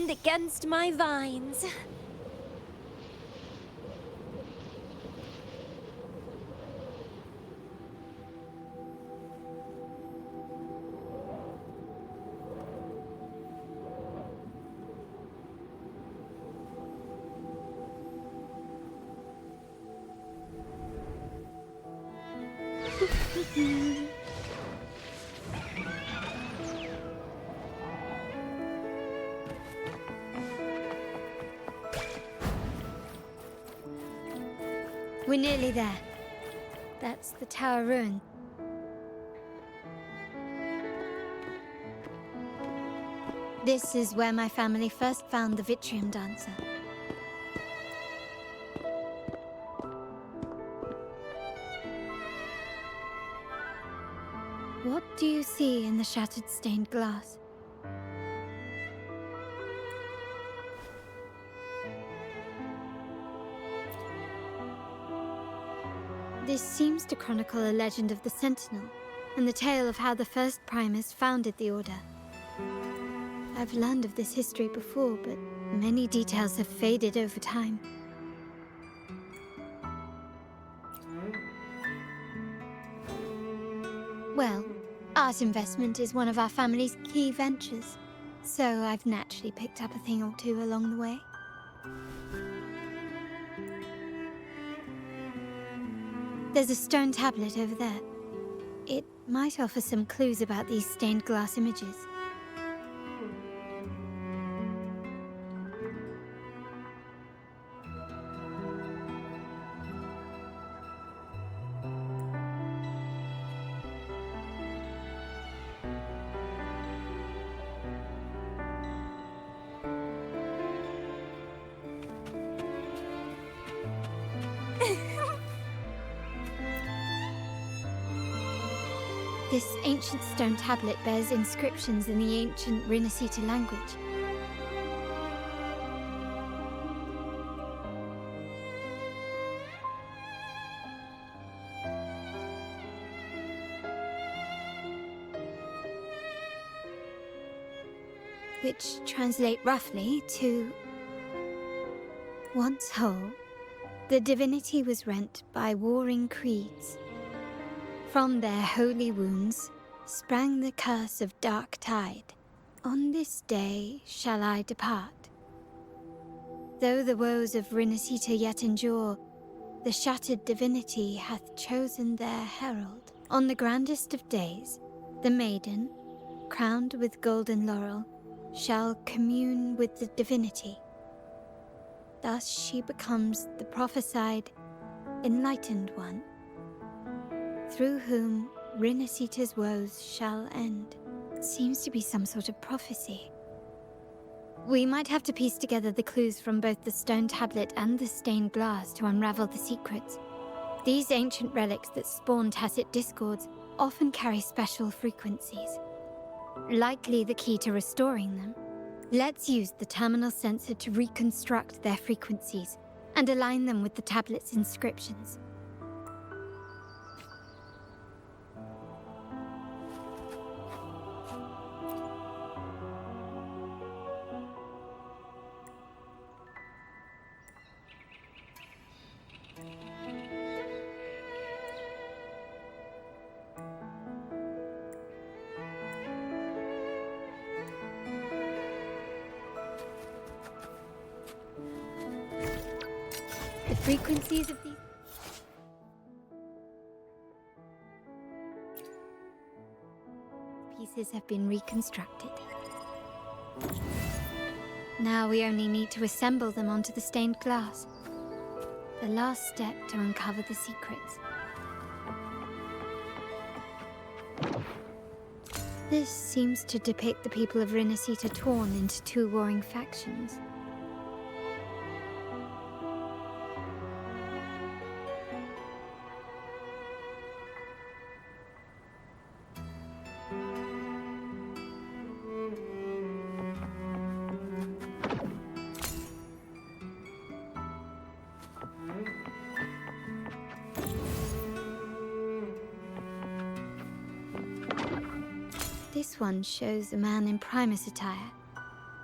wind against my vines. We're nearly there. That's the tower ruin. This is where my family first found the Vitrium dancer. What do you see in the shattered stained glass? This seems to chronicle a legend of the Sentinel, and the tale of how the first Primus founded the Order. I've learned of this history before, but many details have faded over time. Well, art investment is one of our family's key ventures, so I've naturally picked up a thing or two along the way. There's a stone tablet over there. It might offer some clues about these stained glass images. This ancient stone tablet bears inscriptions in the ancient Rinascita language. Which translate roughly to... Once whole, the divinity was rent by warring creeds. From their holy wounds sprang the curse of dark tide. On this day shall I depart. Though the woes of Rinascita yet endure, the shattered divinity hath chosen their herald. On the grandest of days, the maiden, crowned with golden laurel, shall commune with the divinity. Thus she becomes the prophesied, enlightened one, through whom Rinascita's woes shall end. It seems to be some sort of prophecy. We might have to piece together the clues from both the stone tablet and the stained glass to unravel the secrets. These ancient relics that spawn tacit discords often carry special frequencies. Likely the key to restoring them. Let's use the terminal sensor to reconstruct their frequencies and align them with the tablet's inscriptions. The frequencies of these pieces have been reconstructed. Now we only need to assemble them onto the stained glass. The last step to uncover the secrets. This seems to depict the people of Rinascita torn into two warring factions. This one shows a man in Primus attire,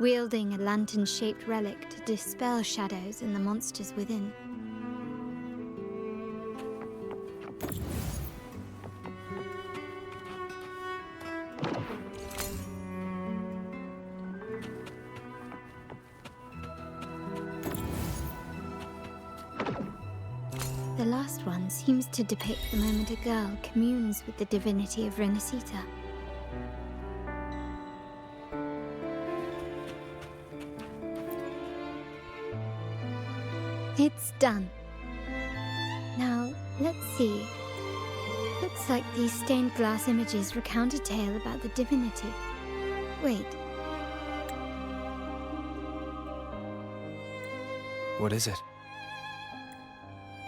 wielding a lantern-shaped relic to dispel shadows and the monsters within. The last one seems to depict the moment a girl communes with the divinity of Renacita. It's done. Now, let's see. Looks like these stained glass images recount a tale about the divinity. Wait. What is it?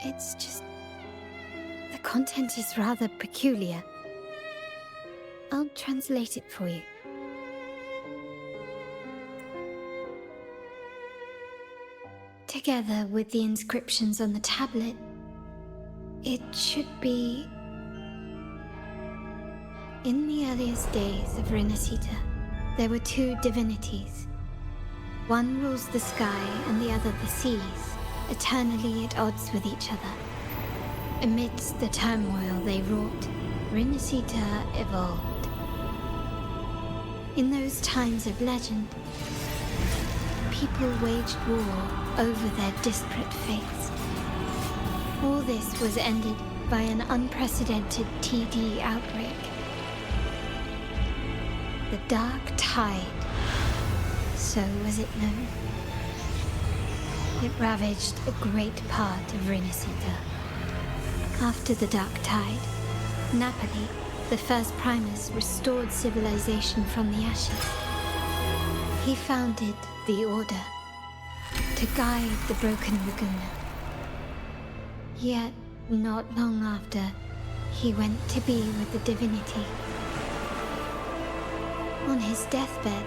It's just... the content is rather peculiar. I'll translate it for you. Together with the inscriptions on the tablet, it should be... In the earliest days of Renacita, there were two divinities. One rules the sky and the other the seas, eternally at odds with each other. Amidst the turmoil they wrought, Renacita evolved. In those times of legend, people waged war over their disparate fates. All this was ended by an unprecedented TD outbreak. The Dark Tide, so was it known. It ravaged a great part of Renacita. After the Dark Tide, Napoli, the first Primus, restored civilization from the ashes. He founded the Order to guide the broken Laguna. Yet, not long after, he went to be with the Divinity. On his deathbed,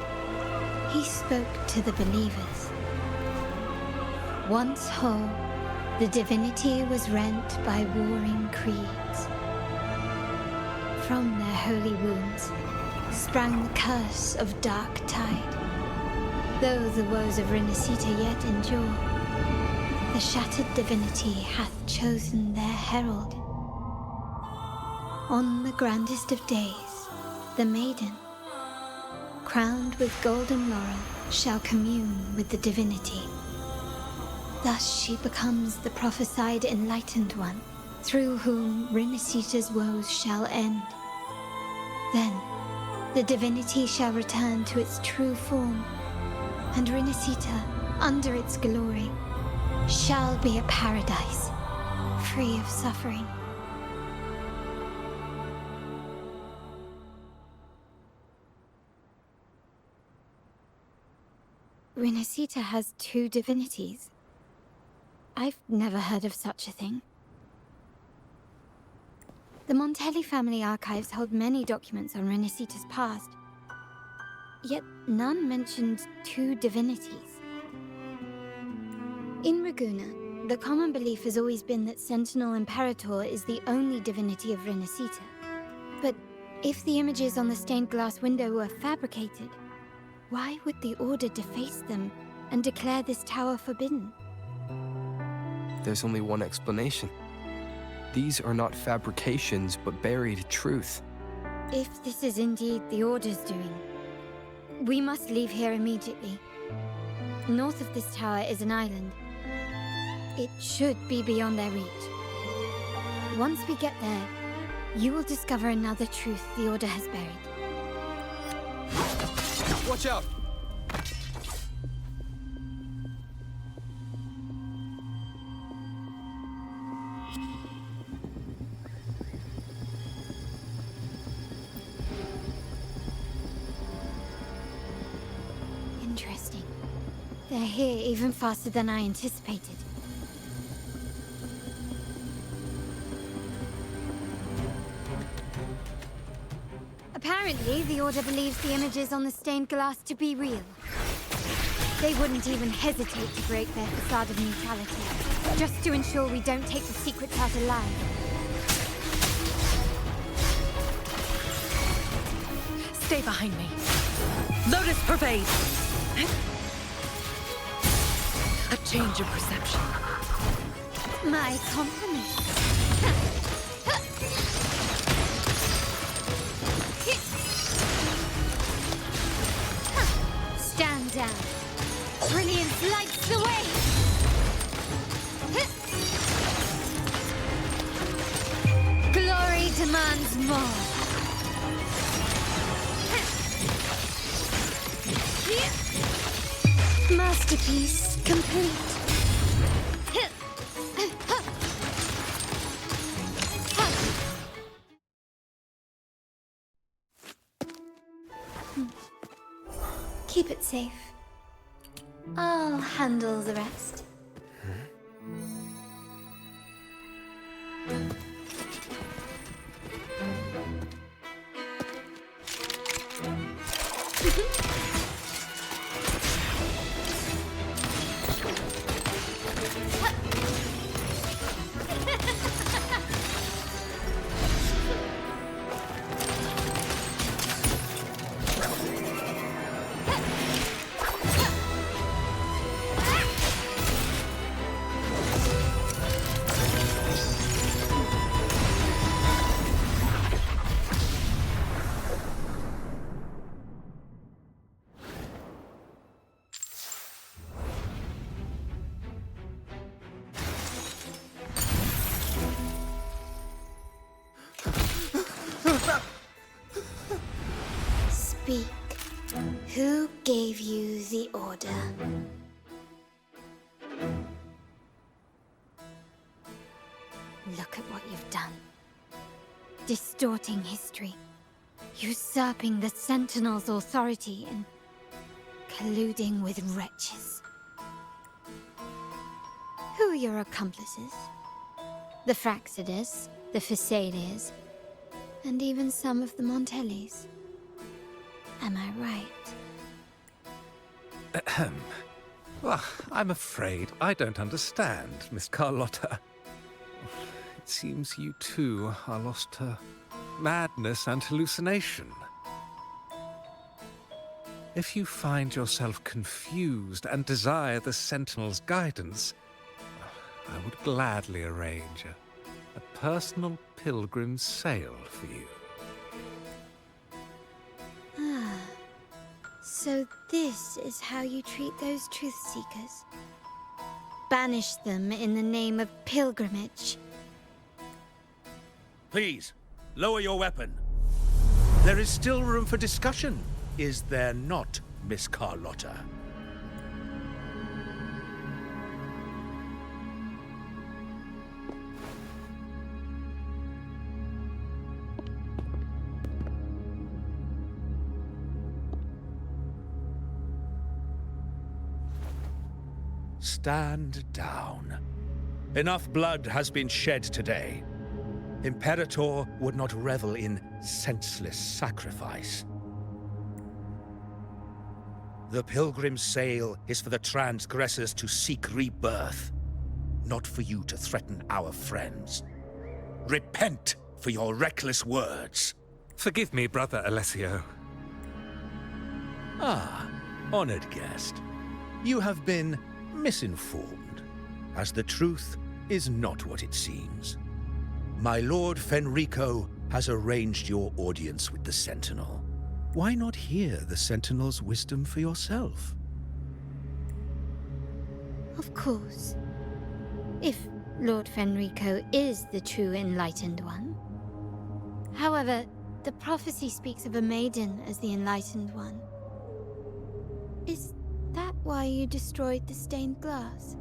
he spoke to the believers. Once whole, the Divinity was rent by warring creeds. From their holy wounds sprang the curse of Dark Tide. Though the woes of Renacita yet endure, the shattered divinity hath chosen their herald. On the grandest of days, the maiden, crowned with golden laurel, shall commune with the divinity. Thus she becomes the prophesied enlightened one, through whom Renacita's woes shall end. Then, the divinity shall return to its true form, and Renacita, under its glory, shall be a paradise, free of suffering. Renacita has two divinities. I've never heard of such a thing. The Montelli family archives hold many documents on Renacita's past, yet none mentioned two divinities. In Ragusa, the common belief has always been that Sentinel Imperator is the only divinity of Renacita. But if the images on the stained glass window were fabricated, why would the Order deface them and declare this tower forbidden? There's only one explanation. These are not fabrications, but buried truth. If this is indeed the Order's doing, we must leave here immediately. North of this tower is an island. It should be beyond their reach. Once we get there, you will discover another truth the Order has buried. Watch out! Interesting. They're here even faster than I anticipated. Apparently, the Order believes the images on the stained glass to be real. They wouldn't even hesitate to break their facade of neutrality, just to ensure we don't take the secrets out alive. Stay behind me. Lotus pervade! A change of perception. My compliments. Stand down. Brilliance lights the way. Glory demands more. Masterpiece complete. Keep it safe. I'll handle the rest. Speak. Who gave you the order? Look at what you've done. Distorting history. Usurping the Sentinel's authority and colluding with wretches. Who are your accomplices? The Fraxidus, the Phisades, and even some of the Montellis. Am I right? Ahem. Well, I'm afraid I don't understand, Miss Carlotta. It seems you too are lost to madness and hallucination. If you find yourself confused and desire the Sentinel's guidance, I would gladly arrange a personal pilgrim sail for you. Ah, so this is how you treat those truth seekers. Banish them in the name of pilgrimage. Please, lower your weapon. There is still room for discussion, is there not, Miss Carlotta? Stand down. Enough blood has been shed today. Imperator would not revel in senseless sacrifice. The pilgrim's sail is for the transgressors to seek rebirth, not for you to threaten our friends. Repent for your reckless words. Forgive me, Brother Alessio. Ah, honored guest. You have been misinformed, as the truth is not what it seems. My Lord Fenrico has arranged your audience with the Sentinel. Why not hear the Sentinel's wisdom for yourself? Of course. If Lord Fenrico is the true Enlightened One. However, the prophecy speaks of a maiden as the Enlightened One. Is that why you destroyed the stained glass?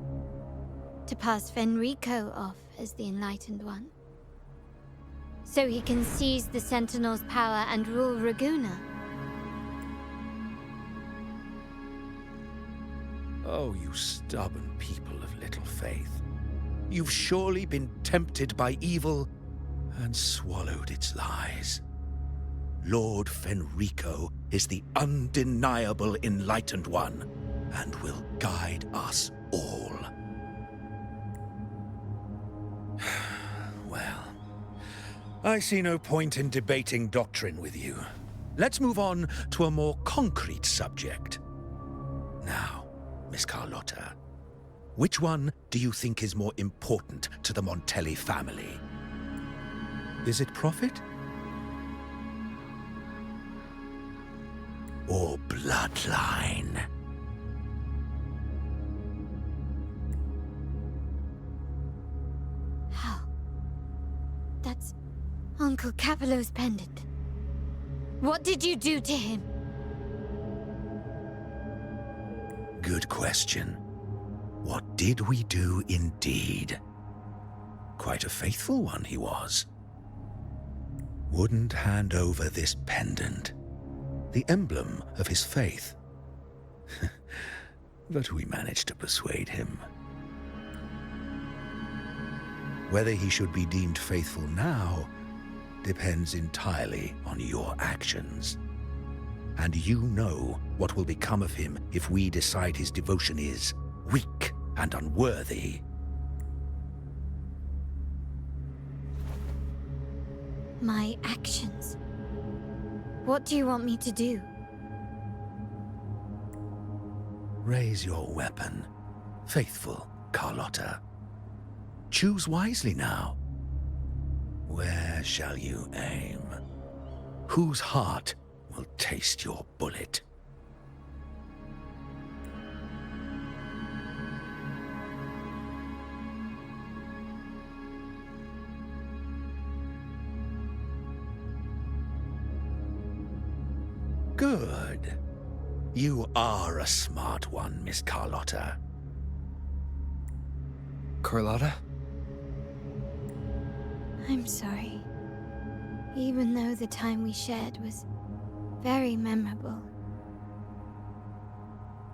To pass Fenrico off as the Enlightened One? So he can seize the Sentinel's power and rule Raguna? Oh, you stubborn people of little faith. You've surely been tempted by evil and swallowed its lies. Lord Fenrico is the undeniable Enlightened One, and will guide us all. Well, I see no point in debating doctrine with you. Let's move on to a more concrete subject. Miss Carlotta. Which one do you think is more important to the Montelli family? Is it profit? Or bloodline? How? That's Uncle Capello's pendant. What did you do to him? Good question. What did we do indeed? Quite a faithful one he was. Wouldn't hand over this pendant, the emblem of his faith. But we managed to persuade him. Whether he should be deemed faithful now depends entirely on your actions. And you know what will become of him if we decide his devotion is weak and unworthy. My actions. What do you want me to do? Raise your weapon, faithful Carlotta. Choose wisely now. Where shall you aim? Whose heart will taste your bullet? Good. You are a smart one, Miss Carlotta. Carlotta? I'm sorry. Even though the time we shared was very memorable.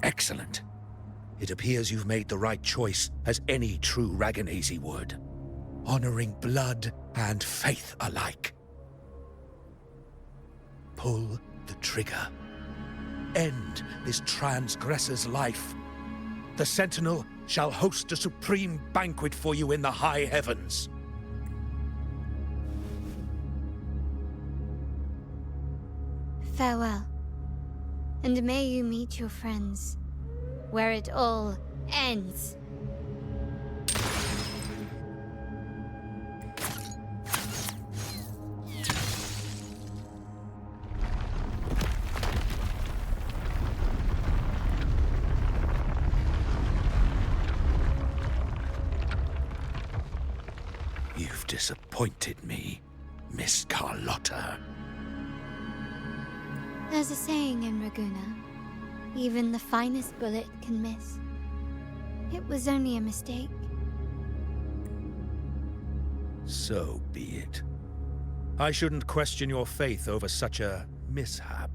Excellent. It appears you've made the right choice, as any true Raganazi would. Honoring blood and faith alike. Pull the trigger. End this transgressor's life. The Sentinel shall host a supreme banquet for you in the high heavens. Farewell. And may you meet your friends, where it all ends. You've disappointed me, Miss Carlotta. There's a saying in Raguna, even the finest bullet can miss. It was only a mistake. So be it. I shouldn't question your faith over such a mishap.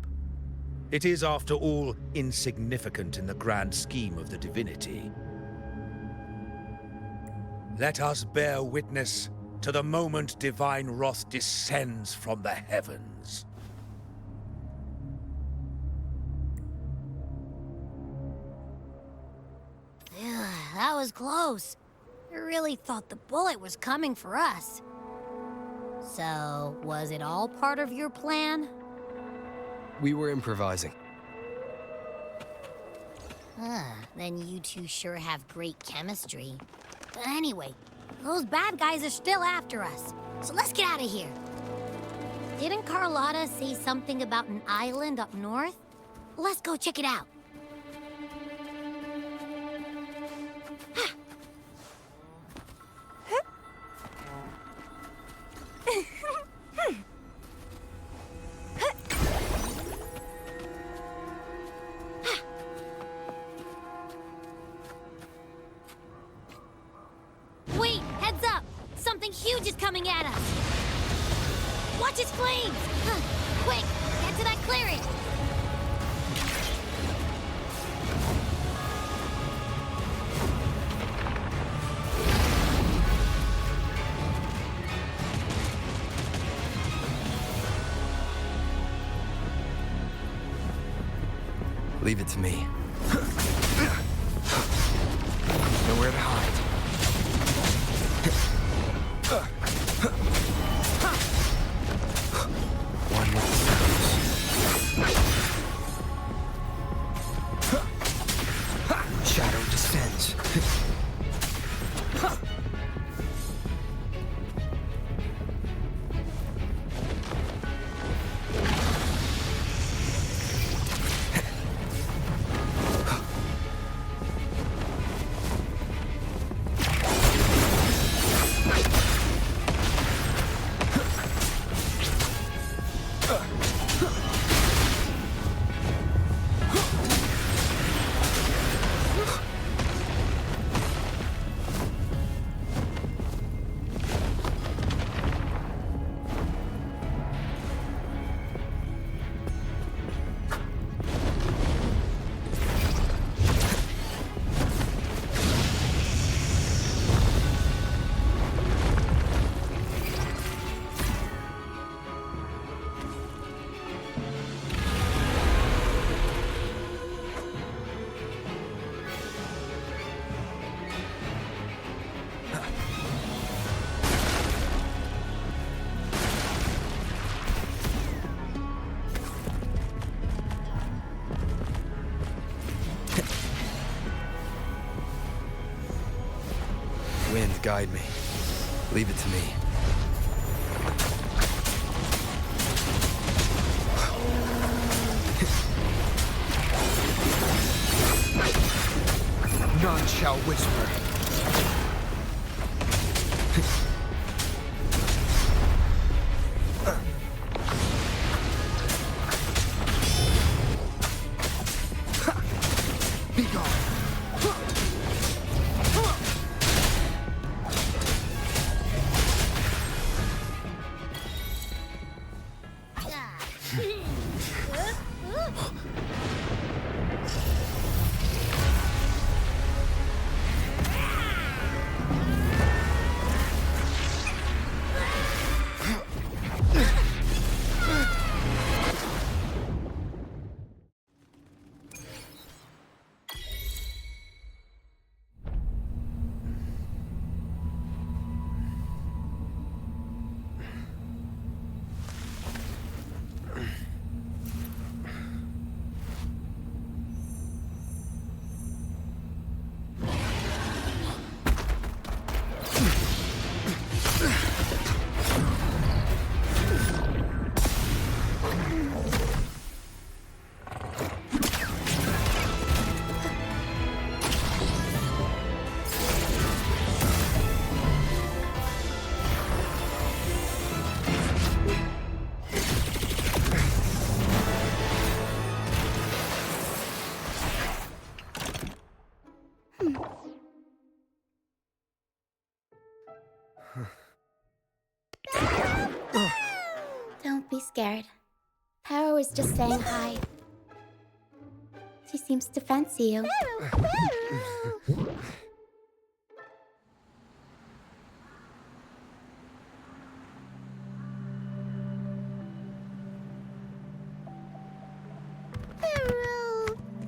It is, after all, insignificant in the grand scheme of the Divinity. Let us bear witness to the moment divine wrath descends from the heavens. That was close. I really thought the bullet was coming for us. So, was it all part of your plan? We were improvising. Then you two sure have great chemistry. But anyway, those bad guys are still after us. So let's get out of here. Didn't Carlotta say something about an island up north? Let's go check it out. Wait, heads up! Something huge is coming at us! Watch its flames! Quick, get to that clearing! Leave it to me. Nowhere to hide. One with the wind guide me. Leave it to me. None shall whisper. Be gone. Don't be scared. Paro is just saying hi. She seems to fancy you.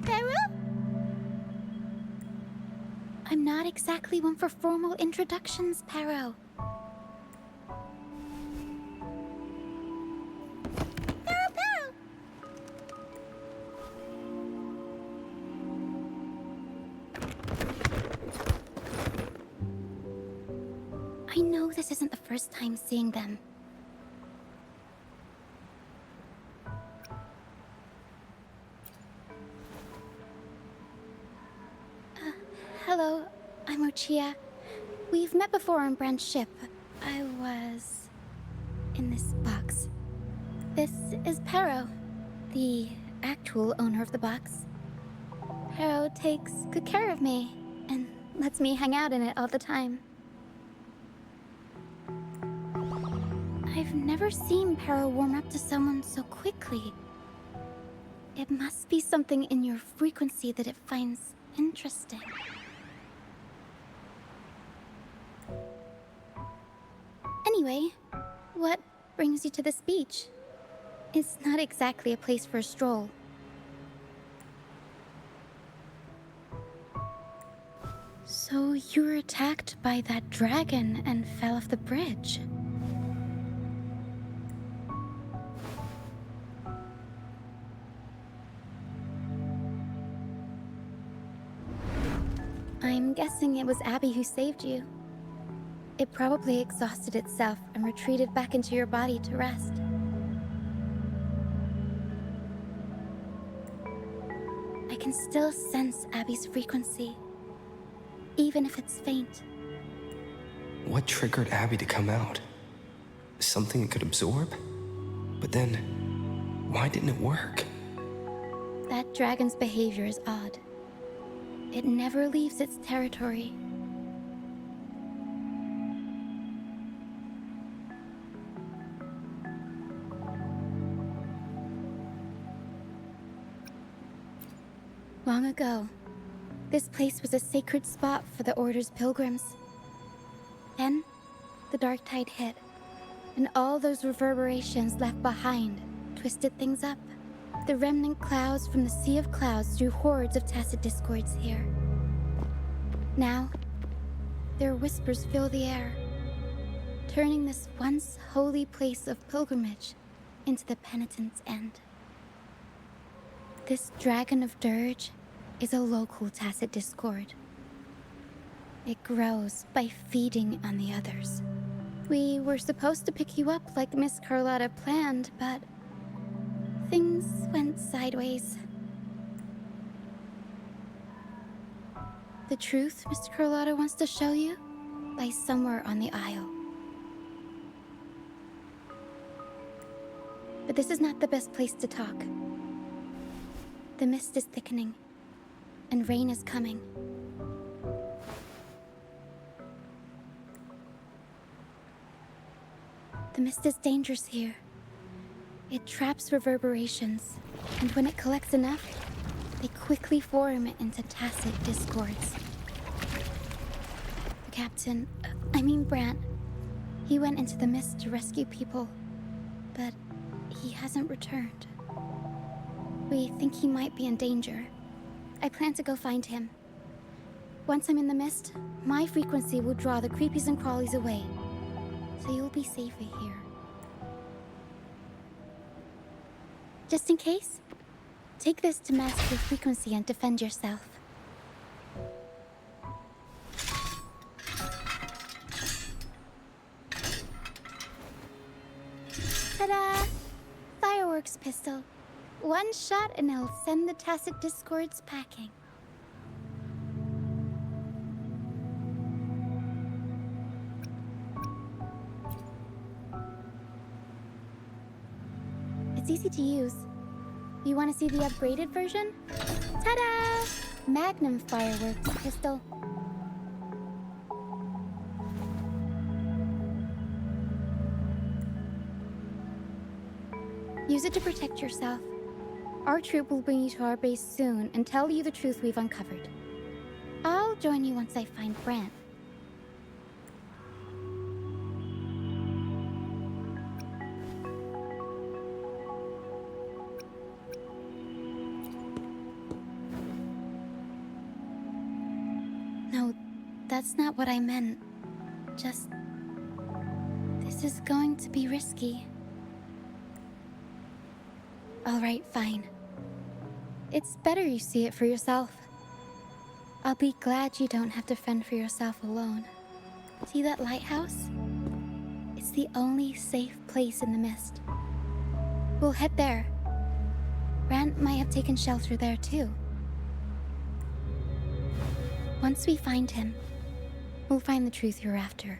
Paro? I'm not exactly one for formal introductions, Paro. I know this isn't the first time seeing them. Hello, I'm Ochia. We've met before on Brand's ship. I was in this box. This is Paro, the actual owner of the box. Paro takes good care of me and lets me hang out in it all the time. I've never seen Paro warm up to someone so quickly. It must be something in your frequency that it finds interesting. Anyway, what brings you to this beach? It's not exactly a place for a stroll. So you were attacked by that dragon and fell off the bridge. I'm guessing it was Abby who saved you. It probably exhausted itself and retreated back into your body to rest. I can still sense Abby's frequency, even if it's faint. What triggered Abby to come out? Something it could absorb? But then, why didn't it work? That dragon's behavior is odd. It never leaves its territory. Long ago, this place was a sacred spot for the Order's pilgrims. Then, the dark tide hit, and all those reverberations left behind twisted things up. The remnant clouds from the Sea of Clouds drew hordes of tacit discords here. Now, their whispers fill the air, turning this once holy place of pilgrimage into the penitent's end. This Dragon of Dirge is a local tacit discord. It grows by feeding on the others. We were supposed to pick you up like Miss Carlotta planned, but things went sideways. The truth Mr. Carlotta wants to show you lies somewhere on the aisle. But this is not the best place to talk. The mist is thickening, and rain is coming. The mist is dangerous here. It traps reverberations, and when it collects enough, they quickly form into tacit discords. The captain, Brant, he went into the mist to rescue people, but he hasn't returned. We think he might be in danger. I plan to go find him. Once I'm in the mist, my frequency will draw the creepies and crawlies away, so you'll be safer here. Just in case, take this to mask your frequency and defend yourself. Ta-da! Fireworks pistol. One shot and it'll send the tacit discords packing. It's easy to use. You want to see the upgraded version? Ta-da! Magnum fireworks pistol. Use it to protect yourself. Our troop will bring you to our base soon and tell you the truth we've uncovered. I'll join you once I find Brant. No, that's not what I meant. Just... this is going to be risky. All right, fine. It's better you see it for yourself. I'll be glad you don't have to fend for yourself alone. See that lighthouse? It's the only safe place in the mist. We'll head there. Brant might have taken shelter there too. Once we find him, we'll find the truth you're after.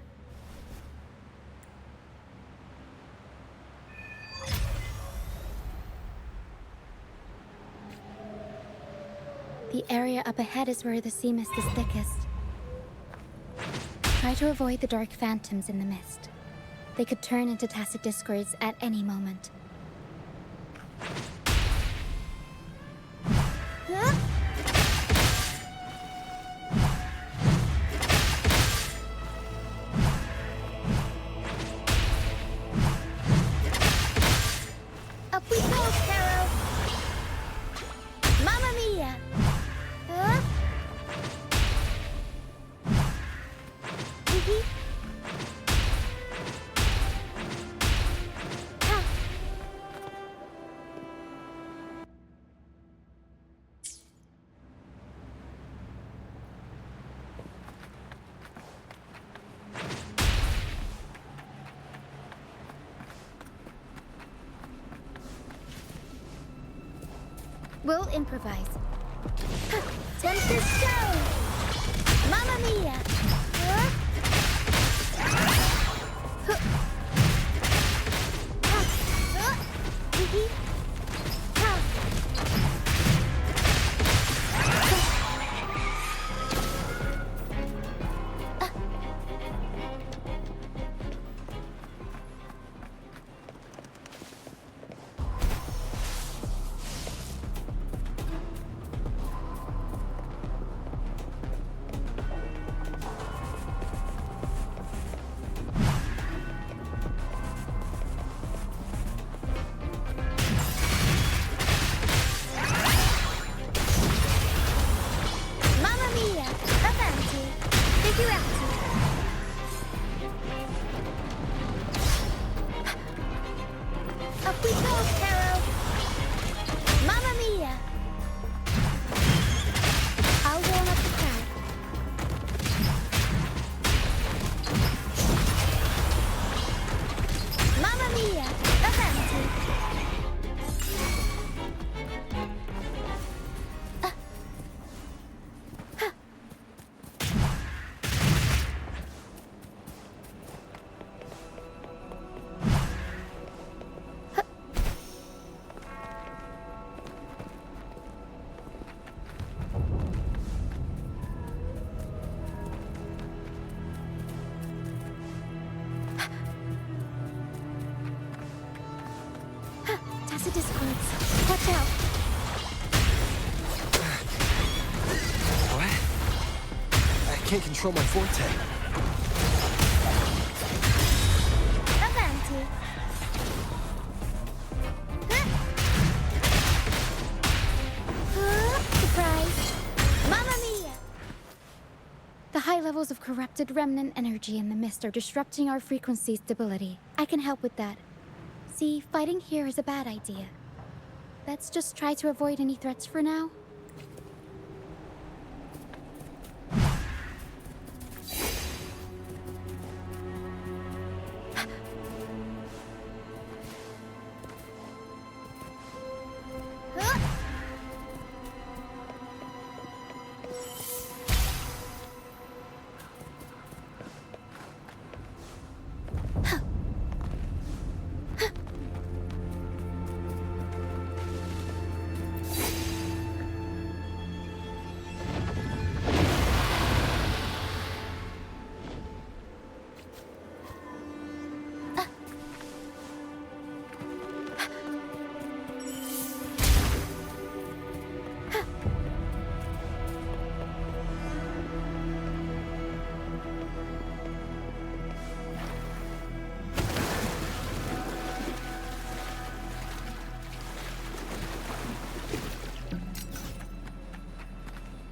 The area up ahead is where the sea mist is thickest. Try to avoid the dark phantoms in the mist. They could turn into tacit discords at any moment. Huh? Up we go, Carol! Mamma mia! Huh? Ah. We'll improvise. Tempest Stone! Mamma mia! Huh? Huh. Ha. Huh. Hee-hee. Ha. Tacit discords. Watch out. What? I can't control my forte. Avanti. Surprise! Mamma mia! The high levels of corrupted remnant energy in the mist are disrupting our frequency stability. I can help with that. See, fighting here is a bad idea. Let's just try to avoid any threats for now.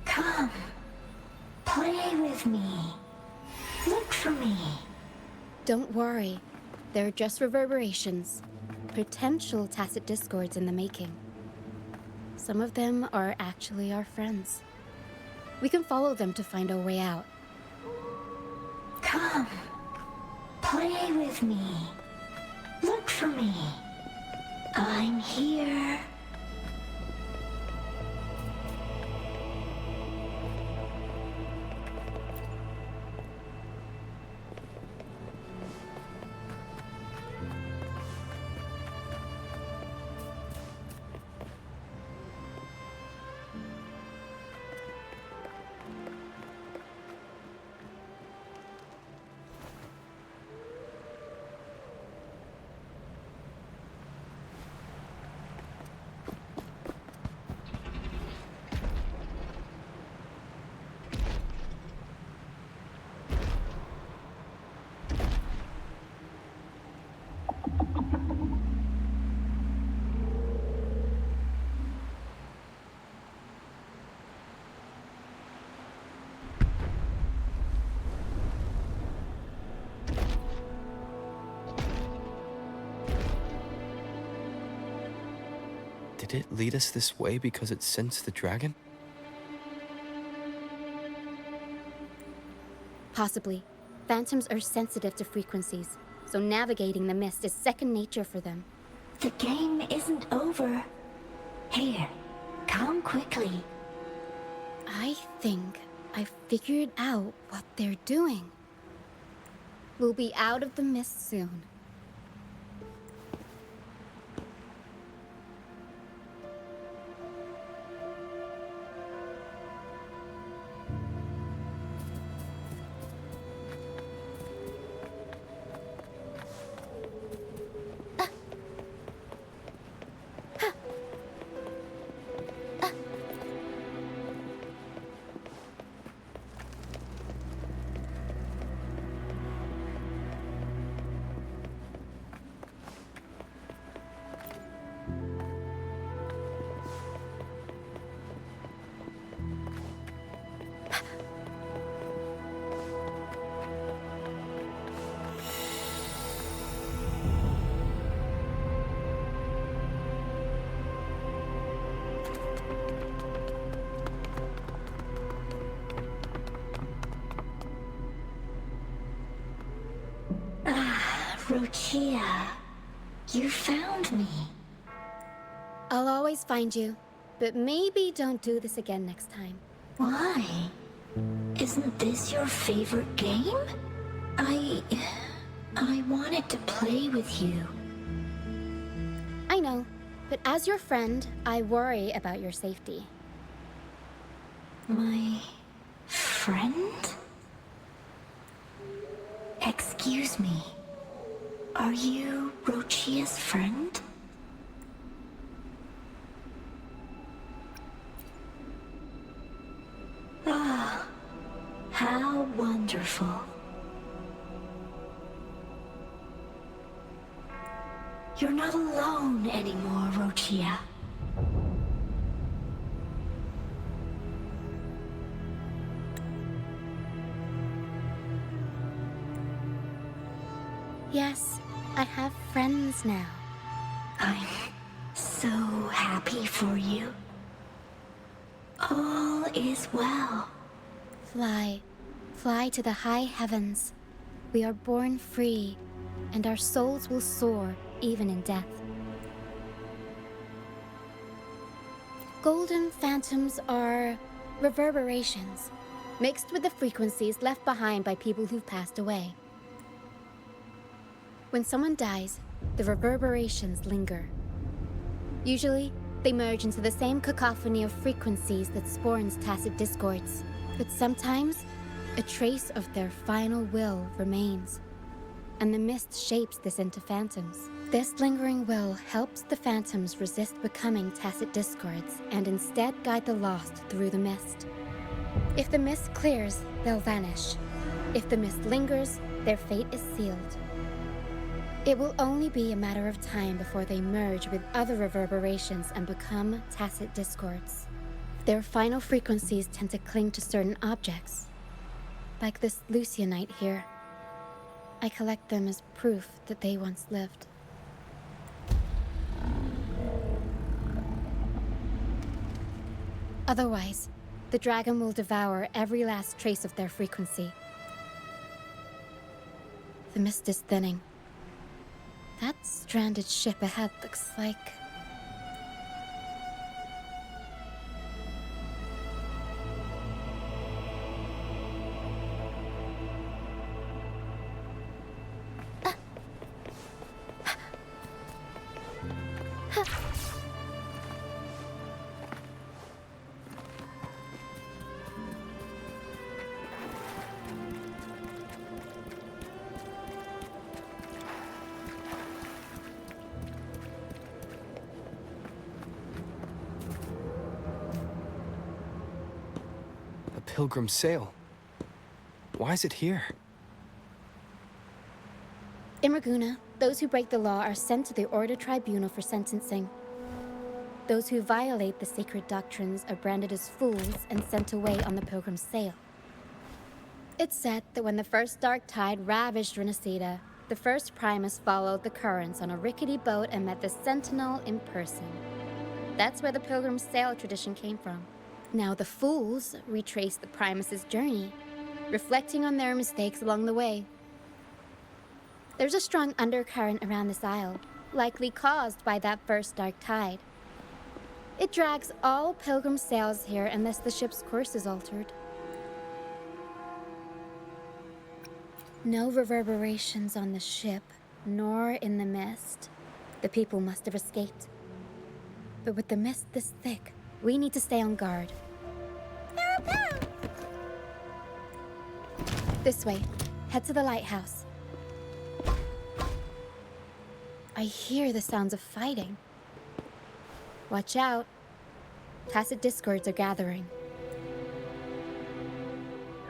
Come, play with me. Look for me. Don't worry. They're just reverberations. Potential tacit discords in the making. Some of them are actually our friends. We can follow them to find our way out. Come, play with me. Look for me. I'm here. Did it lead us this way because it sensed the dragon? Possibly. Phantoms are sensitive to frequencies, so navigating the mist is second nature for them. The game isn't over. Here, come quickly. I think I figured out what they're doing. We'll be out of the mist soon. Rochia, you found me. I'll always find you, but maybe don't do this again next time. Why? Isn't this your favorite game? I wanted to play with you. I know, but as your friend, I worry about your safety. My friend? Excuse me. Are you Rochia's friend? You're not alone anymore, Rochia. Yes, I have friends now. I'm so happy for you. All is well. Fly, fly to the high heavens. We are born free, and our souls will soar even in death. Golden phantoms are reverberations, mixed with the frequencies left behind by people who've passed away. When someone dies, the reverberations linger. Usually, they merge into the same cacophony of frequencies that spawns tacit discords. But sometimes, a trace of their final will remains, and the mist shapes this into phantoms. This lingering will helps the phantoms resist becoming tacit discords and instead guide the lost through the mist. If the mist clears, they'll vanish. If the mist lingers, their fate is sealed. It will only be a matter of time before they merge with other reverberations and become tacit discords. Their final frequencies tend to cling to certain objects, like this Lucianite here. I collect them as proof that they once lived. Otherwise, the dragon will devour every last trace of their frequency. The mist is thinning. That stranded ship ahead looks like... Pilgrim sail. Why is it here? In Raguna, those who break the law are sent to the Order Tribunal for sentencing. Those who violate the sacred doctrines are branded as fools and sent away on the Pilgrim sail. It's said that when the first dark tide ravaged Renacida, the first Primus followed the currents on a rickety boat and met the Sentinel in person. That's where the Pilgrim sail tradition came from. Now the fools retrace the Primus's journey, reflecting on their mistakes along the way. There's a strong undercurrent around this isle, likely caused by that first dark tide. It drags all Pilgrim sails here unless the ship's course is altered. No reverberations on the ship, nor in the mist. The people must have escaped. But with the mist this thick, we need to stay on guard. This way. Head to the lighthouse. I hear the sounds of fighting. Watch out. Tacit discords are gathering.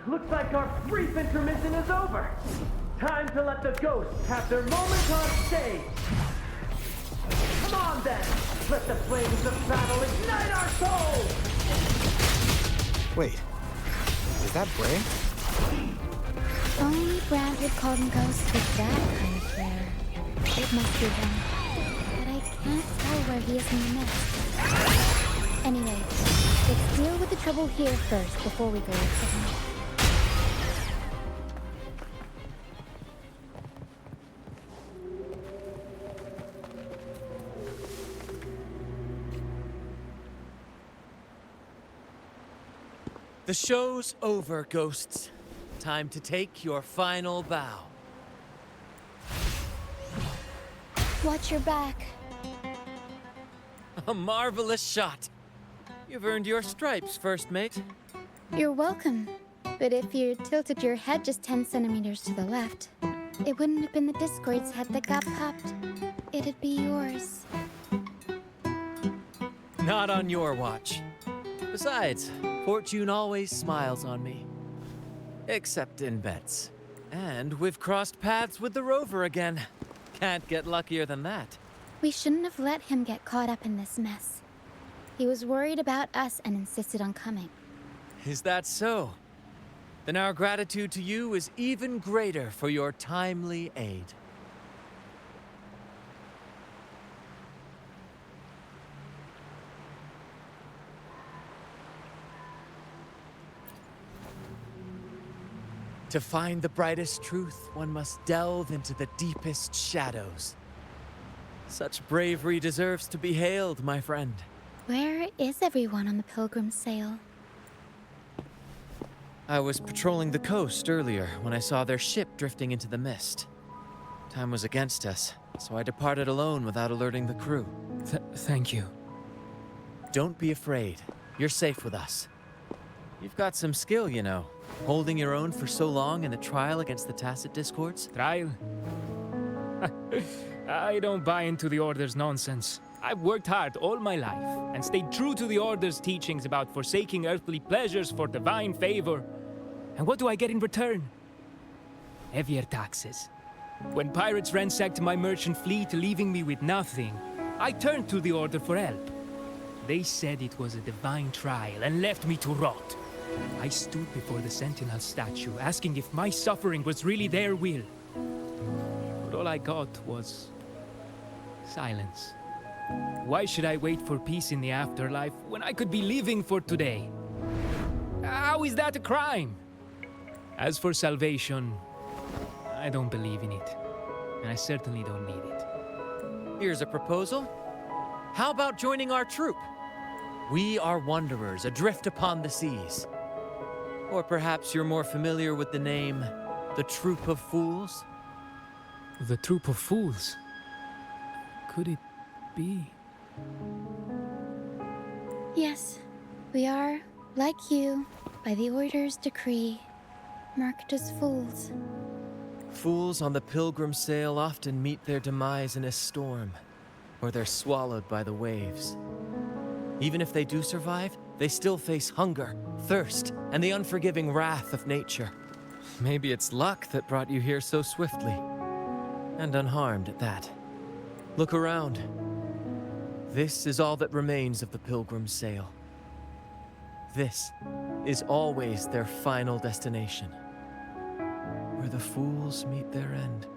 Looks like our brief intermission is over. Time to let the ghosts have their moment on stage. Come on then! Let the flames of battle ignite our souls! Wait, is that Bray? Only Brad would call them ghosts with that kind of flair. It must be him. But I can't tell where he is in the mist. Anyway, let's deal with the trouble here first before we go to him. The show's over, ghosts. Time to take your final bow. Watch your back. A marvelous shot. You've earned your stripes, first mate. You're welcome. But if you tilted your head just 10 centimeters to the left, it wouldn't have been the Discord's head that got popped. It'd be yours. Not on your watch. Besides, fortune always smiles on me. Except in bets. And we've crossed paths with the rover again. Can't get luckier than that. We shouldn't have let him get caught up in this mess. He was worried about us and insisted on coming. Is that so? Then our gratitude to you is even greater for your timely aid. To find the brightest truth, one must delve into the deepest shadows. Such bravery deserves to be hailed, my friend. Where is everyone on the Pilgrim's Sail? I was patrolling the coast earlier when I saw their ship drifting into the mist. Time was against us, so I departed alone without alerting the crew. Thank you. Don't be afraid. You're safe with us. You've got some skill, you know. Holding your own for so long in the trial against the Tacit Discords. Trial? I don't buy into the Order's nonsense. I've worked hard all my life and stayed true to the Order's teachings about forsaking earthly pleasures for divine favor. And what do I get in return? Heavier taxes. When pirates ransacked my merchant fleet, leaving me with nothing, I turned to the Order for help. They said it was a divine trial and left me to rot. I stood before the Sentinel statue, asking if my suffering was really their will. But all I got was silence. Why should I wait for peace in the afterlife when I could be living for today? How is that a crime? As for salvation, I don't believe in it. And I certainly don't need it. Here's a proposal. How about joining our troop? We are wanderers adrift upon the seas. Or perhaps you're more familiar with the name, the Troop of Fools? The Troop of Fools? Could it be? Yes, we are, like you, by the Order's decree, marked as fools. Fools on the Pilgrim's Sail often meet their demise in a storm, or they're swallowed by the waves. Even if they do survive, they still face hunger, thirst, and the unforgiving wrath of nature. Maybe it's luck that brought you here so swiftly, and unharmed at that. Look around. This is all that remains of the Pilgrim's Sail. This is always their final destination, where the fools meet their end.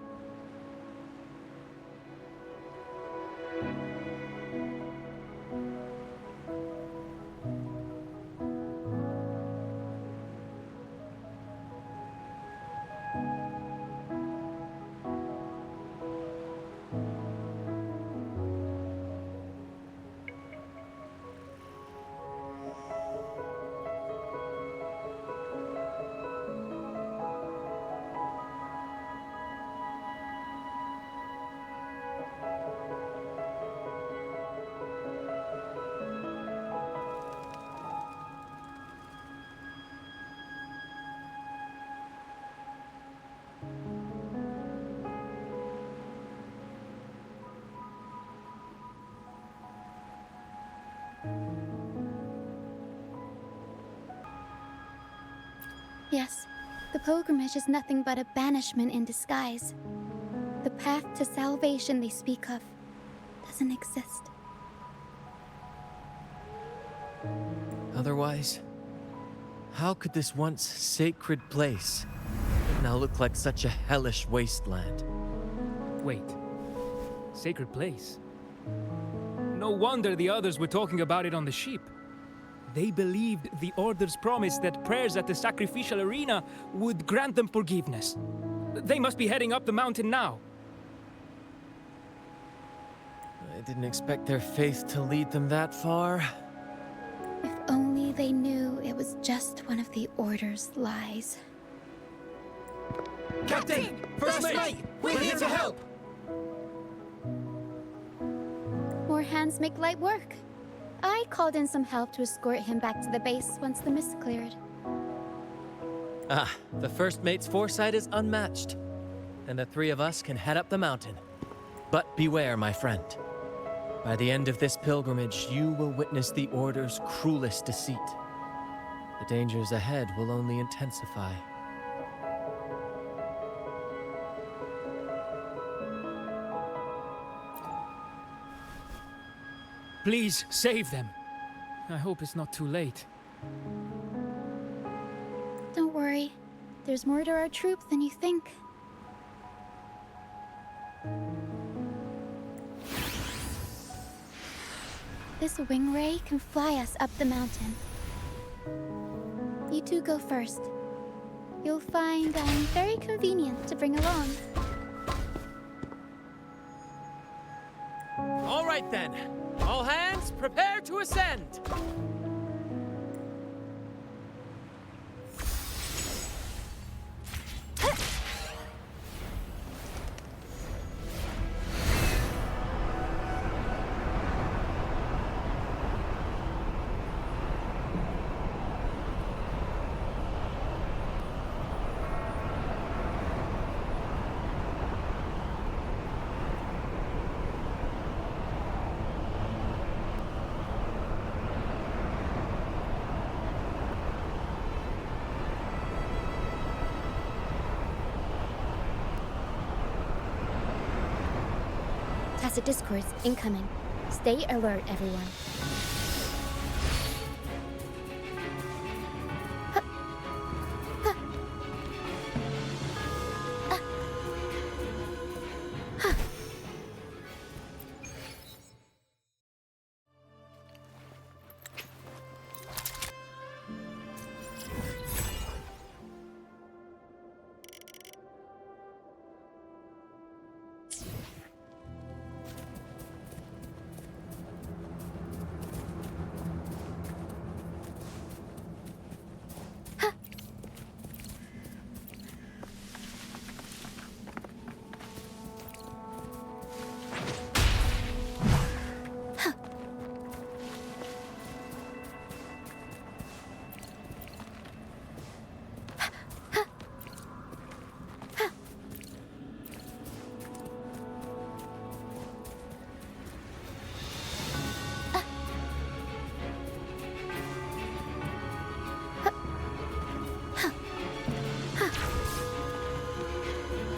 Yes, the pilgrimage is nothing but a banishment in disguise. The path to salvation they speak of doesn't exist. Otherwise, how could this once sacred place now look like such a hellish wasteland? Wait. Sacred place? No wonder the others were talking about it on the ship. They believed the Order's promise that prayers at the sacrificial arena would grant them forgiveness. They must be heading up the mountain now. I didn't expect their faith to lead them that far. If only they knew it was just one of the Order's lies. Captain! First Mate! We're here to help! More hands make light work. I called in some help to escort him back to the base once the mist cleared. Ah, the First Mate's foresight is unmatched. And the three of us can head up the mountain. But beware, my friend. By the end of this pilgrimage, you will witness the Order's cruelest deceit. The dangers ahead will only intensify. Please, save them. I hope it's not too late. Don't worry. There's more to our troop than you think. This wing ray can fly us up the mountain. You two go first. You'll find I'm very convenient to bring along. All right then. All hands, prepare to ascend. Tacit discords incoming. Stay alert, everyone.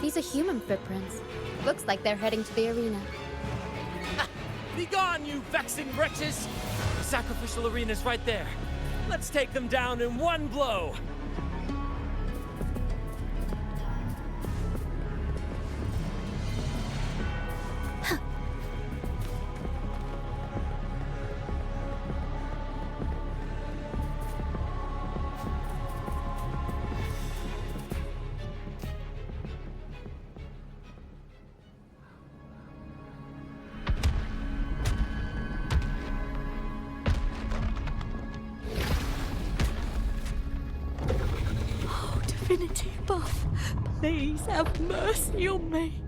These are human footprints. Looks like they're heading to the arena. Begone, you vexing wretches! The sacrificial arena's right there. Let's take them down in one blow! Divinity above, please have mercy on me.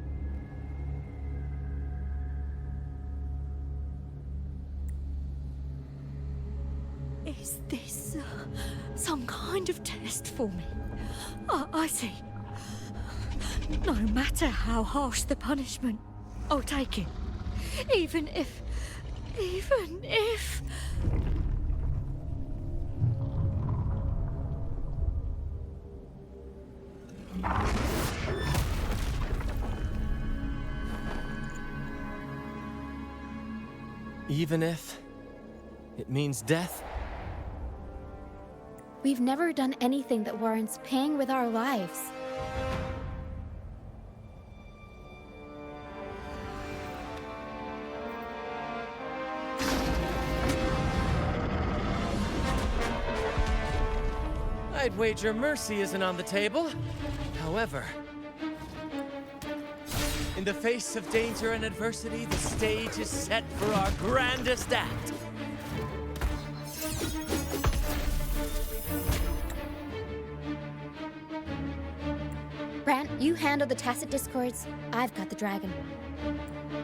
Is this some kind of test for me? I see. No matter how harsh the punishment, I'll take it. Even if... Even if it means death? We've never done anything that warrants paying with our lives. I'd wager mercy isn't on the table. However, in the face of danger and adversity, the stage is set for our grandest act. Brant, you handle the tacit discords. I've got the dragon.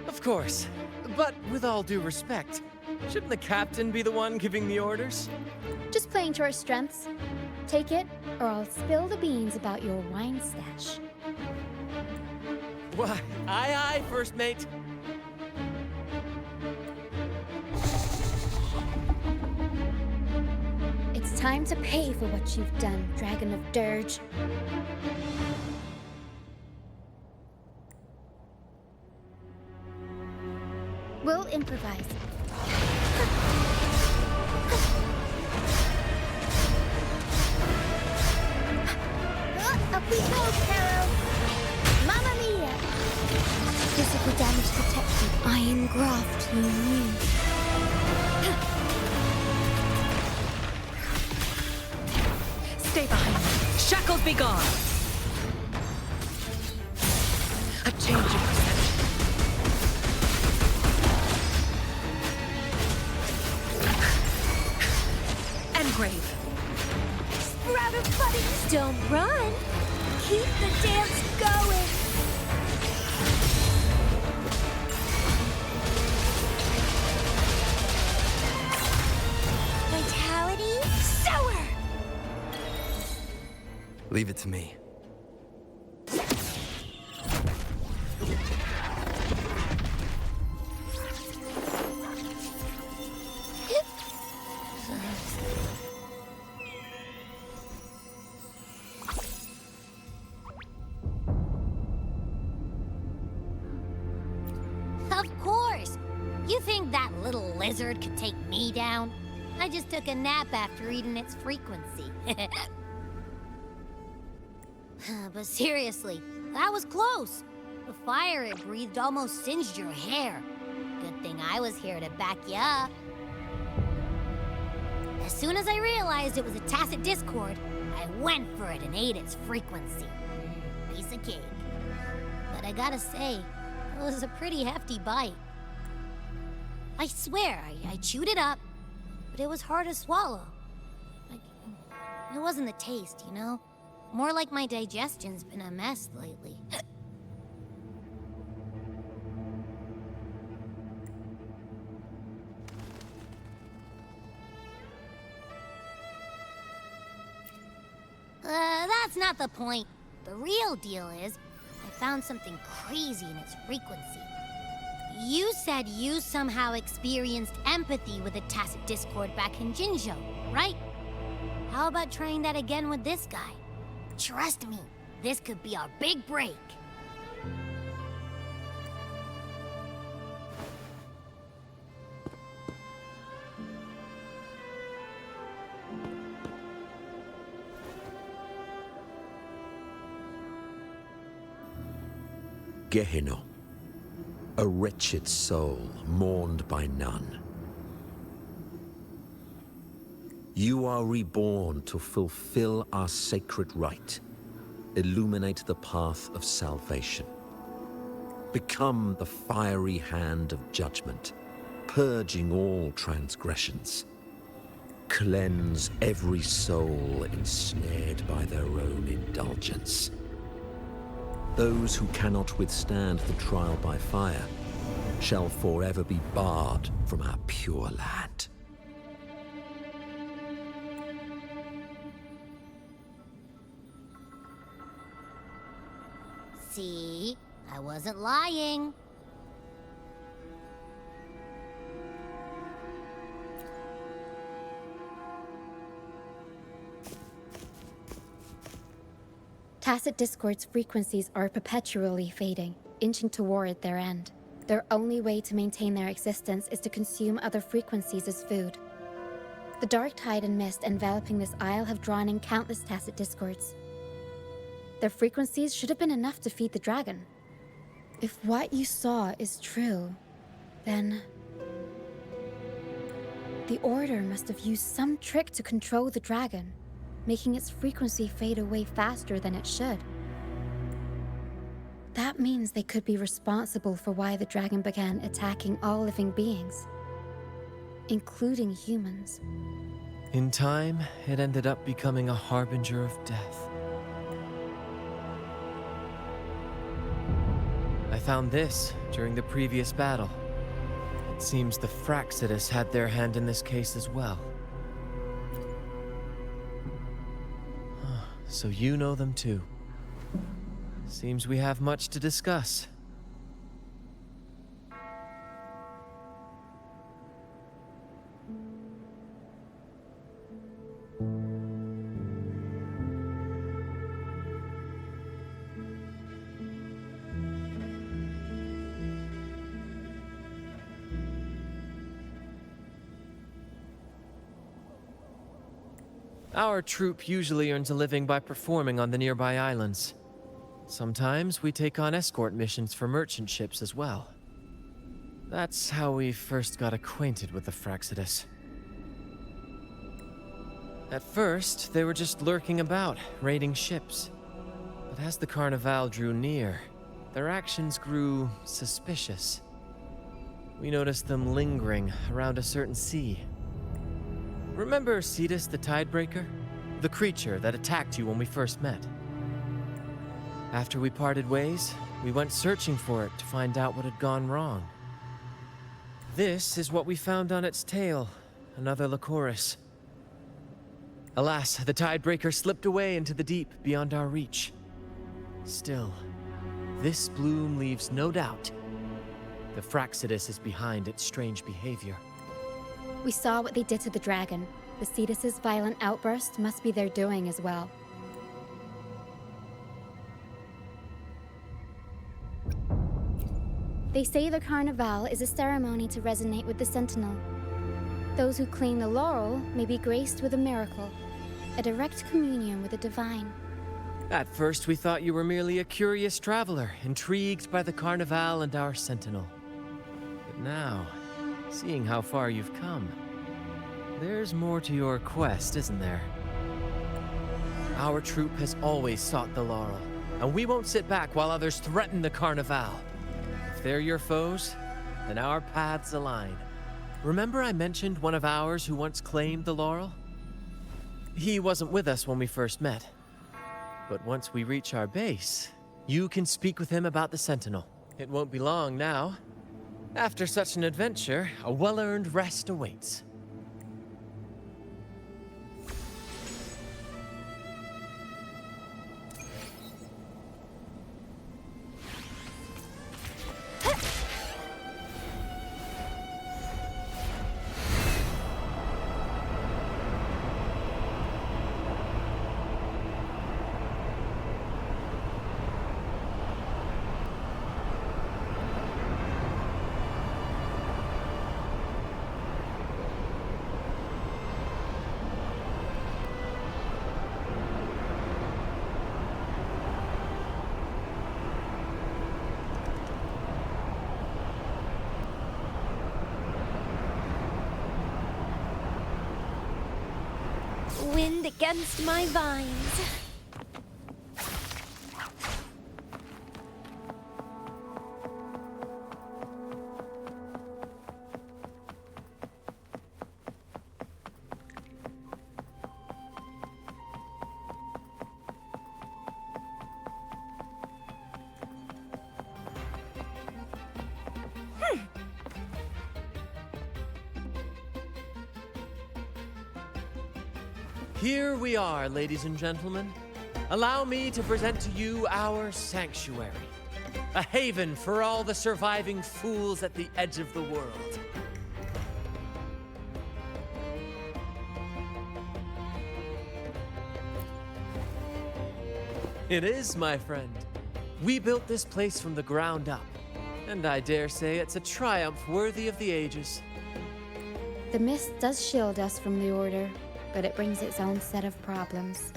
Of course, but with all due respect, shouldn't the captain be the one giving the orders? Just playing to our strengths. Take it, or I'll spill the beans about your wine stash. Why, aye, first mate. It's time to pay for what you've done, Dragon of Dirge. We'll improvise. Up we go, Carol! Mamma mia! Physical damage detected. Iron graft renewed. Stay behind me. Shackles be gone. A change of perception. Engrave. Sprouted buddies! Don't run! Keep the dance going! Vitality sour! Leave it to me. Of course! You think that little lizard could take me down? I just took a nap after eating its frequency. But seriously, that was close. The fire it breathed almost singed your hair. Good thing I was here to back you up. As soon as I realized it was a tacit discord, I went for it and ate its frequency. Piece of cake. But I gotta say, it was a pretty hefty bite. I swear, I chewed it up, but it was hard to swallow. Like, it wasn't the taste, you know? More like my digestion's been a mess lately. That's not the point. The real deal is, I found something crazy in its frequency. You said you somehow experienced empathy with a tacit discord back in Jinzhou, right? How about trying that again with this guy? Trust me, this could be our big break. Gehenna, a wretched soul mourned by none. You are reborn to fulfill our sacred rite, illuminate the path of salvation. Become the fiery hand of judgment, purging all transgressions. Cleanse every soul ensnared by their own indulgence. Those who cannot withstand the trial by fire shall forever be barred from our pure land. See? I wasn't lying. Tacit Discord's frequencies are perpetually fading, inching toward their end. Their only way to maintain their existence is to consume other frequencies as food. The dark tide and mist enveloping this isle have drawn in countless Tacit Discords. Their frequencies should have been enough to feed the dragon. If what you saw is true, then the Order must have used some trick to control the dragon, making its frequency fade away faster than it should. That means they could be responsible for why the dragon began attacking all living beings, including humans. In time, it ended up becoming a harbinger of death. I found this during the previous battle. It seems the Fraxidus had their hand in this case as well. So you know them too. Seems we have much to discuss. Our troupe usually earns a living by performing on the nearby islands. Sometimes we take on escort missions for merchant ships as well. That's how we first got acquainted with the Fraxidus. At first, they were just lurking about, raiding ships. But as the Carnival drew near, their actions grew suspicious. We noticed them lingering around a certain sea. Remember Cetus the Tidebreaker? The creature that attacked you when we first met? After we parted ways, we went searching for it to find out what had gone wrong. This is what we found on its tail, another Lycoris. Alas, the Tidebreaker slipped away into the deep beyond our reach. Still, this bloom leaves no doubt. The Fraxidus is behind its strange behavior. We saw what they did to the dragon. The Cetus's violent outburst must be their doing as well. They say the Carnival is a ceremony to resonate with the Sentinel. Those who claim the laurel may be graced with a miracle, a direct communion with the divine. At first, we thought you were merely a curious traveler, intrigued by the Carnival and our Sentinel. But now, seeing how far you've come, there's more to your quest, isn't there? Our troupe has always sought the laurel, and we won't sit back while others threaten the Carnival. If they're your foes, then our paths align. Remember I mentioned one of ours who once claimed the laurel? He wasn't with us when we first met. But once we reach our base, you can speak with him about the Sentinel. It won't be long now. After such an adventure, a well-earned rest awaits. Wind against my vines. Here we are, ladies and gentlemen. Allow me to present to you our sanctuary. A haven for all the surviving fools at the edge of the world. It is, my friend. We built this place from the ground up, and I dare say it's a triumph worthy of the ages. The mist does shield us from the Order, but it brings its own set of problems.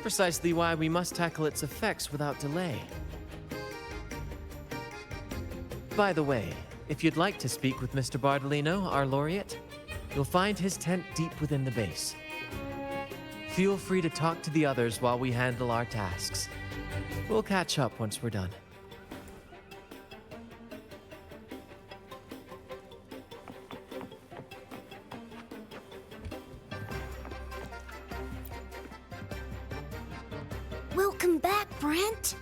Precisely why we must tackle its effects without delay. By the way, if you'd like to speak with Mr. Bardolino, our laureate, you'll find his tent deep within the base. Feel free to talk to the others while we handle our tasks. We'll catch up once we're done. Welcome back, Brent.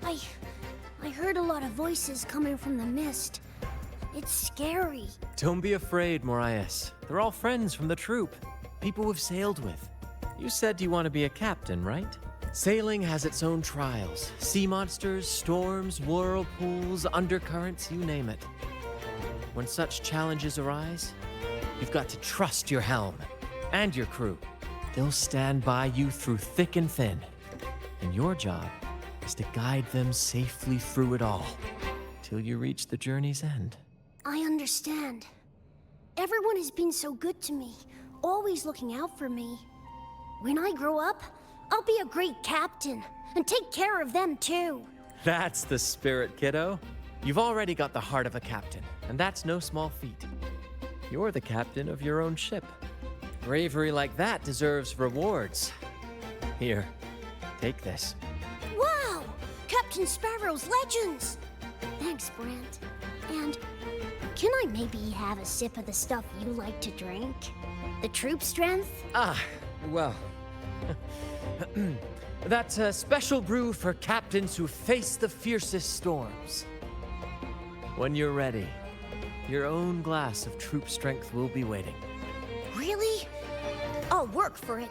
I heard a lot of voices coming from the mist. It's scary. Don't be afraid, Morias. They're all friends from the troupe. People we've sailed with. You said you want to be a captain, right? Sailing has its own trials. Sea monsters, storms, whirlpools, undercurrents, you name it. When such challenges arise, you've got to trust your helm and your crew. They'll stand by you through thick and thin. And your job is to guide them safely through it all, till you reach the journey's end. I understand. Everyone has been so good to me, always looking out for me. When I grow up, I'll be a great captain and take care of them too. That's the spirit, kiddo. You've already got the heart of a captain, and that's no small feat. You're the captain of your own ship. Bravery like that deserves rewards. Here, take this. Wow! Captain Sparrow's legends! Thanks, Brant. And can I maybe have a sip of the stuff you like to drink? The troop strength? Ah, well. That's a special brew for captains who face the fiercest storms. When you're ready, your own glass of troop strength will be waiting. Really? I'll work for it.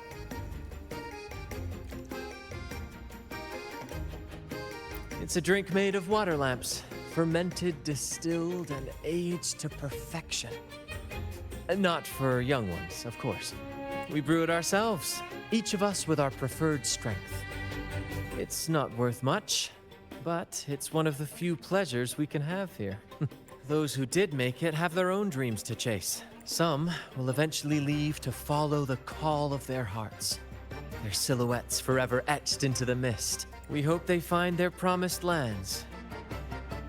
It's a drink made of water lamps, fermented, distilled, and aged to perfection. Not for young ones, of course. We brew it ourselves, each of us with our preferred strength. It's not worth much, but it's one of the few pleasures we can have here. Those who did make it have their own dreams to chase. Some will eventually leave to follow the call of their hearts, their silhouettes forever etched into the mist. We hope they find their promised lands.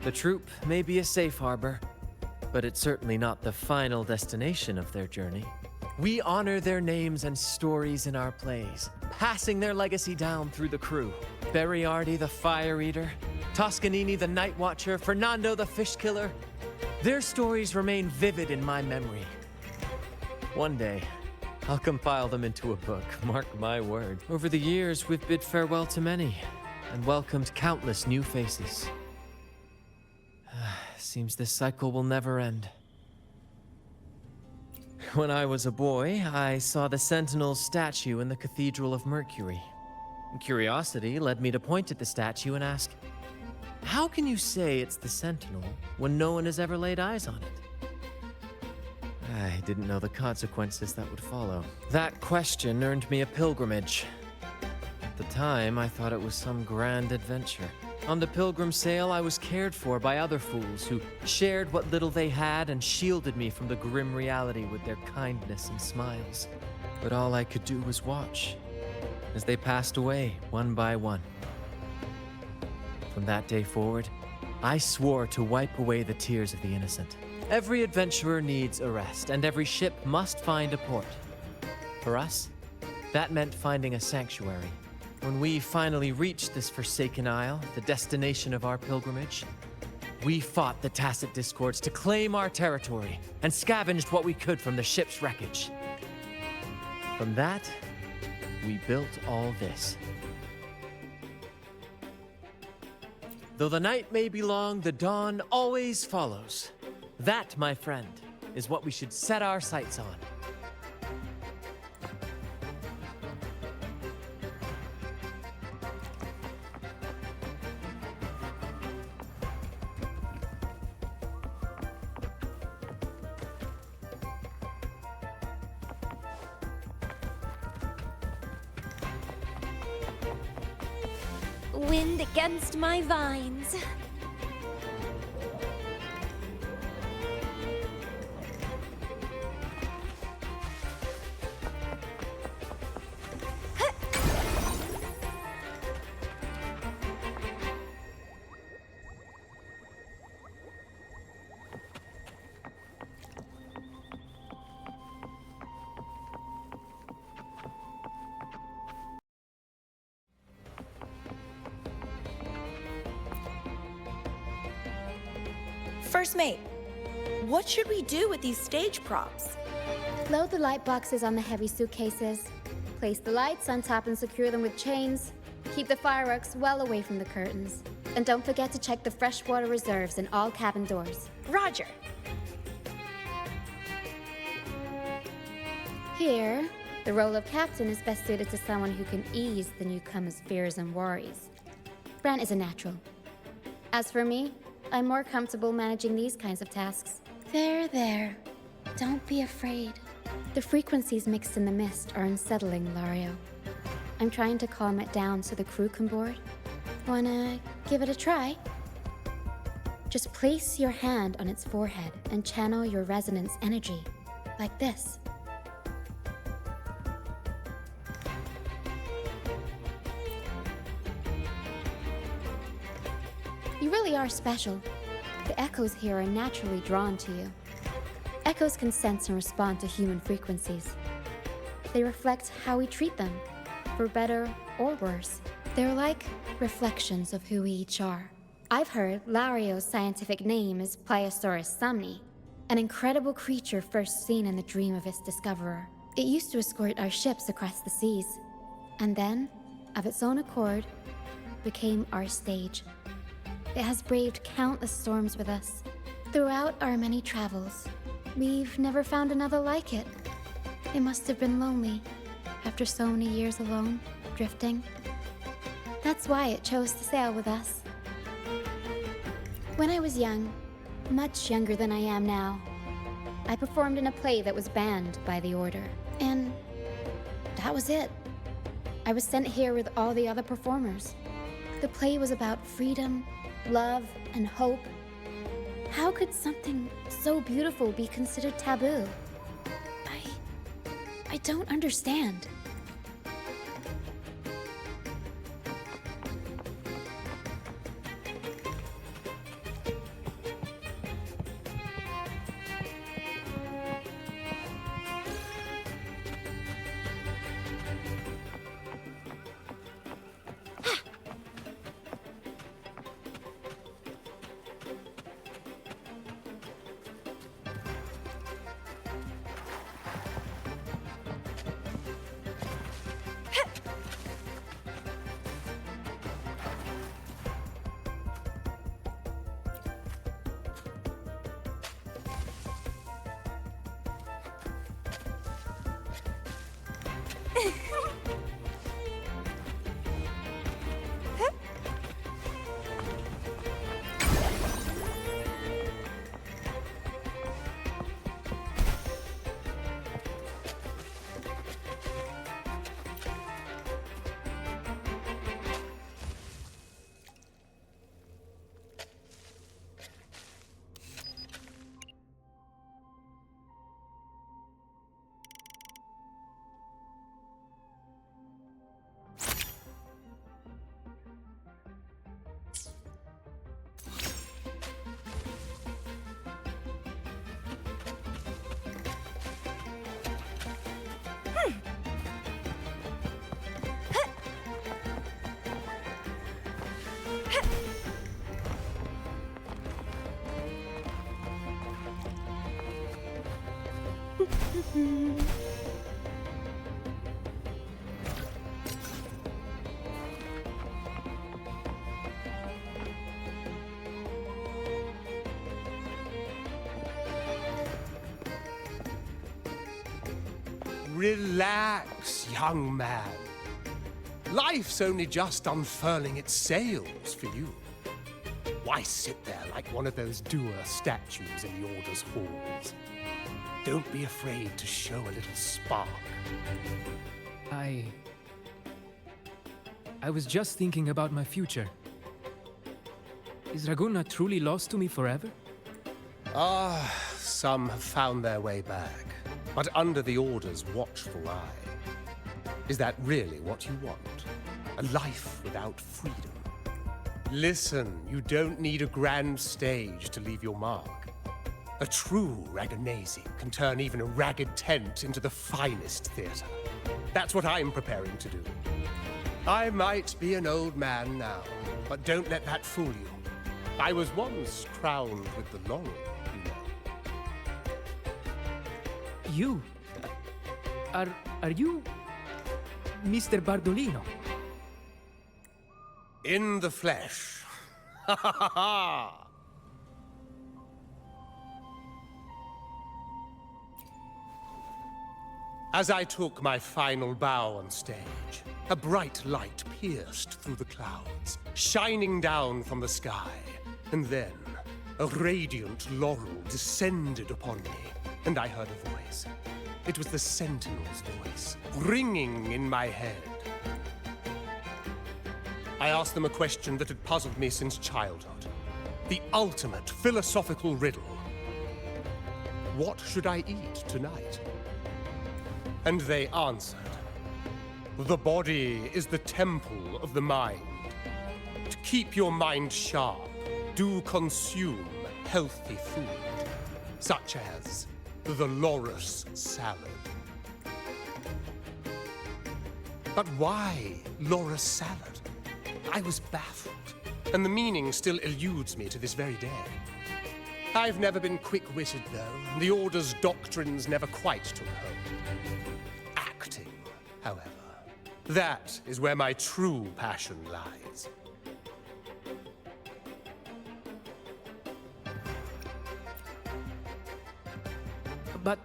The troop may be a safe harbor, but it's certainly not the final destination of their journey. We honor their names and stories in our plays, passing their legacy down through the crew. Beriardi the Fire Eater, Toscanini the Night Watcher, Fernando the Fish Killer. Their stories remain vivid in my memory. One day, I'll compile them into a book, mark my word. Over the years, we've bid farewell to many, and welcomed countless new faces. Seems this cycle will never end. When I was a boy, I saw the Sentinel's statue in the Cathedral of Mercury. Curiosity led me to point at the statue and ask, how can you say it's the Sentinel when no one has ever laid eyes on it? I didn't know the consequences that would follow. That question earned me a pilgrimage. At the time, I thought it was some grand adventure. On the pilgrim sail, I was cared for by other fools who shared what little they had and shielded me from the grim reality with their kindness and smiles. But all I could do was watch as they passed away one by one. From that day forward, I swore to wipe away the tears of the innocent. Every adventurer needs a rest, and every ship must find a port. For us, that meant finding a sanctuary. When we finally reached this forsaken isle, the destination of our pilgrimage, we fought the Tacit Discords to claim our territory and scavenged what we could from the ship's wreckage. From that, we built all this. Though the night may be long, the dawn always follows. That, my friend, is what we should set our sights on. Wind against my vines. First mate, what should we do with these stage props? Load the light boxes on the heavy suitcases. Place the lights on top and secure them with chains. Keep the fireworks well away from the curtains. And don't forget to check the freshwater reserves in all cabin doors. Roger. Here, the role of captain is best suited to someone who can ease the newcomer's fears and worries. Brant is a natural. As for me, I'm more comfortable managing these kinds of tasks. There. Don't be afraid. The frequencies mixed in the mist are unsettling, Lario. I'm trying to calm it down so the crew can board. Wanna give it a try? Just place your hand on its forehead and channel your resonance energy, like this. really are special. The echoes here are naturally drawn to you. Echoes can sense and respond to human frequencies. They reflect how we treat them, for better or worse. They're like reflections of who we each are. I've heard Lario's scientific name is Pliosaurus somni, an incredible creature first seen in the dream of its discoverer. It used to escort our ships across the seas, and then, of its own accord, became our stage. It has braved countless storms with us. Throughout our many travels, we've never found another like it. It must have been lonely, after so many years alone, drifting. That's why it chose to sail with us. When I was young, much younger than I am now, I performed in a play that was banned by the Order. And that was it. I was sent here with all the other performers. The play was about freedom, love, and hope. How could something so beautiful be considered taboo? I don't understand. Relax, young man. Life's only just unfurling its sails for you. Why sit there like one of those dour statues in the Order's halls? Don't be afraid to show a little spark. I was just thinking about my future. Is Raguna truly lost to me forever? Some have found their way back, but under the Order's watchful eye. Is that really what you want? A life without freedom? Listen, you don't need a grand stage to leave your mark. A true Raganese can turn even a ragged tent into the finest theater. That's what I'm preparing to do. I might be an old man now, but don't let that fool you. I was once crowned with the laurel, you know. You? Are you Mr. Bardolino? In the flesh. Ha ha ha ha! As I took my final bow on stage, a bright light pierced through the clouds, shining down from the sky. And then, a radiant laurel descended upon me, and I heard a voice. It was the Sentinel's voice, ringing in my head. I asked them a question that had puzzled me since childhood. The ultimate philosophical riddle. What should I eat tonight? And they answered. The body is the temple of the mind. To keep your mind sharp, do consume healthy food, such as the Loris salad. But why Loris salad? I was baffled, and the meaning still eludes me to this very day. I've never been quick-witted, though, and the Order's doctrines never quite took hold. Acting, however, that is where my true passion lies. But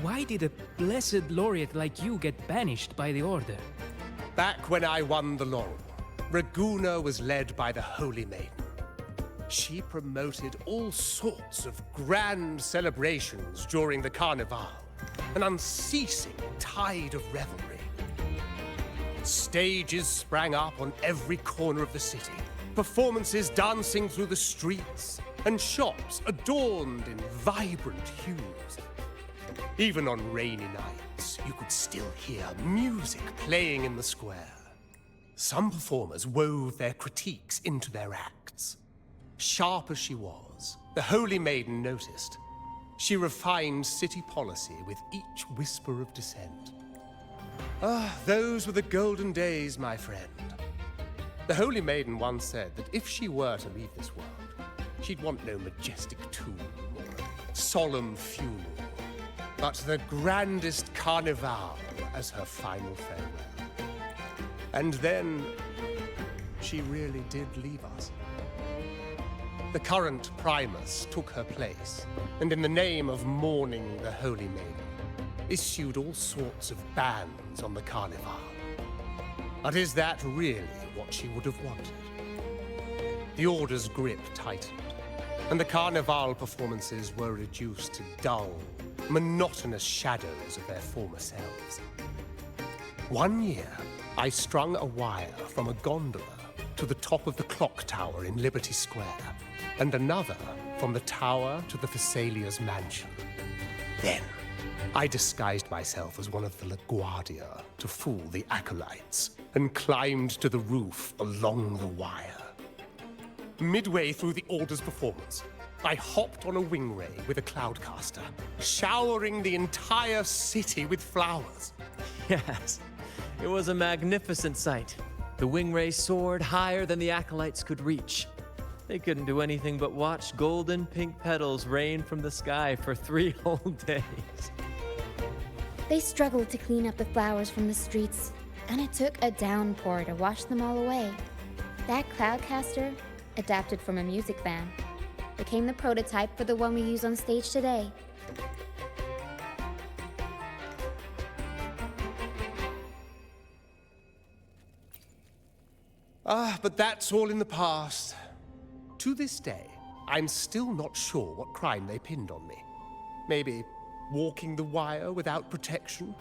why did a blessed laureate like you get banished by the Order? Back when I won the laurel, Raguna was led by the Holy Maiden. She promoted all sorts of grand celebrations during the Carnival, an unceasing tide of revelry. Stages sprang up on every corner of the city, performances dancing through the streets, and shops adorned in vibrant hues. Even on rainy nights, you could still hear music playing in the square. Some performers wove their critiques into their acts. Sharp as she was, the Holy Maiden noticed. She refined city policy with each whisper of dissent. Those were the golden days, my friend. The Holy Maiden once said that if she were to leave this world, she'd want no majestic tomb or solemn funeral, but the grandest carnival as her final farewell. And then, she really did leave us. The current Primus took her place, and in the name of mourning the Holy Maiden, issued all sorts of bans on the Carnival. But is that really what she would have wanted? The Order's grip tightened, and the Carnival performances were reduced to dull, monotonous shadows of their former selves. One year, I strung a wire from a gondola to the top of the clock tower in Liberty Square, and another from the tower to the Thessalia's mansion. Then, I disguised myself as one of the LaGuardia to fool the acolytes, and climbed to the roof along the wire. Midway through the Order's performance, I hopped on a wing ray with a cloudcaster, showering the entire city with flowers. Yes, it was a magnificent sight. The wing ray soared higher than the acolytes could reach. They couldn't do anything but watch golden pink petals rain from the sky for 3 whole days. They struggled to clean up the flowers from the streets, and it took a downpour to wash them all away. That cloudcaster, adapted from a music van, became the prototype for the one we use on stage today. But that's all in the past. To this day, I'm still not sure what crime they pinned on me. Maybe walking the wire without protection?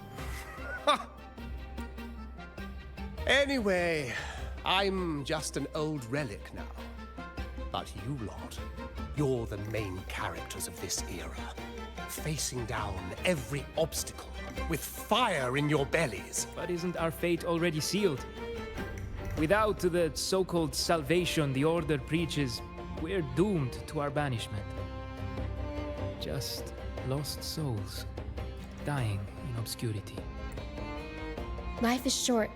Anyway, I'm just an old relic now. But you lot, you're the main characters of this era, facing down every obstacle with fire in your bellies. But isn't our fate already sealed? Without the so-called salvation the Order preaches, we're doomed to our banishment. Just lost souls, dying in obscurity. Life is short,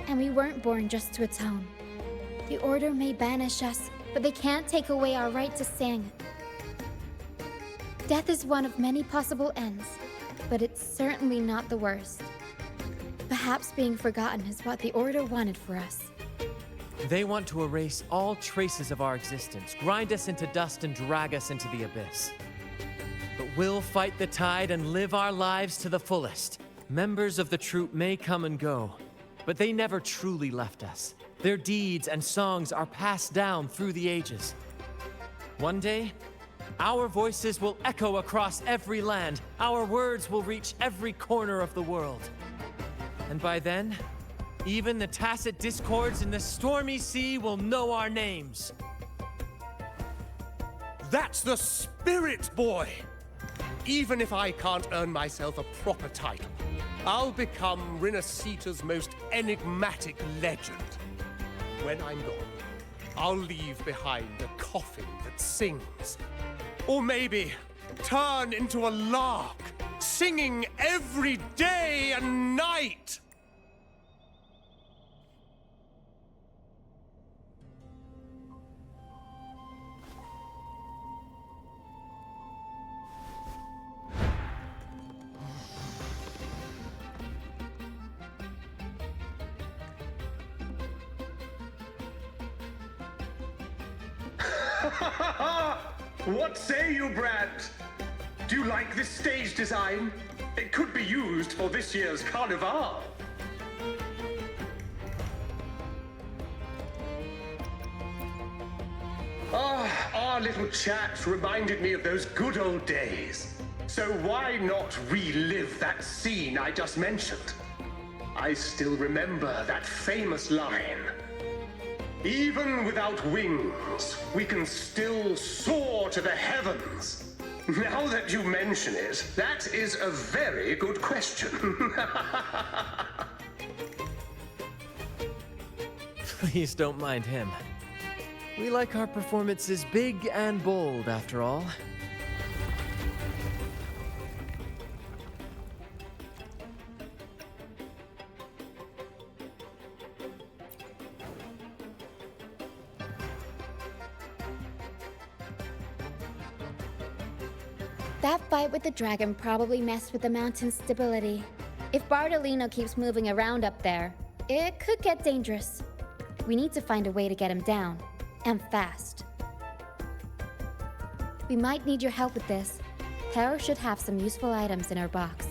and we weren't born just to atone. The Order may banish us, but they can't take away our right to sing. Death is one of many possible ends, but it's certainly not the worst. Perhaps being forgotten is what the Order wanted for us. They want to erase all traces of our existence, grind us into dust and drag us into the abyss. But we'll fight the tide and live our lives to the fullest. Members of the troupe may come and go, but they never truly left us. Their deeds and songs are passed down through the ages. One day, our voices will echo across every land. Our words will reach every corner of the world. And by then, even the tacit discords in the stormy sea will know our names. That's the spirit, boy! Even if I can't earn myself a proper title, I'll become Rinasita's most enigmatic legend. When I'm gone, I'll leave behind a coffin that sings. Or maybe turn into a lark, singing every day and night. What say you, Brad? Do you like this stage design? It could be used for this year's carnival. Our little chat reminded me of those good old days. So why not relive that scene I just mentioned? I still remember that famous line. Even without wings, we can still soar to the heavens. Now that you mention it, that is a very good question. Please don't mind him. We like our performances big and bold, after all. That fight with the dragon probably messed with the mountain's stability. If Bartolino keeps moving around up there, it could get dangerous. We need to find a way to get him down, and fast. We might need your help with this. Taro should have some useful items in her box.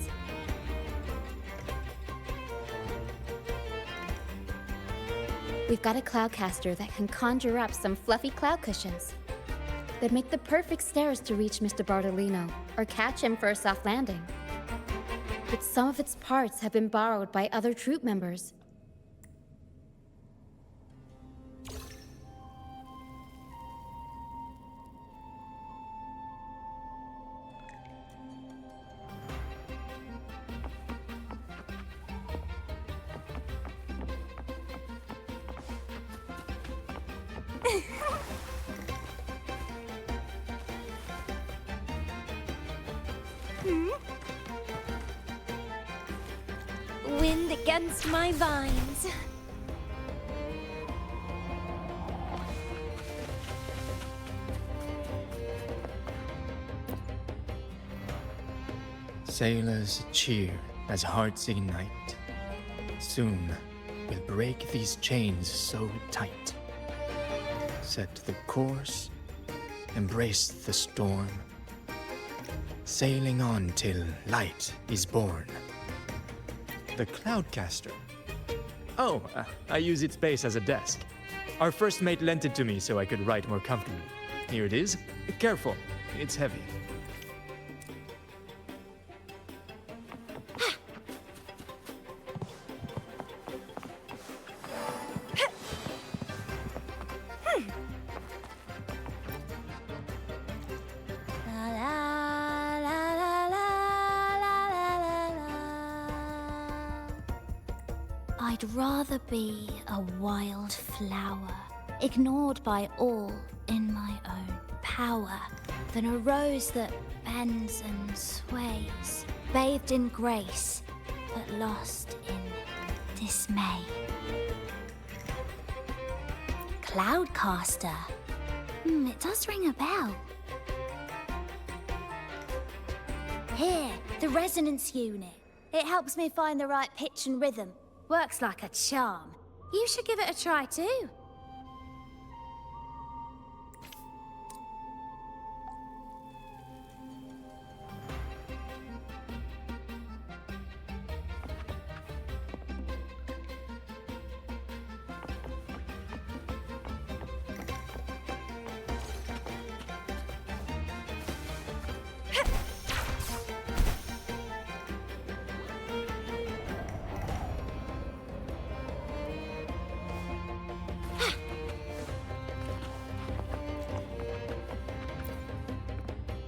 We've got a cloudcaster that can conjure up some fluffy cloud cushions. They'd make the perfect stairs to reach Mr. Bartolino, or catch him for a soft landing. But some of its parts have been borrowed by other troop members. Wind against my vines. Sailors cheer as hearts ignite. Soon we'll break these chains so tight. Set the course, embrace the storm, sailing on till light is born. The Cloudcaster. Oh, I use its base as a desk. Our first mate lent it to me so I could write more comfortably. Here it is. Careful, it's heavy. I'd rather be a wild flower, ignored by all in my own power, than a rose that bends and sways, bathed in grace, but lost in dismay. Cloudcaster. It does ring a bell. Here, the resonance unit. It helps me find the right pitch and rhythm. Works like a charm. You should give it a try too.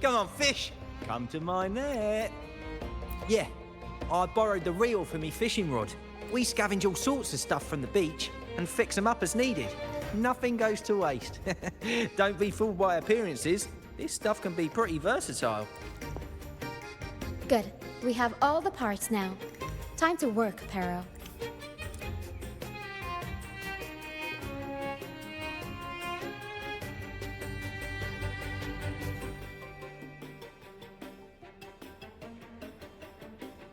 Come on, fish. Come to my net. Yeah, I borrowed the reel for me fishing rod. We scavenge all sorts of stuff from the beach and fix them up as needed. nothing goes to waste. Don't be fooled by appearances. This stuff can be pretty versatile. Good. We have all the parts now. Time to work, Pero.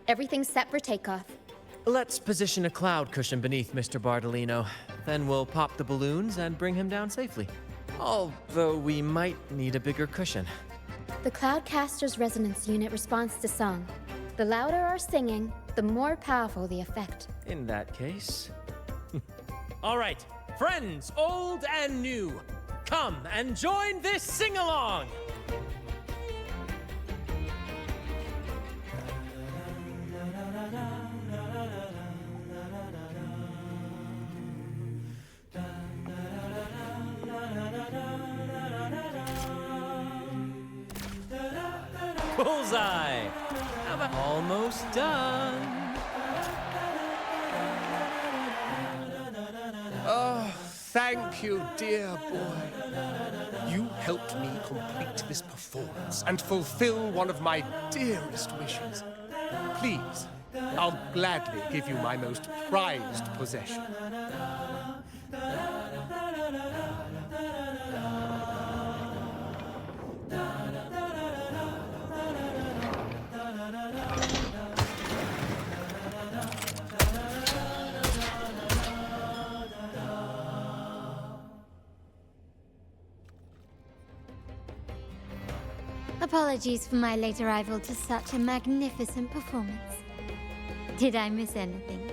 Everything's set for takeoff. Let's position a cloud cushion beneath Mr. Bardolino. Then we'll pop the balloons and bring him down safely. Although we might need a bigger cushion. The Cloudcaster's resonance unit responds to song. The louder our singing, the more powerful the effect. In that case... All right, friends, old and new, come and join this sing-along! Bullseye! Almost done. Oh, thank you, dear boy. You helped me complete this performance and fulfill one of my dearest wishes. Please, I'll gladly give you my most prized possession. Apologies for my late arrival to such a magnificent performance. Did I miss anything?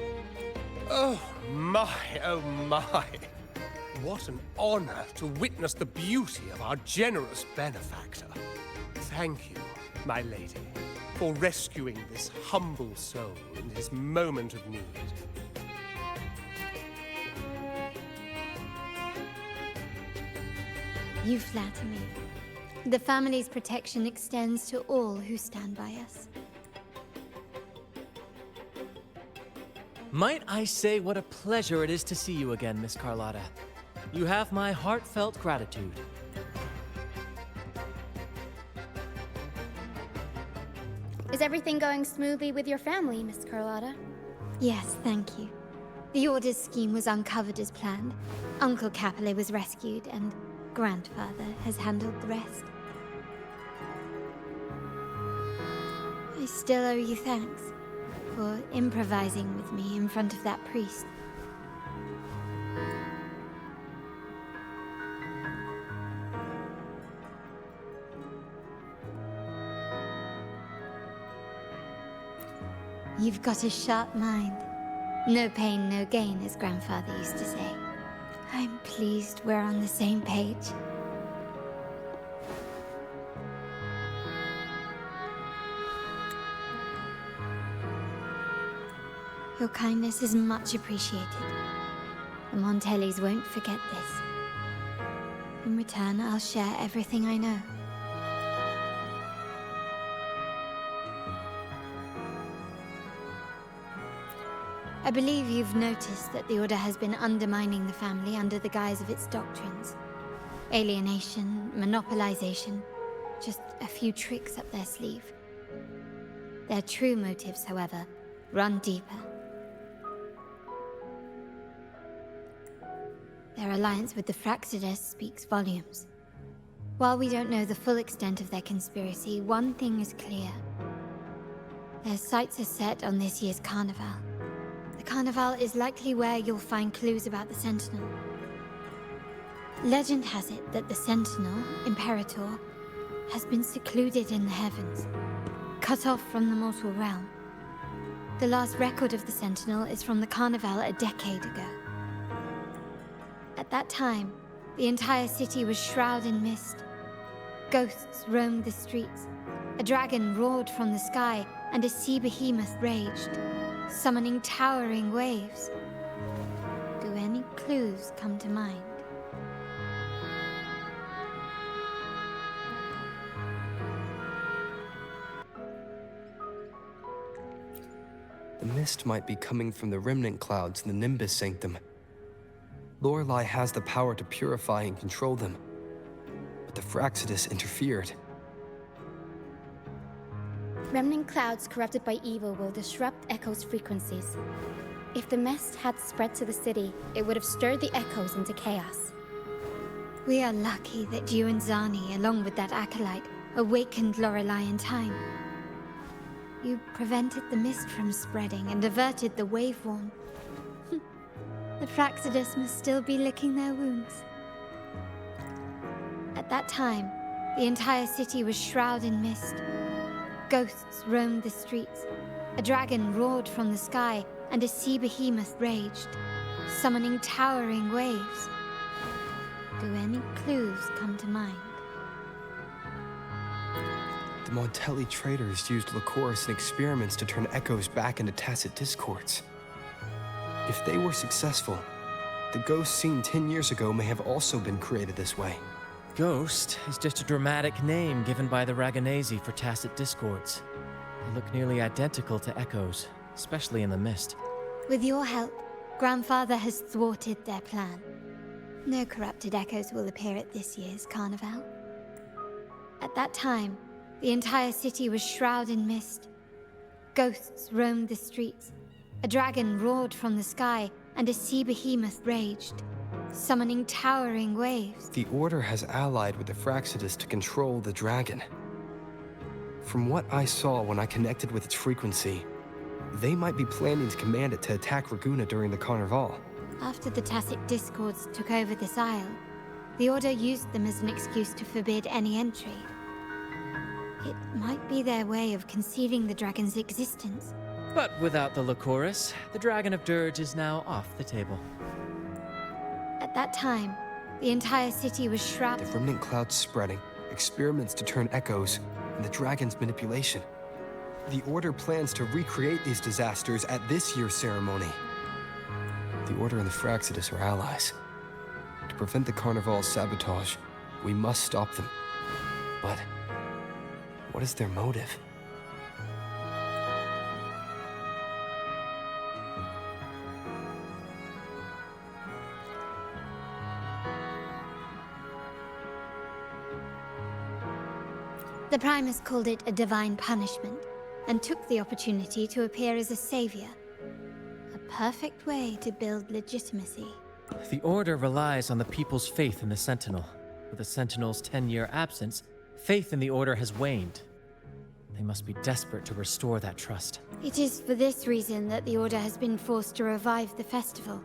Oh my, oh my. What an honor to witness the beauty of our generous benefactor. Thank you, my lady, for rescuing this humble soul in his moment of need. You flatter me. The family's protection extends to all who stand by us. Might I say what a pleasure it is to see you again, Miss Carlotta. You have my heartfelt gratitude. Is everything going smoothly with your family, Miss Carlotta? Yes, thank you. The Order's scheme was uncovered as planned. Uncle Capulet was rescued, and Grandfather has handled the rest. I still owe you thanks for improvising with me in front of that priest. You've got a sharp mind. No pain, no gain, as Grandfather used to say. I'm pleased we're on the same page. Your kindness is much appreciated. The Montellis won't forget this. In return, I'll share everything I know. I believe you've noticed that the Order has been undermining the family under the guise of its doctrines. Alienation, monopolization, just a few tricks up their sleeve. Their true motives, however, run deeper. Their alliance with the Fraxides speaks volumes. While we don't know the full extent of their conspiracy, one thing is clear. Their sights are set on this year's carnival. The carnival is likely where you'll find clues about the Sentinel. Legend has it that the Sentinel, Imperator, has been secluded in the heavens, cut off from the mortal realm. The last record of the Sentinel is from the carnival a decade ago. At that time, the entire city was shrouded in mist. Ghosts roamed the streets. A dragon roared from the sky, and a sea behemoth raged, summoning towering waves. Do any clues come to mind? The mist might be coming from the remnant clouds in the Nimbus Sanctum. Lorelei has the power to purify and control them. But the Fraxidus interfered. Remnant clouds corrupted by evil will disrupt Echo's frequencies. If the mist had spread to the city, it would have stirred the Echoes into chaos. We are lucky that you and Zani, along with that acolyte, awakened Lorelei in time. You prevented the mist from spreading and averted the wave-worn. The Fraxidus must still be licking their wounds. At that time, the entire city was shrouded in mist. Ghosts roamed the streets. A dragon roared from the sky, and a sea behemoth raged, summoning towering waves. Do any clues come to mind? The Montelli traders used Lycoris in experiments to turn echoes back into tacit discords. If they were successful, the ghost seen 10 years ago may have also been created this way. Ghost is just a dramatic name given by the Raganese for tacit discords. They look nearly identical to echoes, especially in the mist. With your help, Grandfather has thwarted their plan. No corrupted echoes will appear at this year's carnival. At that time, the entire city was shrouded in mist. Ghosts roamed the streets. A dragon roared from the sky, and a sea behemoth raged, summoning towering waves. The Order has allied with the Fraxidus to control the dragon. From what I saw when I connected with its frequency, they might be planning to command it to attack Raguna during the Carnival. After the tacit discords took over this isle, the Order used them as an excuse to forbid any entry. It might be their way of concealing the dragon's existence. But without the Lycoris, the Dragon of Dirge is now off the table. At that time, the entire city was shrouded. The remnant clouds spreading, experiments to turn echoes, and the dragon's manipulation. The Order plans to recreate these disasters at this year's ceremony. The Order and the Fraxidus are allies. To prevent the Carnival's sabotage, we must stop them. But what is their motive? The Primus called it a divine punishment, and took the opportunity to appear as a savior. A perfect way to build legitimacy. The Order relies on the people's faith in the Sentinel. With the Sentinel's 10-year absence, faith in the Order has waned. They must be desperate to restore that trust. It is for this reason that the Order has been forced to revive the festival.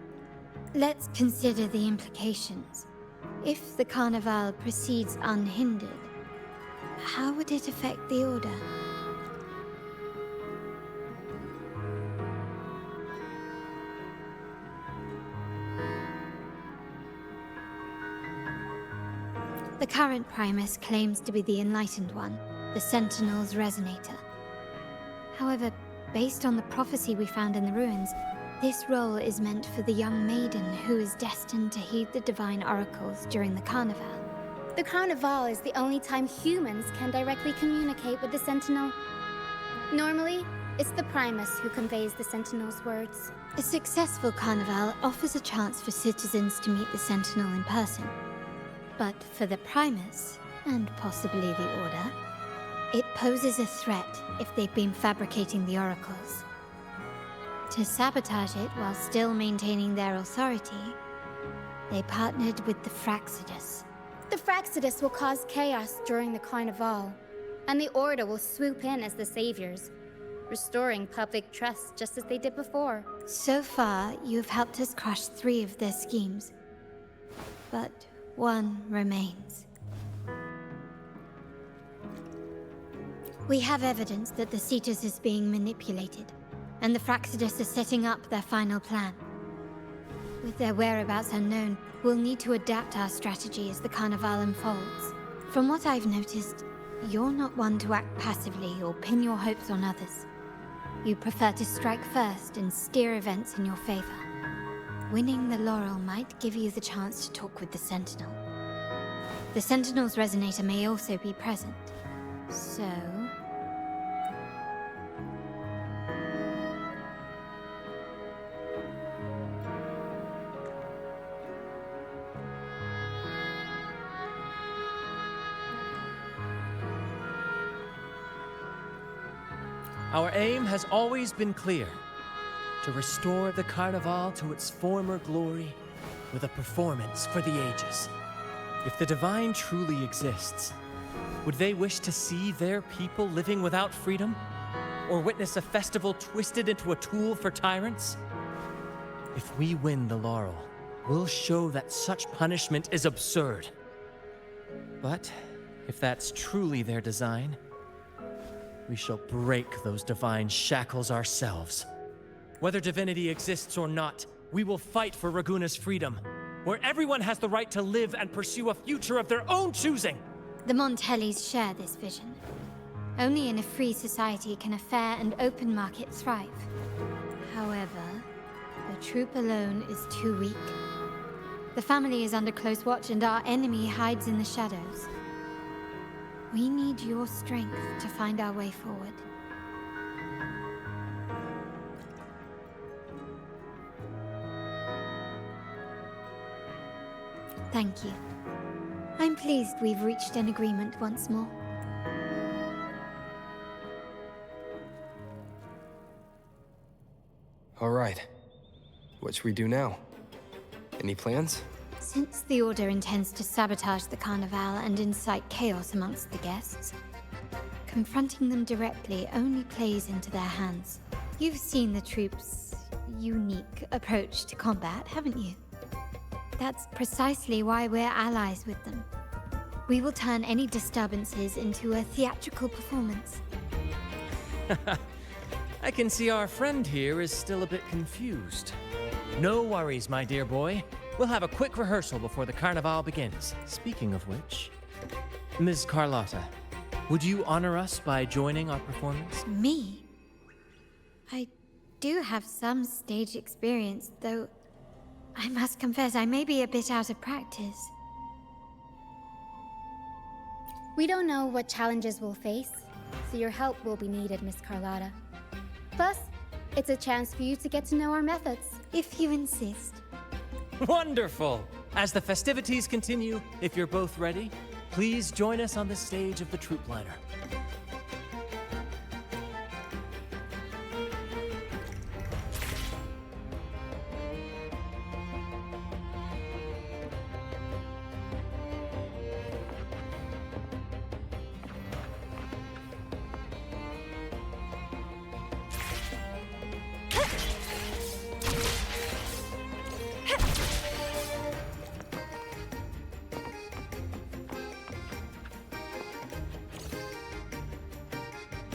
Let's consider the implications. If the Carnival proceeds unhindered, how would it affect the Order? The current Primus claims to be the Enlightened One, the Sentinel's Resonator. However, based on the prophecy we found in the ruins, this role is meant for the young maiden who is destined to heed the divine oracles during the Carnival. The Carnival is the only time humans can directly communicate with the Sentinel. Normally, it's the Primus who conveys the Sentinel's words. A successful Carnival offers a chance for citizens to meet the Sentinel in person. But for the Primus, and possibly the Order, it poses a threat if they've been fabricating the oracles. To sabotage it while still maintaining their authority, they partnered with the Fraxidus. The Fraxidus will cause chaos during the Carnival, and the Order will swoop in as the saviors, restoring public trust just as they did before. So far, you've helped us crush 3 of their schemes. But one remains. We have evidence that the Cetus is being manipulated, and the Fraxidus are setting up their final plan. With their whereabouts unknown, we'll need to adapt our strategy as the Carnival unfolds. From what I've noticed, you're not one to act passively or pin your hopes on others. You prefer to strike first and steer events in your favor. Winning the laurel might give you the chance to talk with the Sentinel. The Sentinel's Resonator may also be present. So... Our aim has always been clear: to restore the Carnival to its former glory with a performance for the ages. If the Divine truly exists, would they wish to see their people living without freedom? Or witness a festival twisted into a tool for tyrants? If we win the laurel, we'll show that such punishment is absurd. But if that's truly their design, we shall break those divine shackles ourselves. Whether divinity exists or not, we will fight for Raguna's freedom, where everyone has the right to live and pursue a future of their own choosing. The Montellis share this vision. Only in a free society can a fair and open market thrive. However, the troop alone is too weak. The family is under close watch and our enemy hides in the shadows. We need your strength to find our way forward. Thank you. I'm pleased we've reached an agreement once more. All right. What should we do now? Any plans? Since the Order intends to sabotage the Carnival and incite chaos amongst the guests, confronting them directly only plays into their hands. You've seen the troops' unique approach to combat, haven't you? That's precisely why we're allies with them. We will turn any disturbances into a theatrical performance. I can see our friend here is still a bit confused. No worries, my dear boy. We'll have a quick rehearsal before the Carnival begins. Speaking of which, Ms. Carlotta, would you honor us by joining our performance? Me? I do have some stage experience, though I must confess I may be a bit out of practice. We don't know what challenges we'll face, so your help will be needed, Miss Carlotta. Plus, it's a chance for you to get to know our methods. If you insist. Wonderful! As the festivities continue, if you're both ready, please join us on the stage of the troop liner.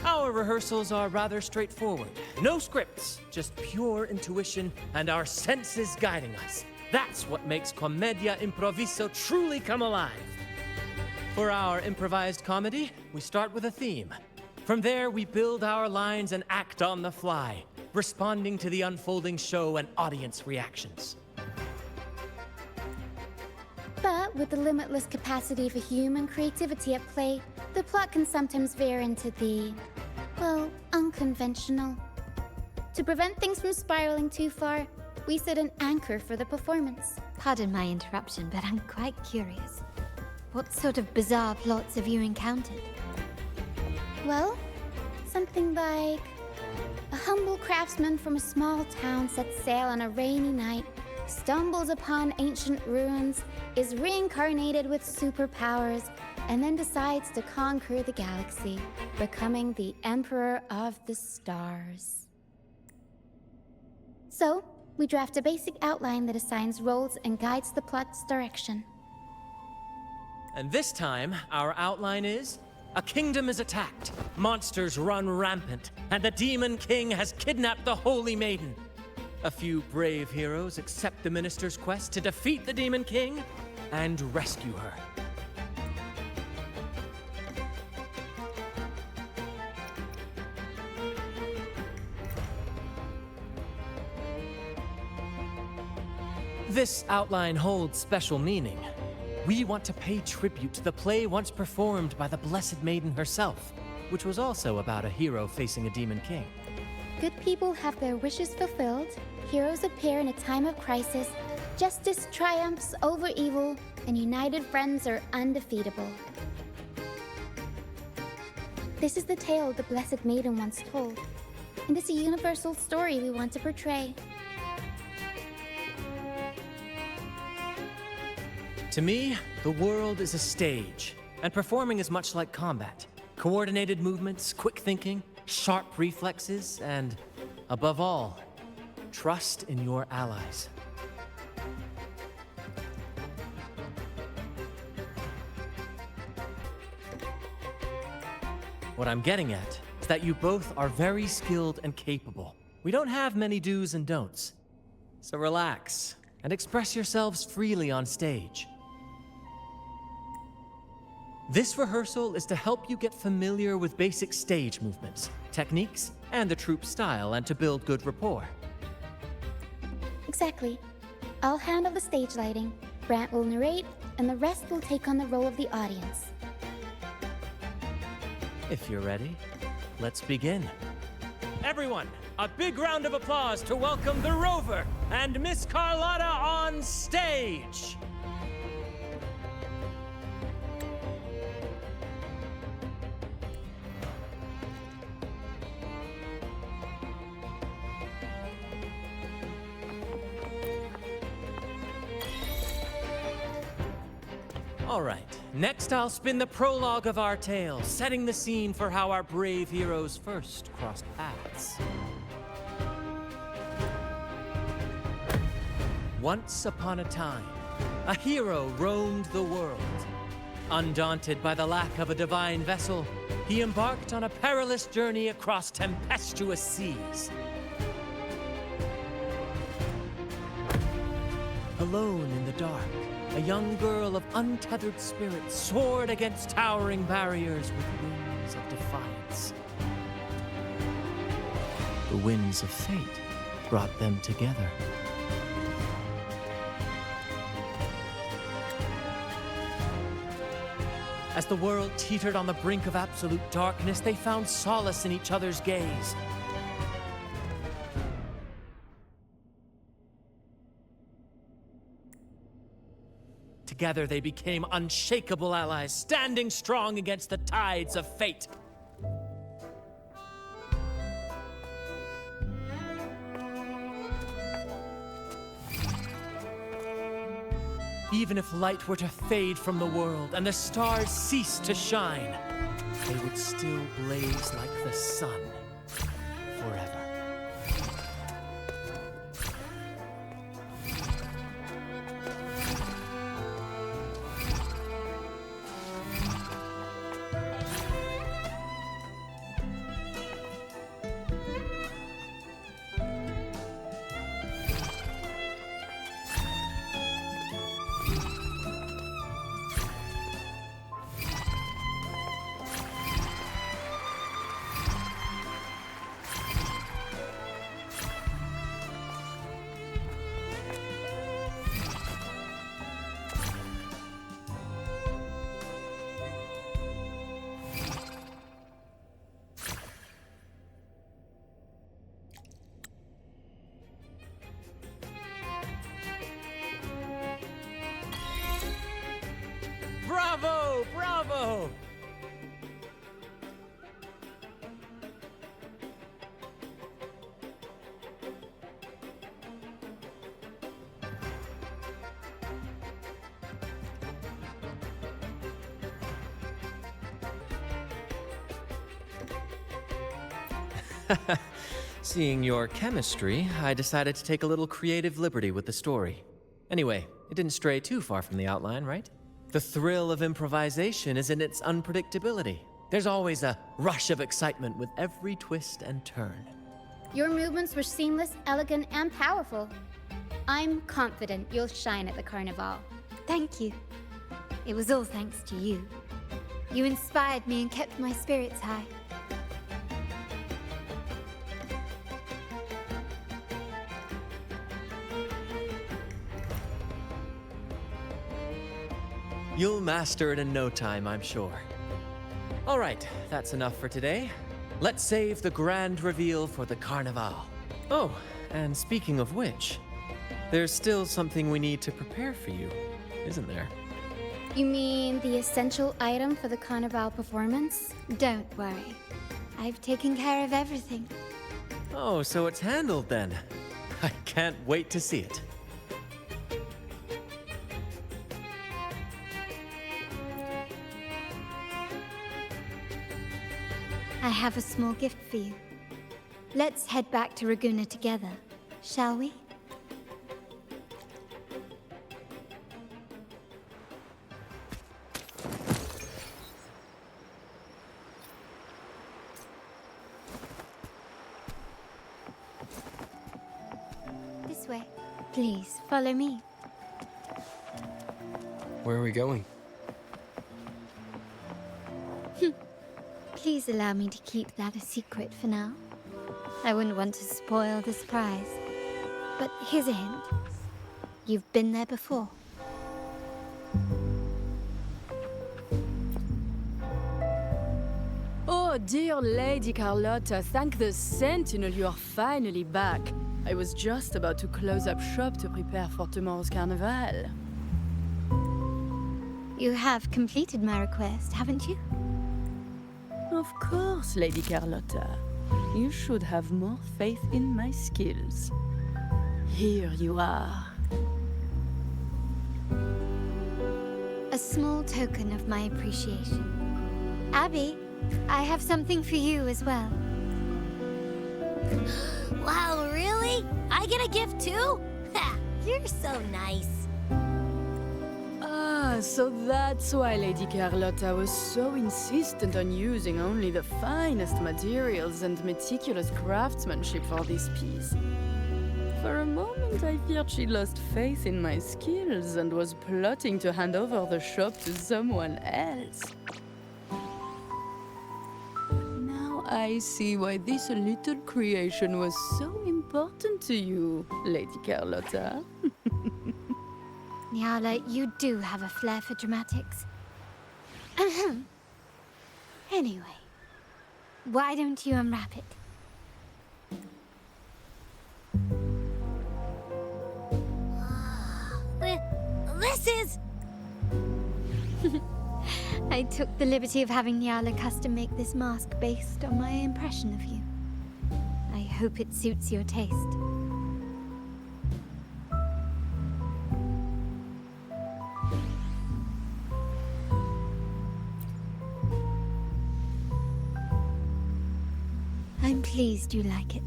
Our rehearsals are rather straightforward. No scripts, just pure intuition and our senses guiding us. That's what makes Commedia Improviso truly come alive. For our improvised comedy, we start with a theme. From there, we build our lines and act on the fly, responding to the unfolding show and audience reactions. But with the limitless capacity for human creativity at play, the plot can sometimes veer into the, well, unconventional. To prevent things from spiraling too far, we set an anchor for the performance. Pardon my interruption, but I'm quite curious. What sort of bizarre plots have you encountered? Well, something like a humble craftsman from a small town sets sail on a rainy night, stumbles upon ancient ruins, is reincarnated with superpowers, and then decides to conquer the galaxy, becoming the Emperor of the Stars. So, we draft a basic outline that assigns roles and guides the plot's direction. And this time, our outline is: a kingdom is attacked, monsters run rampant, and the Demon King has kidnapped the Holy Maiden. A few brave heroes accept the Minister's quest to defeat the Demon King and rescue her. This outline holds special meaning. We want to pay tribute to the play once performed by the Blessed Maiden herself, which was also about a hero facing a Demon King. Good people have their wishes fulfilled, heroes appear in a time of crisis, justice triumphs over evil, and united friends are undefeatable. This is the tale the Blessed Maiden once told, and it's a universal story we want to portray. To me, the world is a stage, and performing is much like combat. Coordinated movements, quick thinking, sharp reflexes, and, above all, trust in your allies. What I'm getting at is that you both are very skilled and capable. We don't have many do's and don'ts. So relax and express yourselves freely on stage. This rehearsal is to help you get familiar with basic stage movements, techniques, and the troupe style, and to build good rapport. Exactly. I'll handle the stage lighting, Brant will narrate, and the rest will take on the role of the audience. If you're ready, let's begin. Everyone, a big round of applause to welcome the Rover and Miss Carlotta on stage! All right, next I'll spin the prologue of our tale, setting the scene for how our brave heroes first crossed paths. Once upon a time, a hero roamed the world. Undaunted by the lack of a divine vessel, he embarked on a perilous journey across tempestuous seas. Alone in the dark, a young girl of untethered spirit soared against towering barriers with wings of defiance. The winds of fate brought them together. As the world teetered on the brink of absolute darkness, they found solace in each other's gaze. Together they became unshakable allies, standing strong against the tides of fate. Even if light were to fade from the world and the stars cease to shine, they would still blaze like the sun forever. Bravo! Bravo! Seeing your chemistry, I decided to take a little creative liberty with the story. Anyway, it didn't stray too far from the outline, right? The thrill of improvisation is in its unpredictability. There's always a rush of excitement with every twist and turn. Your movements were seamless, elegant, and powerful. I'm confident you'll shine at the carnival. Thank you. It was all thanks to you. You inspired me and kept my spirits high. You'll master it in no time, I'm sure. All right, that's enough for today. Let's save the grand reveal for the carnival. Oh, and speaking of which, there's still something we need to prepare for you, isn't there? You mean the essential item for the Carnival performance? Don't worry. I've taken care of everything. Oh, so it's handled then. I can't wait to see it. I have a small gift for you. Let's head back to Raguna together, shall we? This way. Please, follow me. Where are we going? Please allow me to keep that a secret for now. I wouldn't want to spoil the surprise. But here's a hint. You've been there before. Oh, dear Lady Carlotta, thank the Sentinel you are finally back. I was just about to close up shop to prepare for tomorrow's carnival. You have completed my request, haven't you? Of course, Lady Carlotta. You should have more faith in my skills. Here you are. A small token of my appreciation. Abby, I have something for you as well. Wow, really? I get a gift too? Ha! You're so nice. Ah, so that's why Lady Carlotta was so insistent on using only the finest materials and meticulous craftsmanship for this piece. For a moment, I feared she lost faith in my skills and was plotting to hand over the shop to someone else. Now I see why this little creation was so important to you, Lady Carlotta. Nyala, you do have a flair for dramatics. Anyway, why don't you unwrap it? This is... I took the liberty of having Nyala custom make this mask based on my impression of you. I hope it suits your taste. I'm pleased you like it.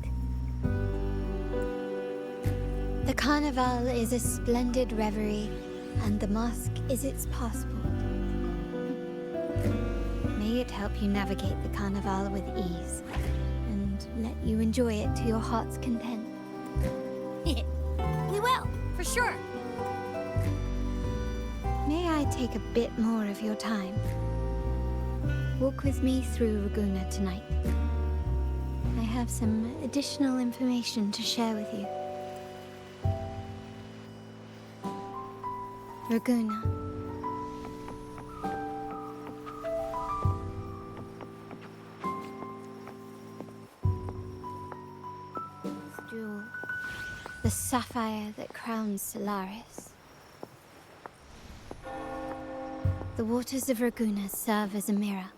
The Carnival is a splendid reverie, and the mask is its passport. May it help you navigate the Carnival with ease, and let you enjoy it to your heart's content. We will, for sure. May I take a bit more of your time? Walk with me through Raguna tonight. I have some additional information to share with you. Raguna. This jewel, the sapphire that crowns Solaris. The waters of Raguna serve as a mirror,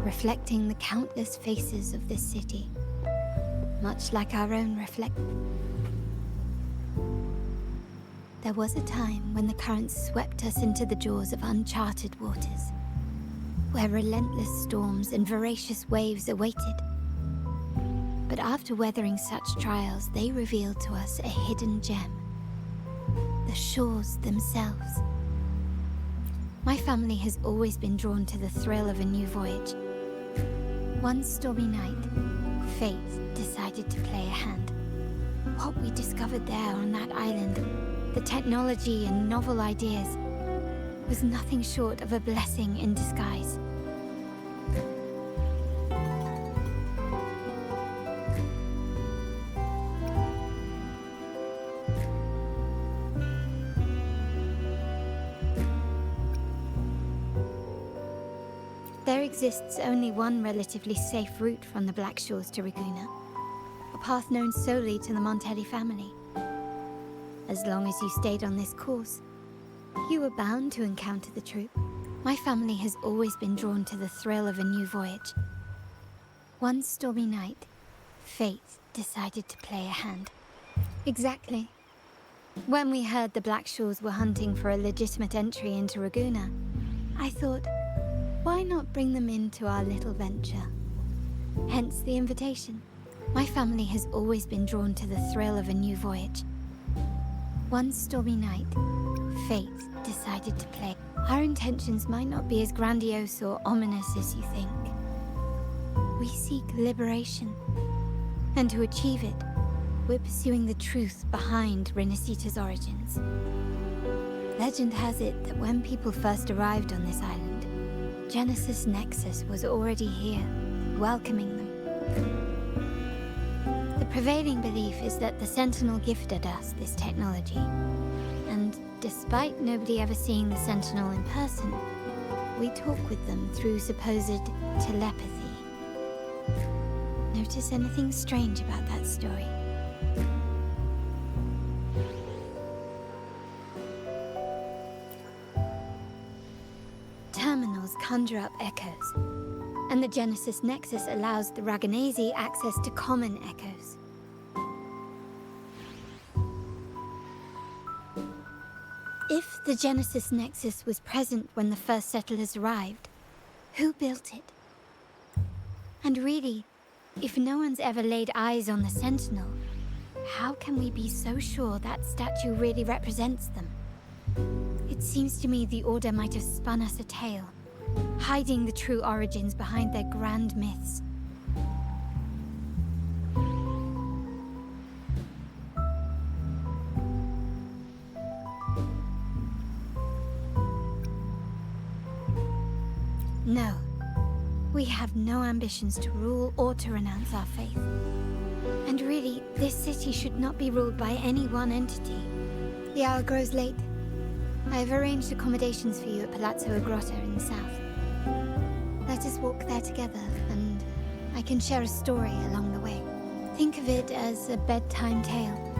reflecting the countless faces of this city, much like our own reflect. There was a time when the currents swept us into the jaws of uncharted waters, where relentless storms and voracious waves awaited. But after weathering such trials, they revealed to us a hidden gem, the shores themselves. My family has always been drawn to the thrill of a new voyage. One stormy night, fate decided to play a hand. What we discovered there on that island, the technology and novel ideas, was nothing short of a blessing in disguise. There exists only one relatively safe route from the Black Shores to Raguna, a path known solely to the Montelli family. As long as you stayed on this course, You were bound to encounter the truth. My family has always been drawn to the thrill of a new voyage. One stormy night, fate decided to play a hand. Exactly. When we heard the Blackshaws were hunting for a legitimate entry into Raguna, I thought, why not bring them into our little venture? Hence the invitation. My family has always been drawn to the thrill of a new voyage. One stormy night, fate decided to play. Our intentions might not be as grandiose or ominous as you think. We seek liberation, and to achieve it, we're pursuing the truth behind Renacita's origins. Legend has it that when people first arrived on this island, Genesis Nexus was already here, welcoming them. The prevailing belief is that the Sentinel gifted us this technology, and despite nobody ever seeing the Sentinel in person, we talk with them through supposed telepathy. Notice anything strange about that story? Terminals conjure up echoes, and the Genesis Nexus allows the Raganazi access to common echoes. If the Genesis Nexus was present when the first settlers arrived, who built it? And really, if no one's ever laid eyes on the Sentinel, how can we be so sure that statue really represents them? It seems to me the Order might have spun us a tale, hiding the true origins behind their grand myths. No. We have no ambitions to rule or to renounce our faith. And really, this city should not be ruled by any one entity. The hour grows late. I have arranged accommodations for you at Palazzo Agrota in the south. Let us walk there together, and I can share a story along the way. Think of it as a bedtime tale.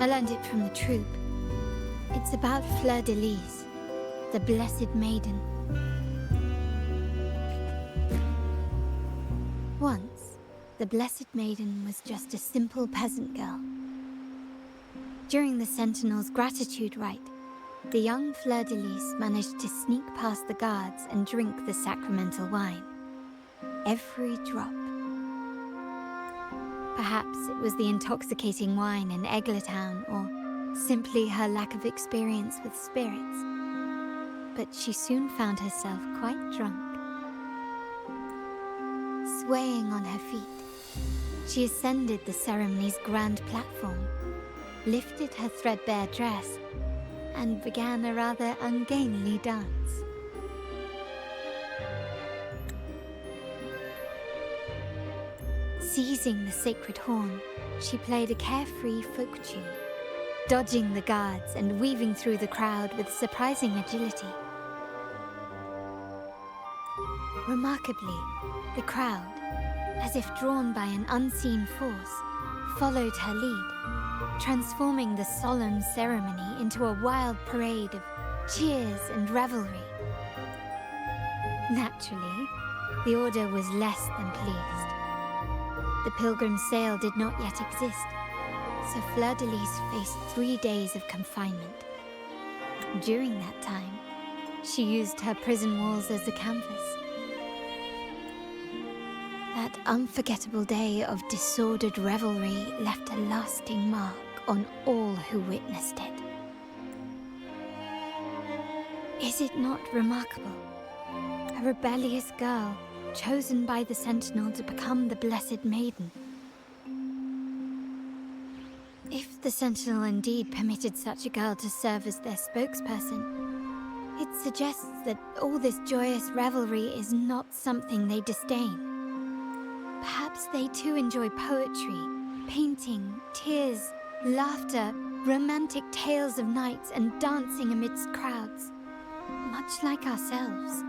I learned it from the troop. It's about Fleur de Lis, the Blessed Maiden. Once, the Blessed Maiden was just a simple peasant girl. During the Sentinel's gratitude rite, the young Fleur de Lis managed to sneak past the guards and drink the sacramental wine. Every drop. Perhaps it was the intoxicating wine in Eggletown, or simply her lack of experience with spirits. But she soon found herself quite drunk. Swaying on her feet, she ascended the ceremony's grand platform, lifted her threadbare dress, and began a rather ungainly dance. Seizing the sacred horn, she played a carefree folk tune, dodging the guards and weaving through the crowd with surprising agility. Remarkably, the crowd, as if drawn by an unseen force, followed her lead, transforming the solemn ceremony into a wild parade of cheers and revelry. Naturally, the Order was less than pleased. The pilgrim sail did not yet exist, so Fleur de Lis faced 3 days of confinement. During that time, she used her prison walls as a canvas. That unforgettable day of disordered revelry left a lasting mark on all who witnessed it. Is it not remarkable? A rebellious girl, chosen by the Sentinel to become the Blessed Maiden. If the Sentinel indeed permitted such a girl to serve as their spokesperson, it suggests that all this joyous revelry is not something they disdain. Perhaps they too enjoy poetry, painting, tears, laughter, romantic tales of nights, and dancing amidst crowds, much like ourselves.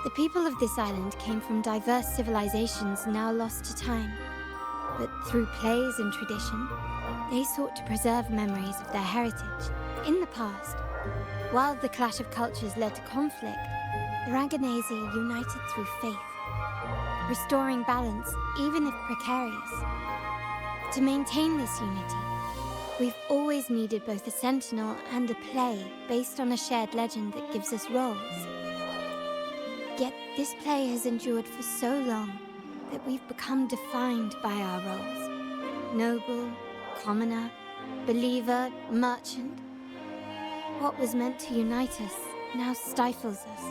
The people of this island came from diverse civilizations now lost to time. But through plays and tradition, they sought to preserve memories of their heritage. In the past, while the clash of cultures led to conflict, the Ragganese united through faith, restoring balance even if precarious. To maintain this unity, we've always needed both a sentinel and a play based on a shared legend that gives us roles. Yet this play has endured for so long that we've become defined by our roles. Noble, commoner, believer, merchant. What was meant to unite us now stifles us.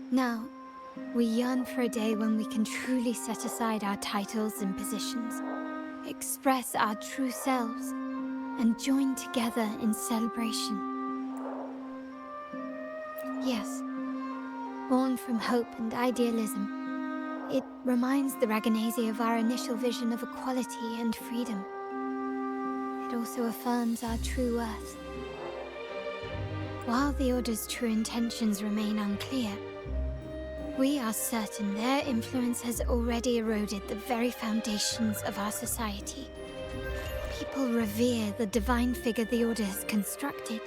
Now, we yearn for a day when we can truly set aside our titles and positions, express our true selves, and join together in celebration. Yes, born from hope and idealism, it reminds the Ragganese of our initial vision of equality and freedom. It also affirms our true worth. While the Order's true intentions remain unclear, we are certain their influence has already eroded the very foundations of our society. People revere the divine figure the Order has constructed,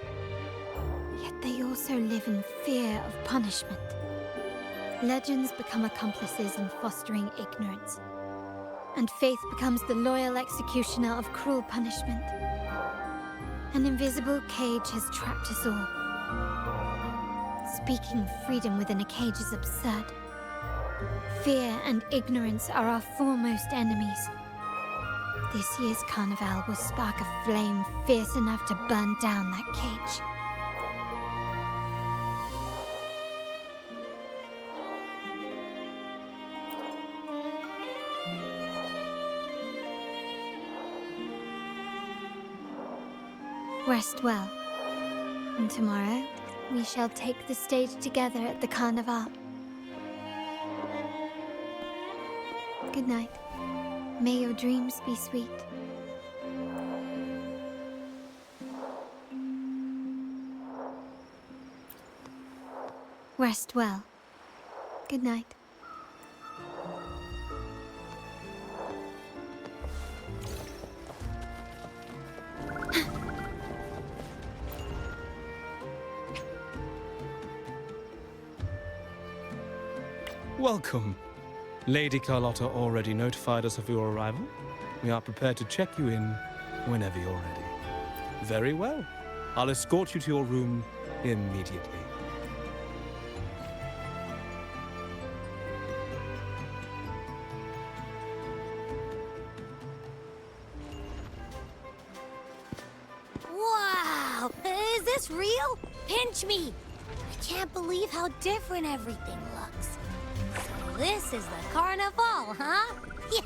yet they also live in fear of punishment. Legends become accomplices in fostering ignorance, and faith becomes the loyal executioner of cruel punishment. An invisible cage has trapped us all. Speaking of freedom within a cage is absurd. Fear and ignorance are our foremost enemies. This year's carnival will spark a flame fierce enough to burn down that cage. Rest well, and tomorrow we shall take the stage together at the carnival. Good night. May your dreams be sweet. Rest well. Good night. Welcome. Lady Carlotta already notified us of your arrival. We are prepared to check you in whenever you're ready. Very well. I'll escort you to your room immediately. Wow! Is this real? Pinch me! I can't believe how different everything looks. So this is the carnival, huh? Yeah!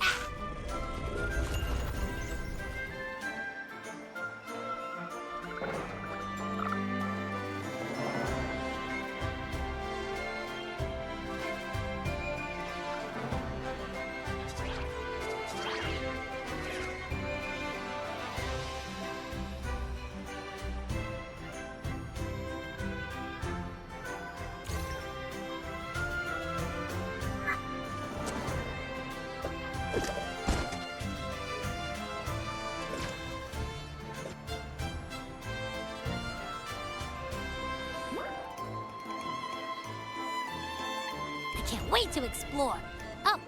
Can't wait to explore. Oh,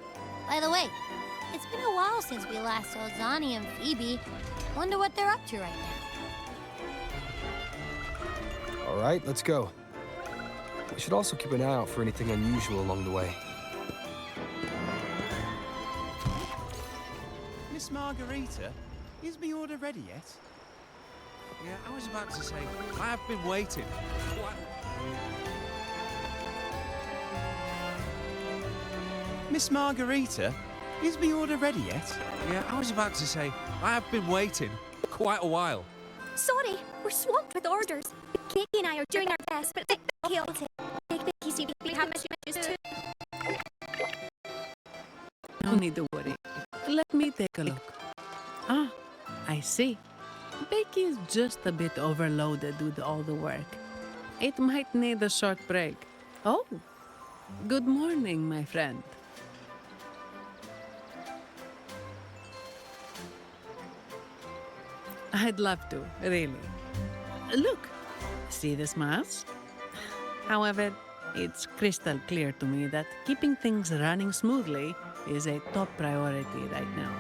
by the way, it's been a while since we last saw Zani and Phoebe. Wonder what they're up to right now. All right, let's go. We should also keep an eye out for anything unusual along the way. Miss Margarita, is my order ready yet? Yeah, I was about to say, I have been waiting. Miss Margarita, is my order ready yet? Yeah, I was about to say, I have been waiting quite a while. Sorry, we're swamped with orders. Nikki and I are doing our best, but it's chaotic. Take the easy, we have messages too. No need to worry. Let me take a look. Ah, I see. Becky is just a bit overloaded with all the work. It might need a short break. Oh, good morning, my friend. I'd love to, really. Look, see this mask? However, it's crystal clear to me that keeping things running smoothly is a top priority right now.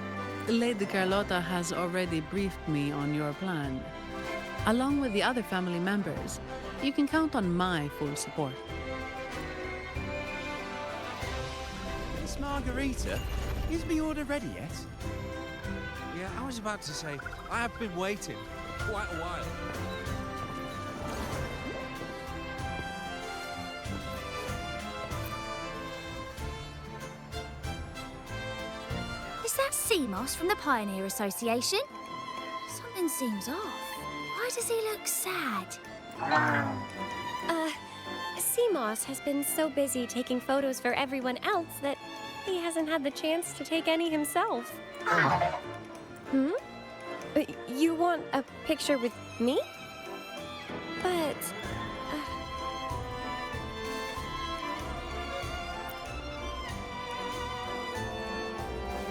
Lady Carlotta has already briefed me on your plan. Along with the other family members, you can count on my full support. Miss Margarita, is my order ready yet? Yeah, I was about to say, I have been waiting for quite a while. Is that sea moss from the Pioneer Association? Something seems off. Why does he look sad? Seamoss has been so busy taking photos for everyone else that he hasn't had the chance to take any himself. Hmm? You want a picture with me? But...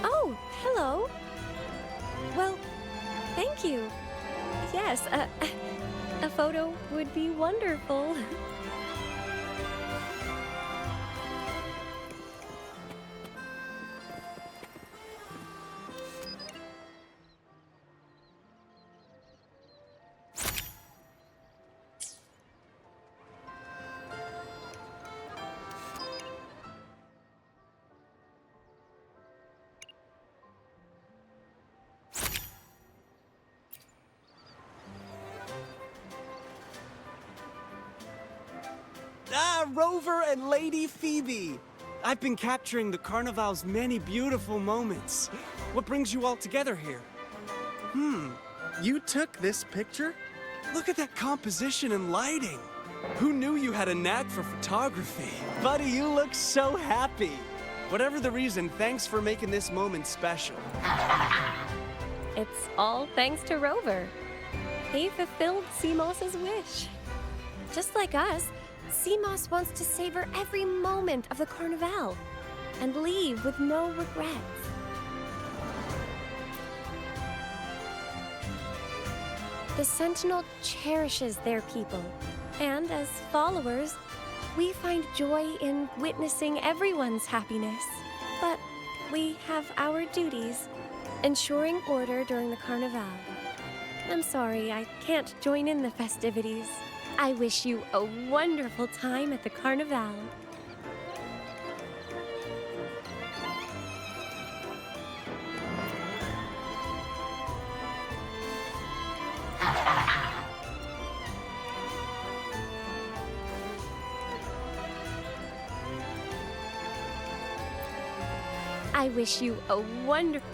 Oh, hello. Well, thank you. Yes, a photo would be wonderful. Ah, Rover and Lady Phoebe! I've been capturing the Carnival's many beautiful moments. What brings you all together here? You took this picture? Look at that composition and lighting. Who knew you had a knack for photography? Buddy, you look so happy. Whatever the reason, thanks for making this moment special. It's all thanks to Rover. He fulfilled Seamoss's wish. Just like us, Seamoss wants to savor every moment of the Carnival and leave with no regrets. The Sentinel cherishes their people, and as followers, we find joy in witnessing everyone's happiness. But we have our duties, ensuring order during the Carnival. I'm sorry, I can't join in the festivities. I wish you a wonderful time at the Carnival. I wish you a wonderful...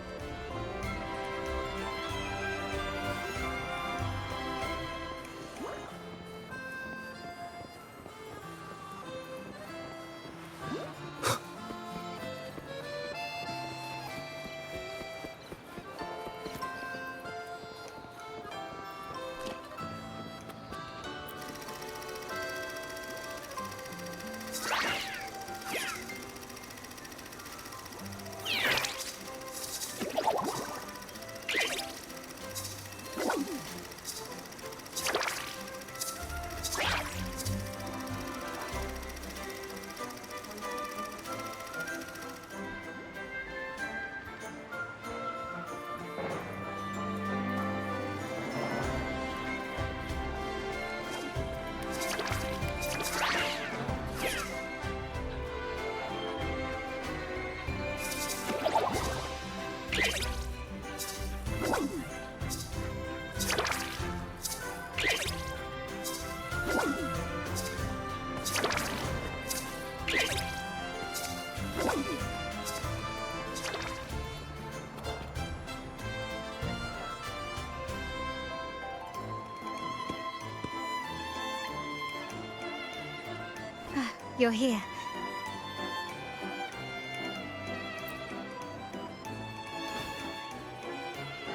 You're here.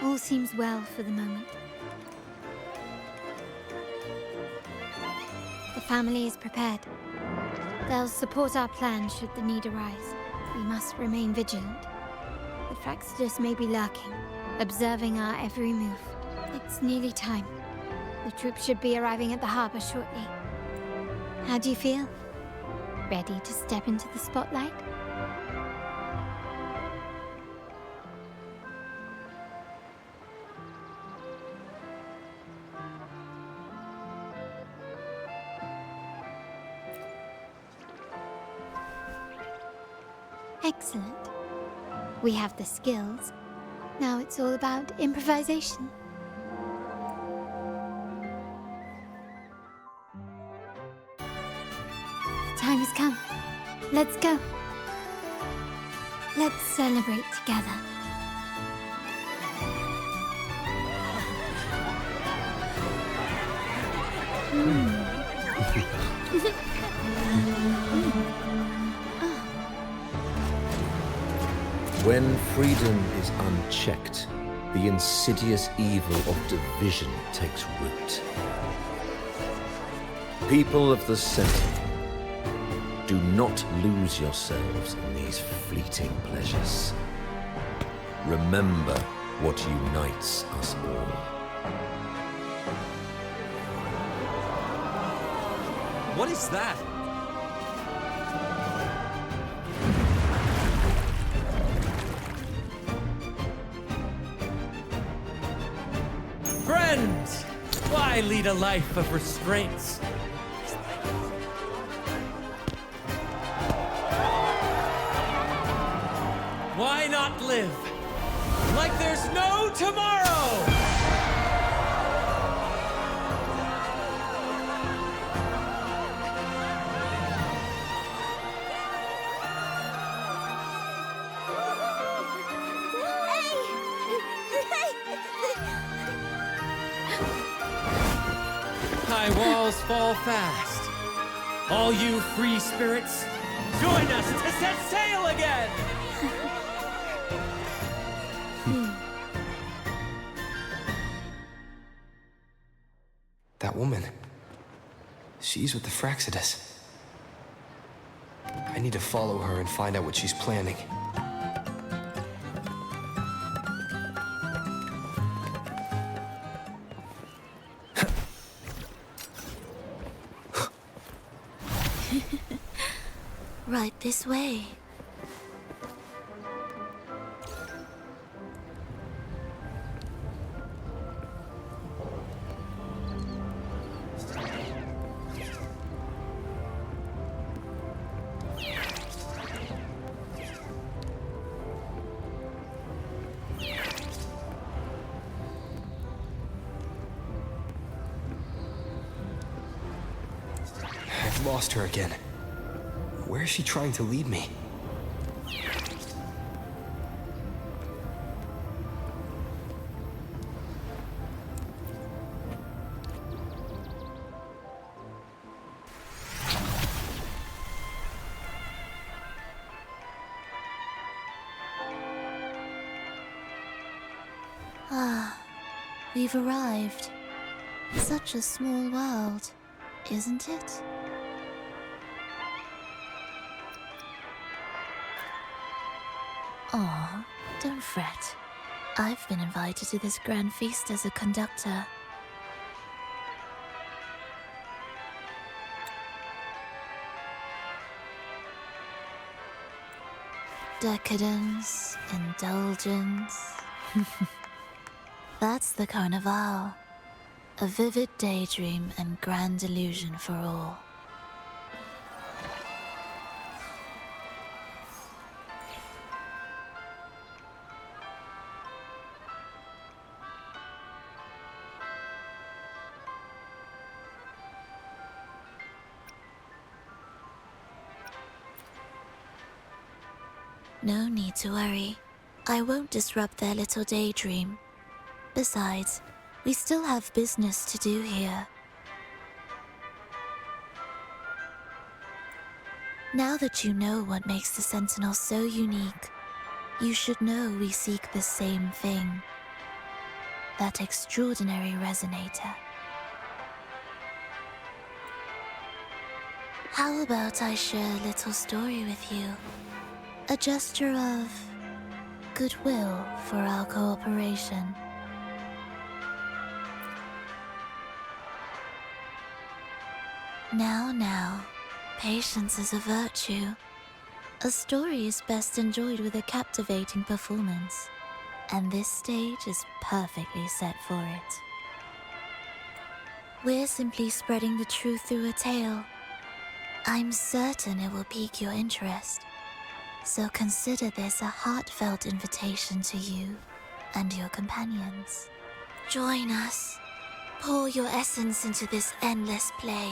All's seems well for the moment. The family is prepared. They'll support our plan should the need arise. We must remain vigilant. The Fraxidus may be lurking, observing our every move. It's nearly time. The troops should be arriving at the harbor shortly. How do you feel? Ready to step into the spotlight? Excellent. We have the skills. Now it's all about improvisation. The time has come. Let's go. Let's celebrate together. When freedom is unchecked, the insidious evil of division takes root. People of the Sentinel, do not lose yourselves in these fleeting pleasures. Remember what unites us all. What is that? Friends! Why lead a life of restraints? Why not live like there's no tomorrow? High walls fall fast. All you free spirits, join us to set sail again! That woman. She's with the Fraxidus. I need to follow her and find out what she's planning. Right this way. I've lost her again. Where is she trying to lead me? Ah, we've arrived. Such a small world, isn't it? Aw, don't fret. I've been invited to this grand feast as a conductor. Decadence, indulgence. That's the Carnival. A vivid daydream and grand illusion for all. No need to worry. I won't disrupt their little daydream. Besides, we still have business to do here. Now that you know what makes the Sentinel so unique, you should know we seek the same thing. that extraordinary resonator. How about I share a little story with you? A gesture of goodwill for our cooperation. Now, patience is a virtue. A story is best enjoyed with a captivating performance, and this stage is perfectly set for it. We're simply spreading the truth through a tale. I'm certain it will pique your interest, so consider this a heartfelt invitation to you and your companions. Join us, pour your essence into this endless play,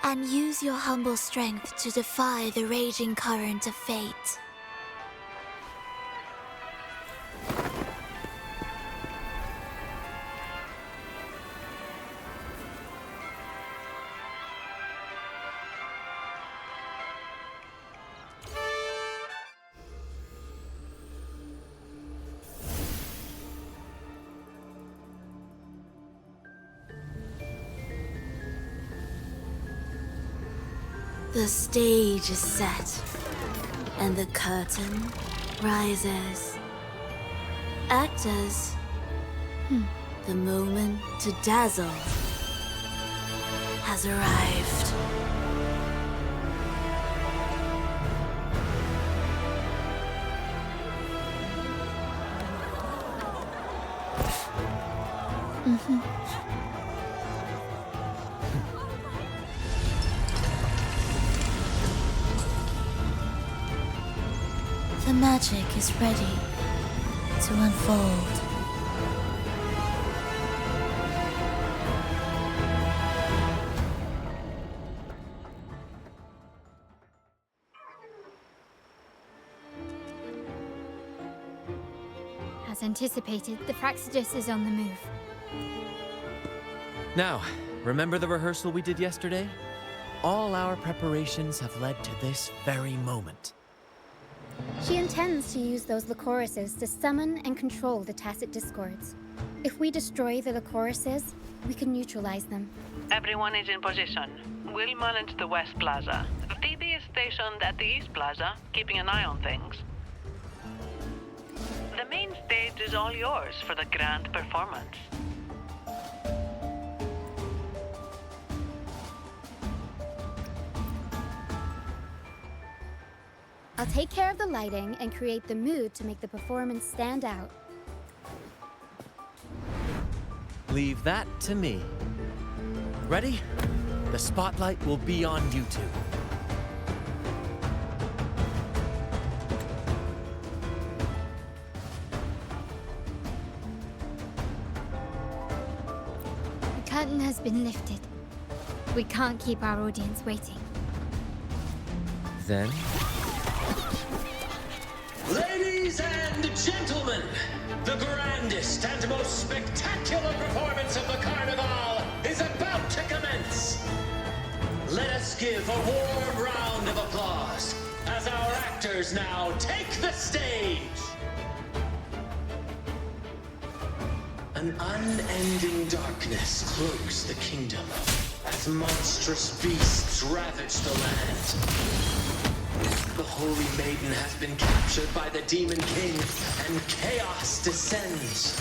and use your humble strength to defy the raging current of fate. The stage is set, and the curtain rises. Actors, the moment to dazzle has arrived. The magic is ready to unfold. As anticipated, the Praxidus is on the move. Now, remember the rehearsal we did yesterday? All our preparations have led to this very moment. She intends to use those Lycorises to summon and control the Tacit Discords. If we destroy the Lycorises, we can neutralize them. Everyone is in position. We'll manage the West Plaza. Phoebe is stationed at the East Plaza, keeping an eye on things. The main stage is all yours for the grand performance. I'll take care of the lighting and create the mood to make the performance stand out. Leave that to me. Ready? The spotlight will be on you two. The curtain has been lifted. We can't keep our audience waiting. Then... Ladies and gentlemen, the grandest and most spectacular performance of the Carnival is about to commence. Let us give a warm round of applause as our actors now take the stage. An unending darkness cloaks the kingdom as monstrous beasts ravage the land. The Holy Maiden has been captured by the Demon King, and chaos descends.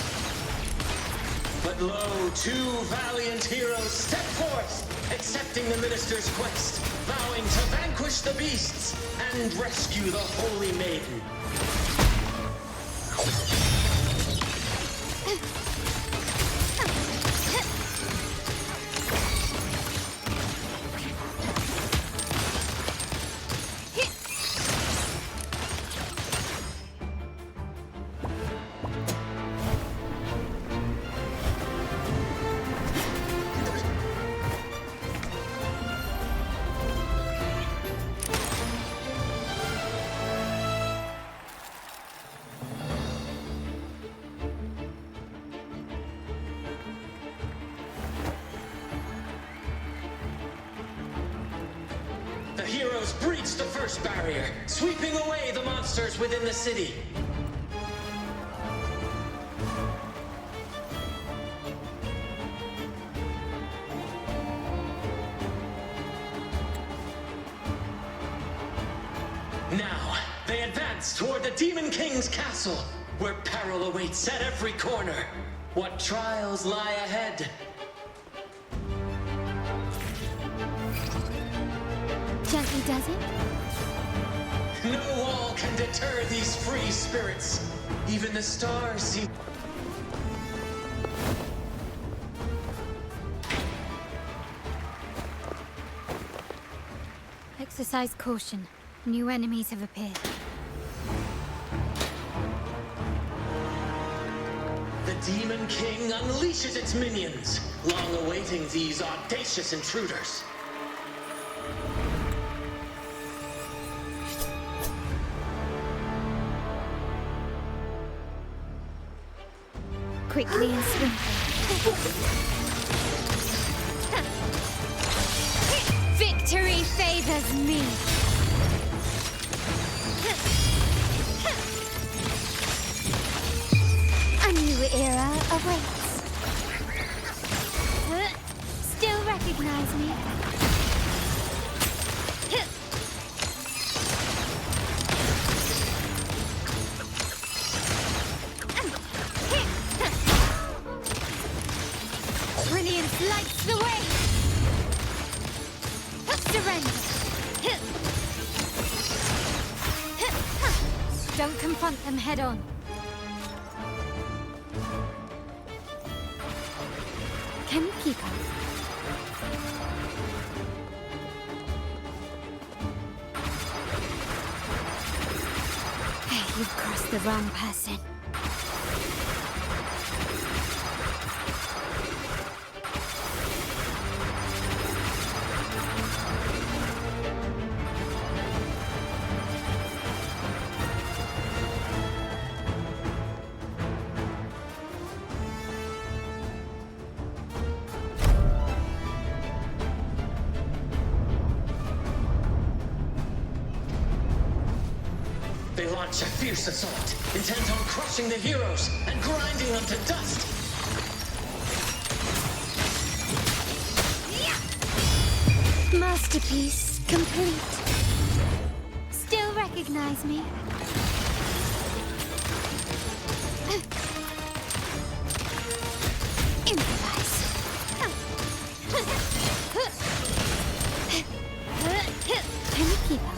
But lo, two valiant heroes step forth, accepting the Minister's quest, vowing to vanquish the beasts and rescue the Holy Maiden. The heroes breach the first barrier, sweeping away the monsters within the city. Advance toward the Demon King's castle, where peril awaits at every corner. What trials lie ahead? Gently does it? No wall can deter these free spirits. Even the stars seem... Exercise caution. New enemies have appeared. The Demon King unleashes its minions, long awaiting these audacious intruders. Quickly and swiftly. Victory favors me! A new era awaits. Still recognize me? Brilliance lights the way! Surrender! Don't confront them head on. Can you keep up? Hey, you've crossed the wrong person. They launch a fierce assault, intent on crushing the heroes and grinding them to dust. Masterpiece complete. Still recognize me? Improvise. Can you keep up?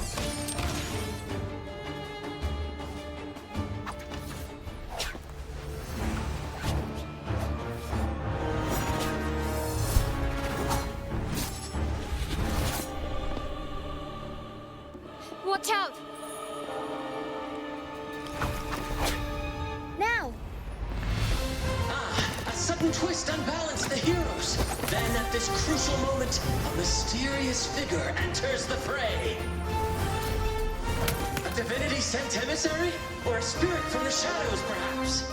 Watch out! Now! A sudden twist unbalanced the heroes. Then at this crucial moment, a mysterious figure enters the fray. A divinity sent emissary? Or a spirit from the shadows, perhaps?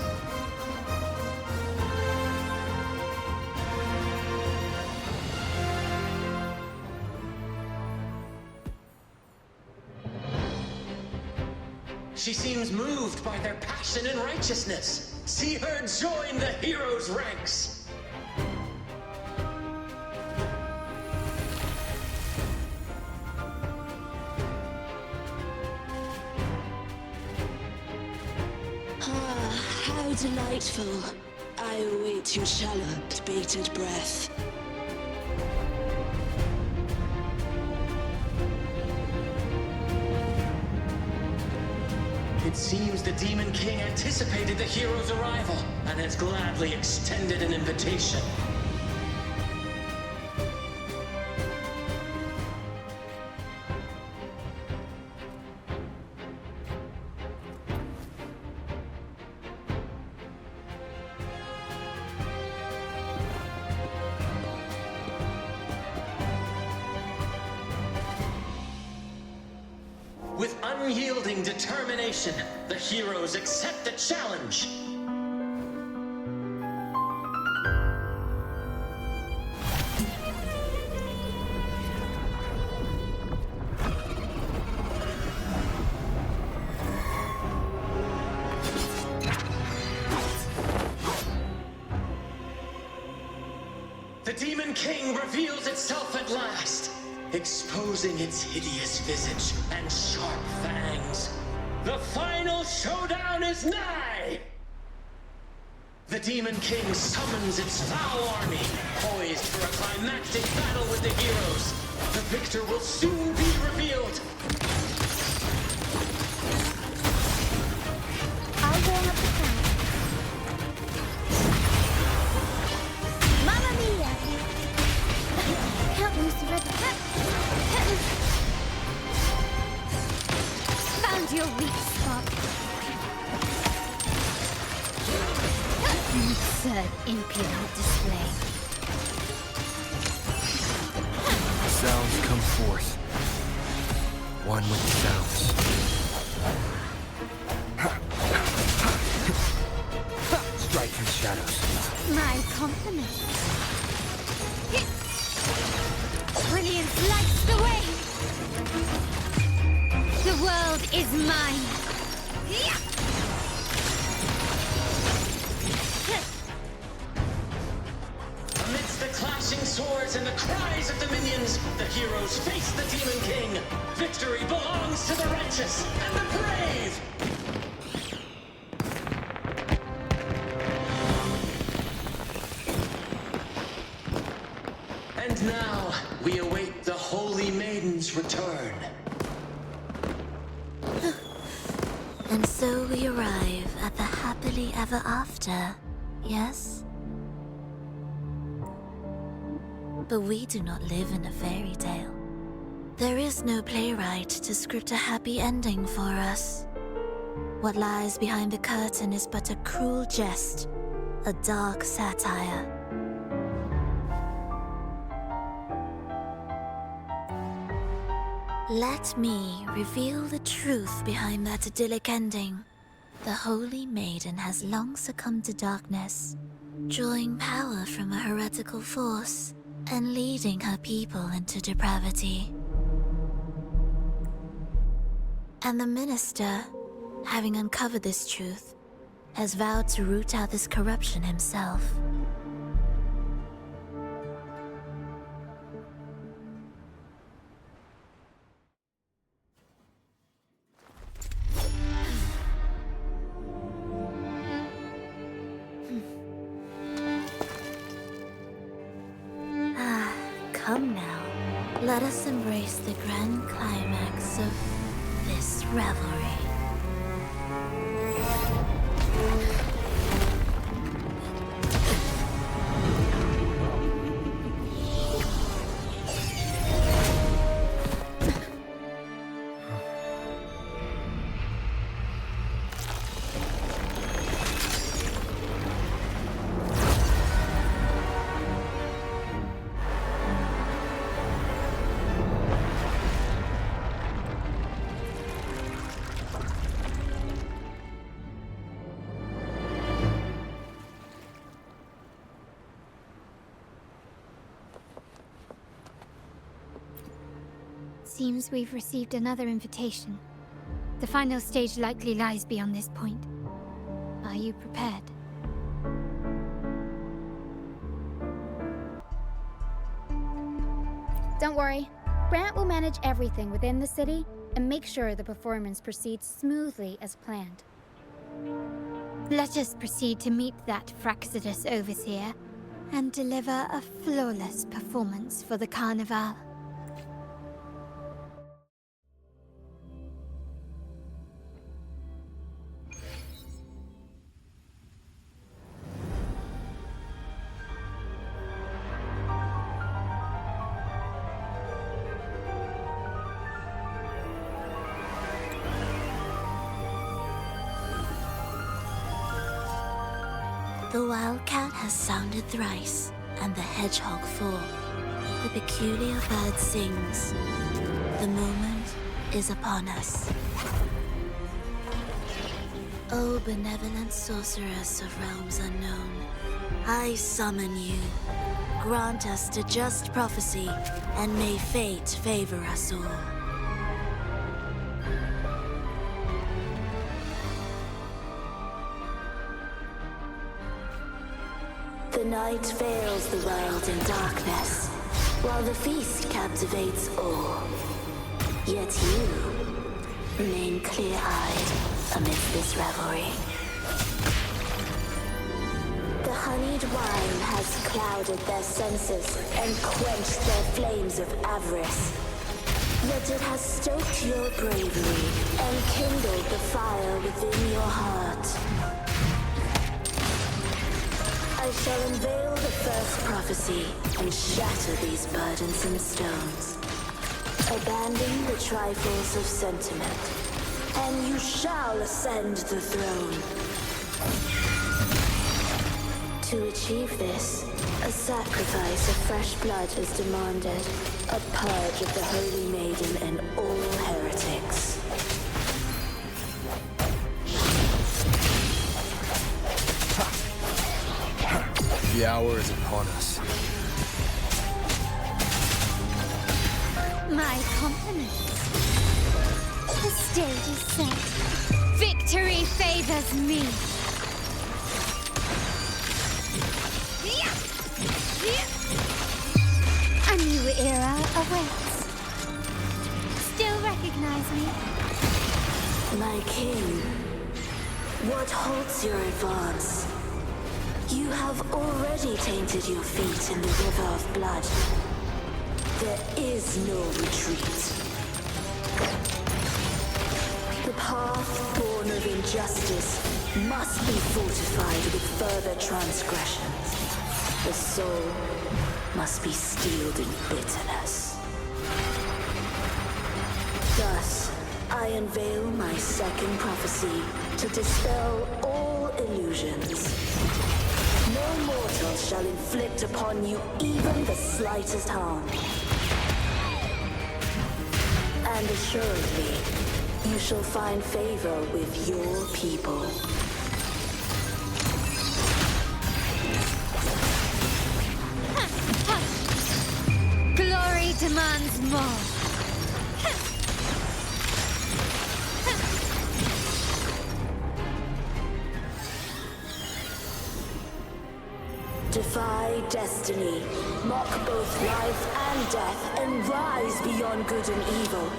She seems moved by their passion and righteousness. See her join the heroes' ranks. Ah, how delightful. I await your shallow, bated breath. It seems the Demon King anticipated the hero's arrival and has gladly extended an invitation. With unyielding determination, the heroes accept the challenge. The Demon King reveals itself at last, exposing its hideous visage and sharp fangs. The final showdown is nigh! The Demon King summons its foul army, poised for a climactic battle with the heroes. The victor will soon be revealed. I'll warm up the crowd. Mamma mia! Can't lose the red cap. Found your weak spot. Absurd, impudent display. Sounds come forth. One with the sounds. Strike from shadows. My compliments. Brilliance lights the way. The world is mine. Amidst the clashing swords and the cries of the minions, the heroes face the Demon King. Victory belongs to the righteous and the brave! And now, we await the Holy Maiden's return. And so we arrive at the happily ever after, yes? But we do not live in a fairy tale. There is no playwright to script a happy ending for us. What lies behind the curtain is but a cruel jest, a dark satire. Let me reveal the truth behind that idyllic ending. The Holy Maiden has long succumbed to darkness, drawing power from a heretical force and leading her people into depravity. And the minister, having uncovered this truth, has vowed to root out this corruption himself. Come now, let us embrace the grand climax of this revelry. Seems we've received another invitation. The final stage likely lies beyond this point. Are you prepared? Don't worry. Grant will manage everything within the city and make sure the performance proceeds smoothly as planned. Let us proceed to meet that Fraxidus Overseer and deliver a flawless performance for the Carnival. The wildcat has sounded thrice, and the hedgehog four. The peculiar bird sings. The moment is upon us. O benevolent sorceress of realms unknown, I summon you. Grant us the just prophecy, and may fate favor us all. The night veils the world in darkness, while the feast captivates all. Yet remain clear-eyed amidst this revelry. The honeyed wine has clouded their senses and quenched their flames of avarice. Yet it has stoked your bravery and kindled the fire within your heart. I shall unveil the first prophecy and shatter these burdensome stones. Abandon the trifles of sentiment, and you shall ascend the throne. To achieve this, a sacrifice of fresh blood is demanded, a purge of the Holy Maiden and all heretics. The hour is upon us. My compliments. The stage is set. Victory favors me. A new era awaits. Still recognize me? My king, what halts your advance? You have already tainted your feet in the river of blood. There is no retreat. The path born of injustice must be fortified with further transgressions. The soul must be steeled in bitterness. Thus, I unveil my second prophecy to dispel all illusions. No mortal shall inflict upon you even the slightest harm. And assuredly, you shall find favor with your people. Glory demands more. Defy destiny, mock both life and death, and rise beyond good and evil.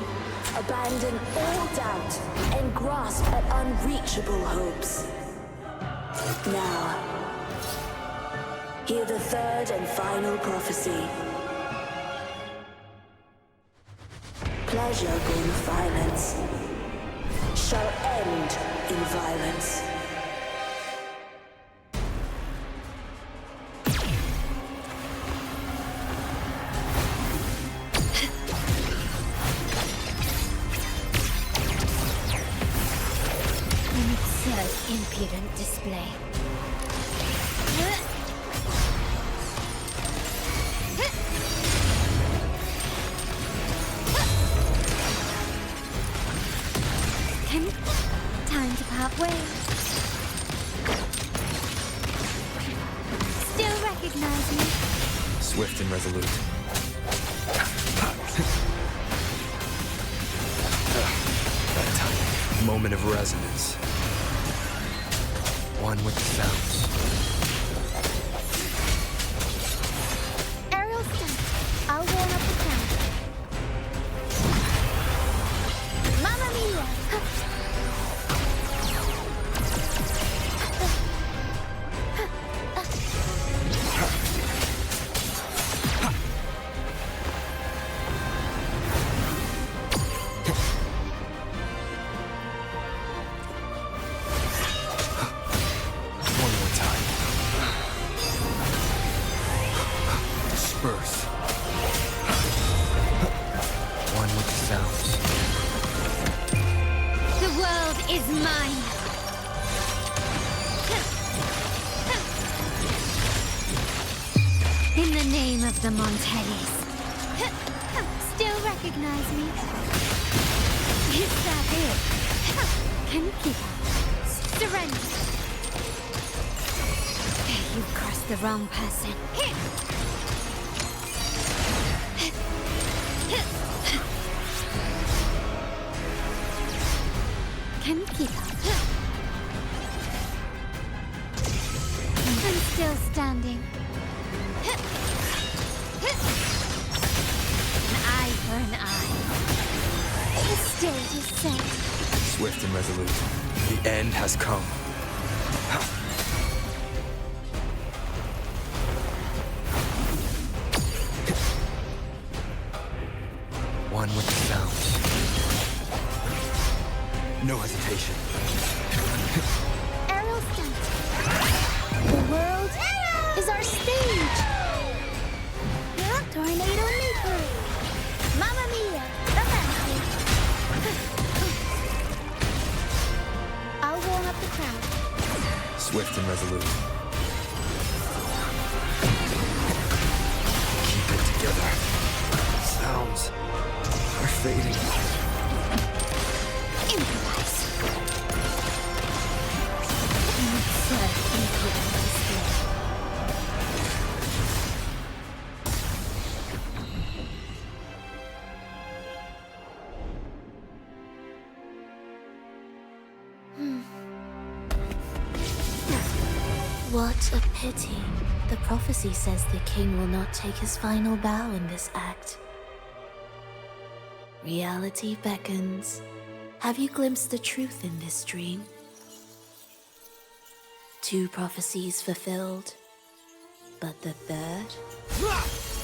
Abandon all doubt and grasp at unreachable hopes. Now, hear the third and final prophecy. Pleasure born of violence shall end in violence. Impudent display. Time to part ways. Still recognize me? Swift and resolute. That tiny moment of resonance. One with the sounds. Aerial stunt. I'll warm up the count. Mamma mia! One with the sounds. The world is mine. In the name of the Montellis. Still recognize me? Is that it? Can you keep up? Surrender. You've crossed the wrong person. Can you keep up? I'm still standing. An eye for an eye. The stage is set. Swift and resolute. The end has come. One with the sounds. No hesitation. Aerial stunt. The world is our stage. Tornado maker. Mamma mia. I'll warm up the crowd. Swift and resolute. Keep it together. Sounds are fading. Improvise. Insert What a pity. The prophecy says the king will not take his final bow in this act. Reality beckons. Have you glimpsed the truth in this dream? 2 prophecies fulfilled, but the third?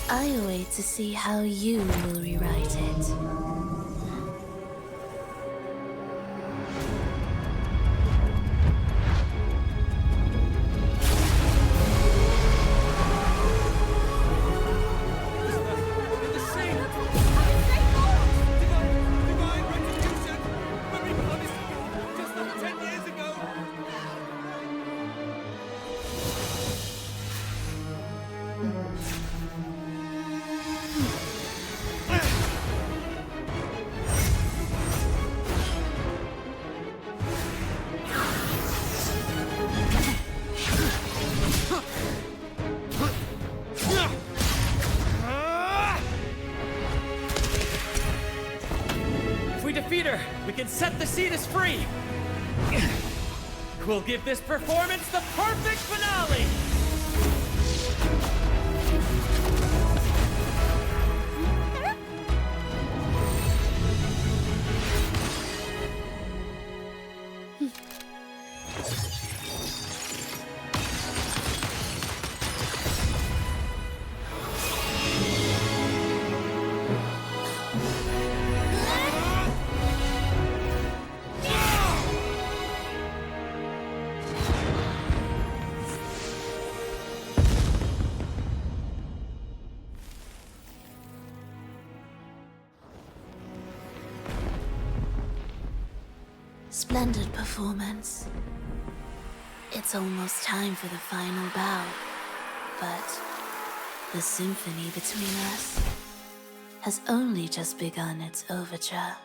I await to see how you will rewrite it. We can set the Cetus free! We'll give this performance the perfect finale! Splendid performance. It's almost time for the final bow, but the symphony between us has only just begun its overture.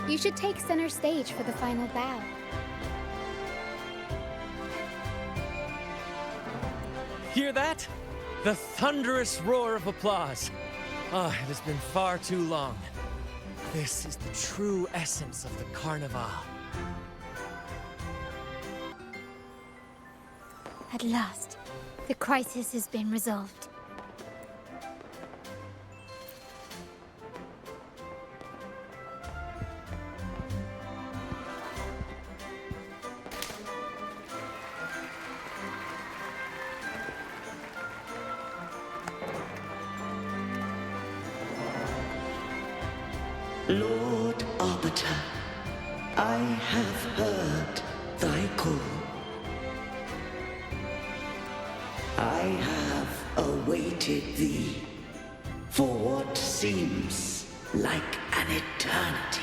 You should take center stage for the final bow. Hear that? The thunderous roar of applause. Ah, it has been far too long. This is the true essence of the Carnival. At last, the crisis has been resolved. Lord Arbiter, I have heard thy call. I have awaited thee for what seems like an eternity.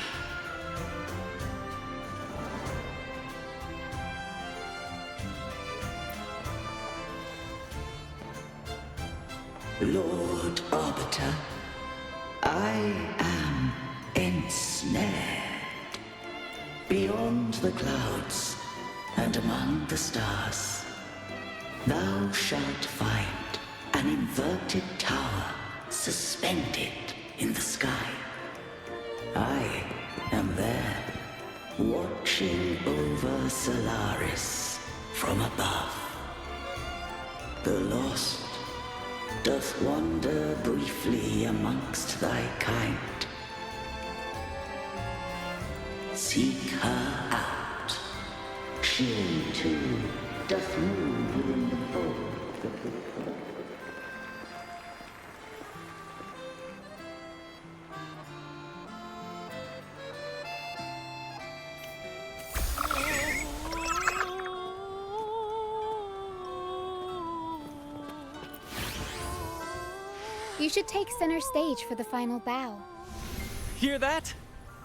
Lord Arbiter, I am ensnared. Beyond the clouds and among the stars, thou shalt find an inverted tower suspended in the sky. I am there, watching over Solaris from above. The lost doth wander briefly amongst thy kind. Seek her out. She too doth move within the fold of the fold. You should take center stage for the final bow. Hear that?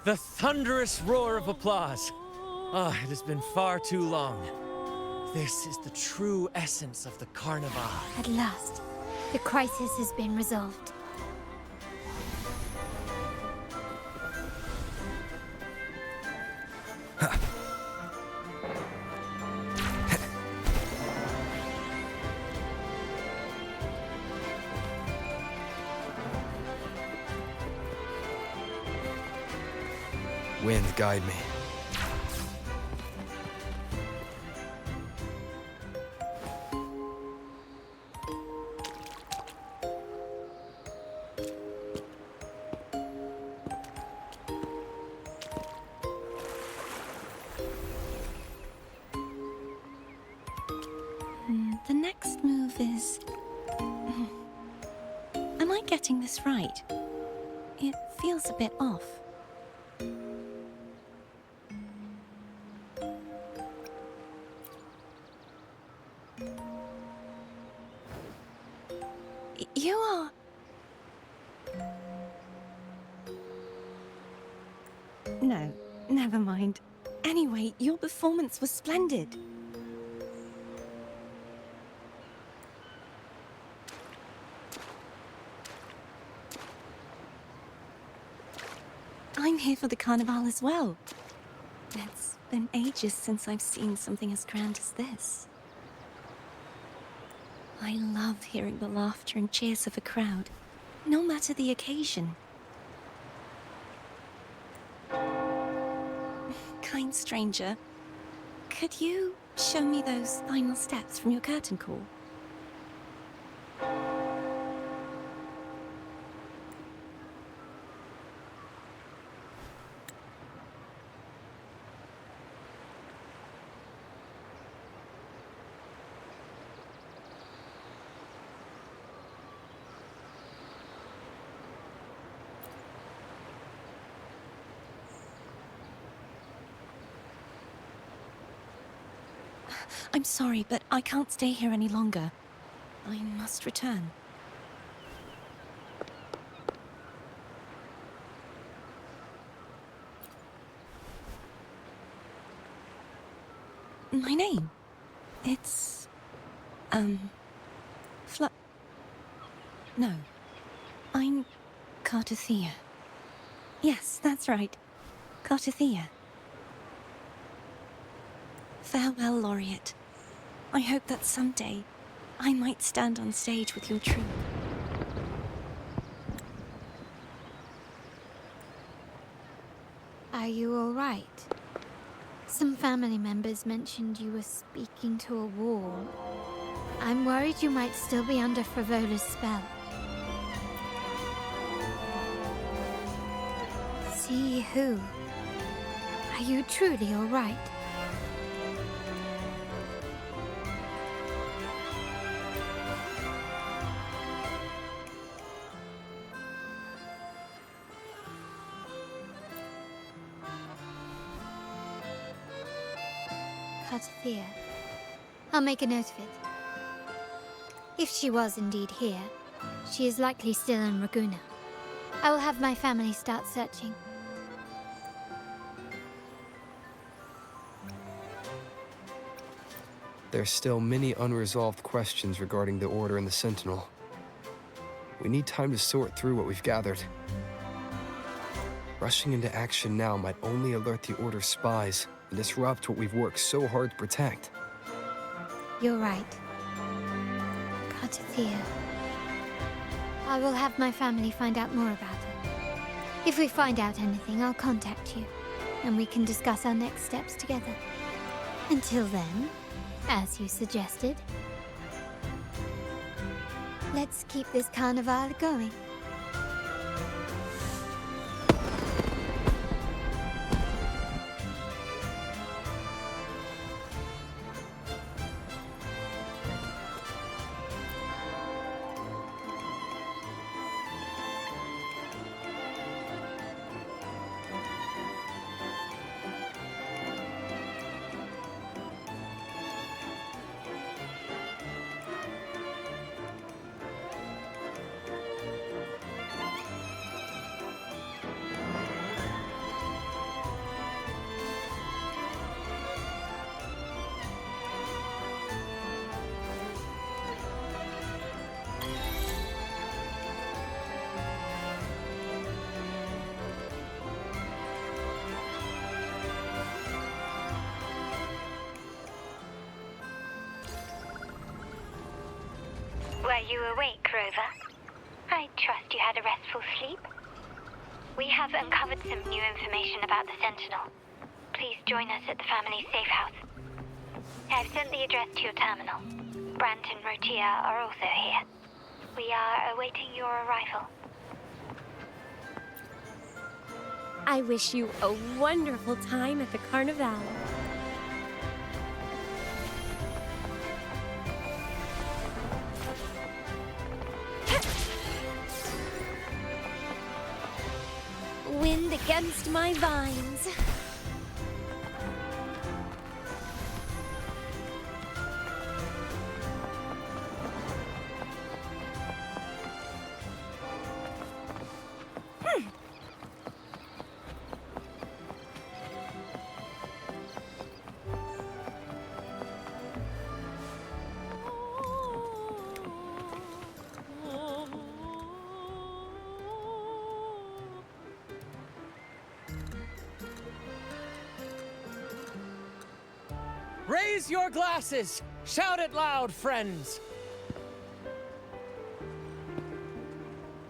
The thunderous roar of applause. Ah, it has been far too long. This is the true essence of the Carnival. At last, the crisis has been resolved. Wind, guide me. The next move is... Am I getting this right? It feels a bit off. You are... No, never mind. Anyway, your performance was splendid. I'm here for the Carnival as well. It's been ages since I've seen something as grand as this. I love hearing the laughter and cheers of a crowd, no matter the occasion. Kind stranger, could you show me those final steps from your curtain call? I'm sorry, but I can't stay here any longer. I must return. My name? It's... No. I'm Cartothea. Yes, that's right. Cartothea. Farewell, Laureate. I hope that someday I might stand on stage with your troupe. Are you all right? Some family members mentioned you were speaking to a wall. I'm worried you might still be under Frivola's spell. See who? Are you truly all right? Cartathea. I'll make a note of it. If she was indeed here, she is likely still in Raguna. I will have my family start searching. There's still many unresolved questions regarding the Order and the Sentinel. We need time to sort through what we've gathered. Rushing into action now might only alert the Order's spies and disrupt what we've worked so hard to protect. You're right. Cartathea. I will have my family find out more about her. If we find out anything, I'll contact you, and we can discuss our next steps together. Until then, as you suggested, let's keep this carnival going. Were you awake, Rover? I trust you had a restful sleep. We have uncovered some new information about the Sentinel. Please join us at the family's safe house. I've sent the address to your terminal. Brant and Rotia are also here. We are awaiting your arrival. I wish you a wonderful time at the Carnival. Wind against my vines. Raise your glasses! Shout it loud, friends!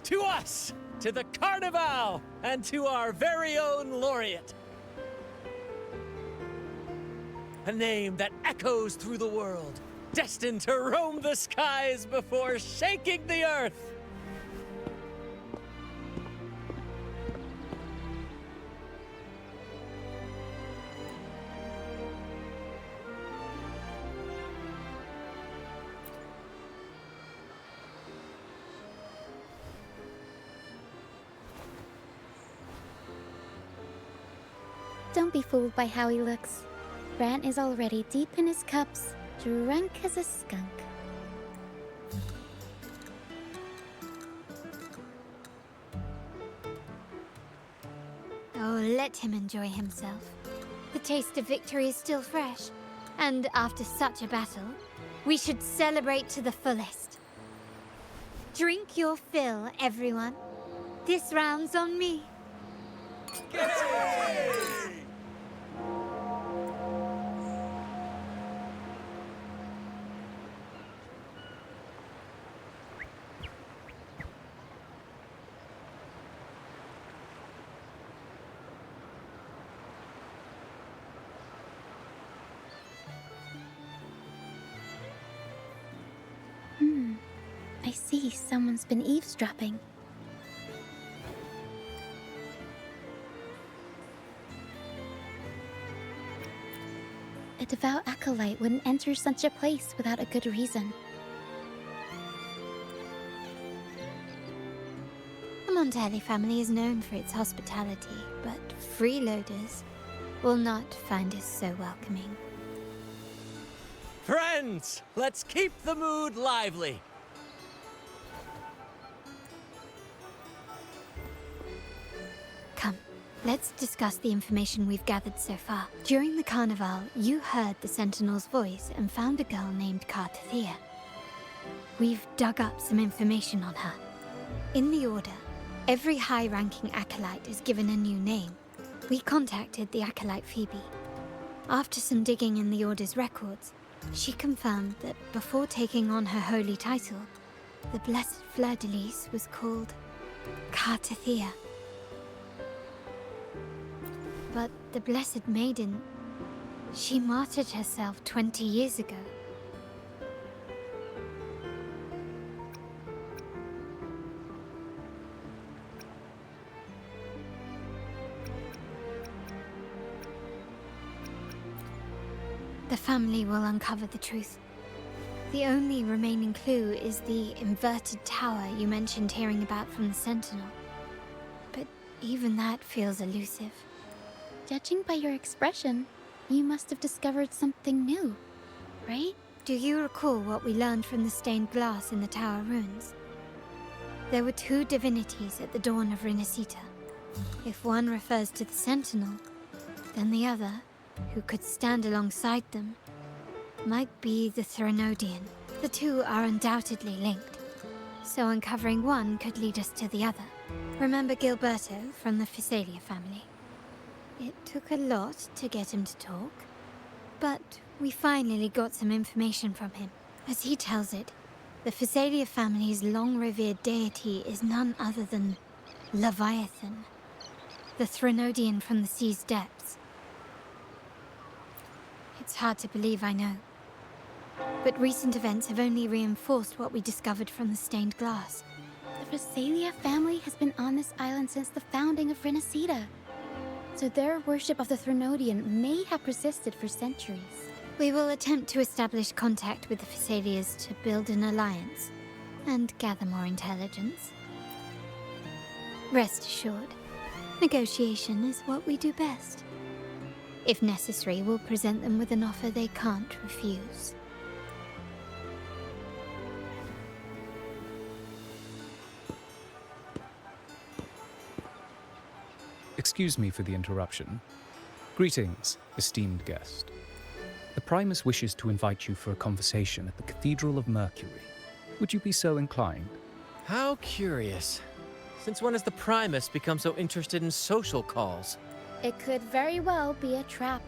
To us! To the Carnival! And to our very own laureate! A name that echoes through the world, destined to roam the skies before shaking the earth! Don't be fooled by how he looks. Brant is already deep in his cups, drunk as a skunk. Oh, let him enjoy himself. The taste of victory is still fresh, and after such a battle, we should celebrate to the fullest. Drink your fill, everyone. This round's on me. I see someone's been eavesdropping. A devout acolyte wouldn't enter such a place without a good reason. The Montelli family is known for its hospitality, but freeloaders will not find us so welcoming. friends! Let's keep the mood lively! Come, let's discuss the information we've gathered so far. During the carnival, you heard the Sentinel's voice and found a girl named Cartathea. We've dug up some information on her. In the Order, every high-ranking acolyte is given a new name. We contacted the acolyte Phoebe. After some digging in the Order's records, she confirmed that before taking on her holy title, the Blessed Fleur-de-Lis was called Cartathea. But the Blessed Maiden, she martyred herself 20 years ago. The family will uncover the truth. The only remaining clue is the inverted tower you mentioned hearing about from the Sentinel. But even that feels elusive. Judging by your expression, you must have discovered something new, right? Do you recall what we learned from the stained glass in the tower ruins? There were two divinities at the dawn of Renacita. If one refers to the Sentinel, then the other, who could stand alongside them, might be the Threnodian. The two are undoubtedly linked, so uncovering one could lead us to the other. Remember Gilberto from the Physalia family? It took a lot to get him to talk, but we finally got some information from him. As he tells it, the Physalia family's long-revered deity is none other than Leviathan, the Threnodian from the sea's depths. It's hard to believe, I know. But recent events have only reinforced what we discovered from the stained glass. The Physalia family has been on this island since the founding of Renacita. So their worship of the Threnodian may have persisted for centuries. We will attempt to establish contact with the Physalias to build an alliance and gather more intelligence. Rest assured, negotiation is what we do best. If necessary, we'll present them with an offer they can't refuse. Excuse me for the interruption. Greetings, esteemed guest. The Primus wishes to invite you for a conversation at the Cathedral of Mercury. Would you be so inclined? How curious. Since when has the Primus become so interested in social calls? It could very well be a trap.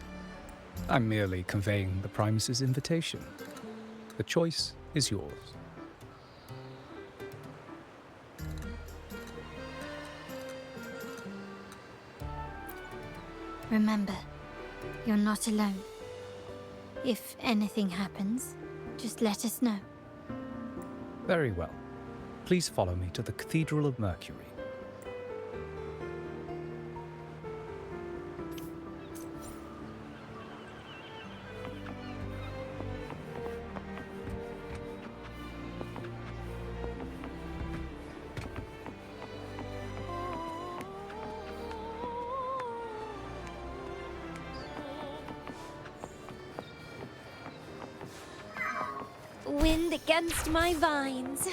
I'm merely conveying the Primus's invitation. The choice is yours. Remember, you're not alone. If anything happens, just let us know. Very well. Please follow me to the Cathedral of Mercury. Wind against my vines.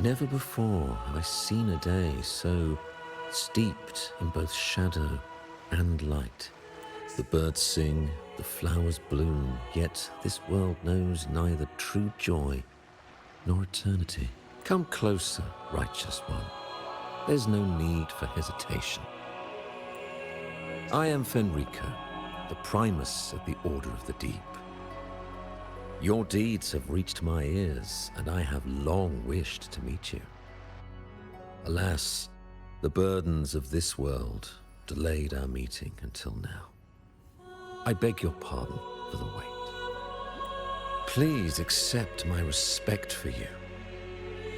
Never before have I seen a day so steeped in both shadow and light. The birds sing, the flowers bloom, yet this world knows neither true joy nor eternity. Come closer, righteous one. There's no need for hesitation. I am Fenrico, the Primus of the Order of the Deep. Your deeds have reached my ears, and I have long wished to meet you. Alas, the burdens of this world delayed our meeting until now. I beg your pardon for the wait. Please accept my respect for you.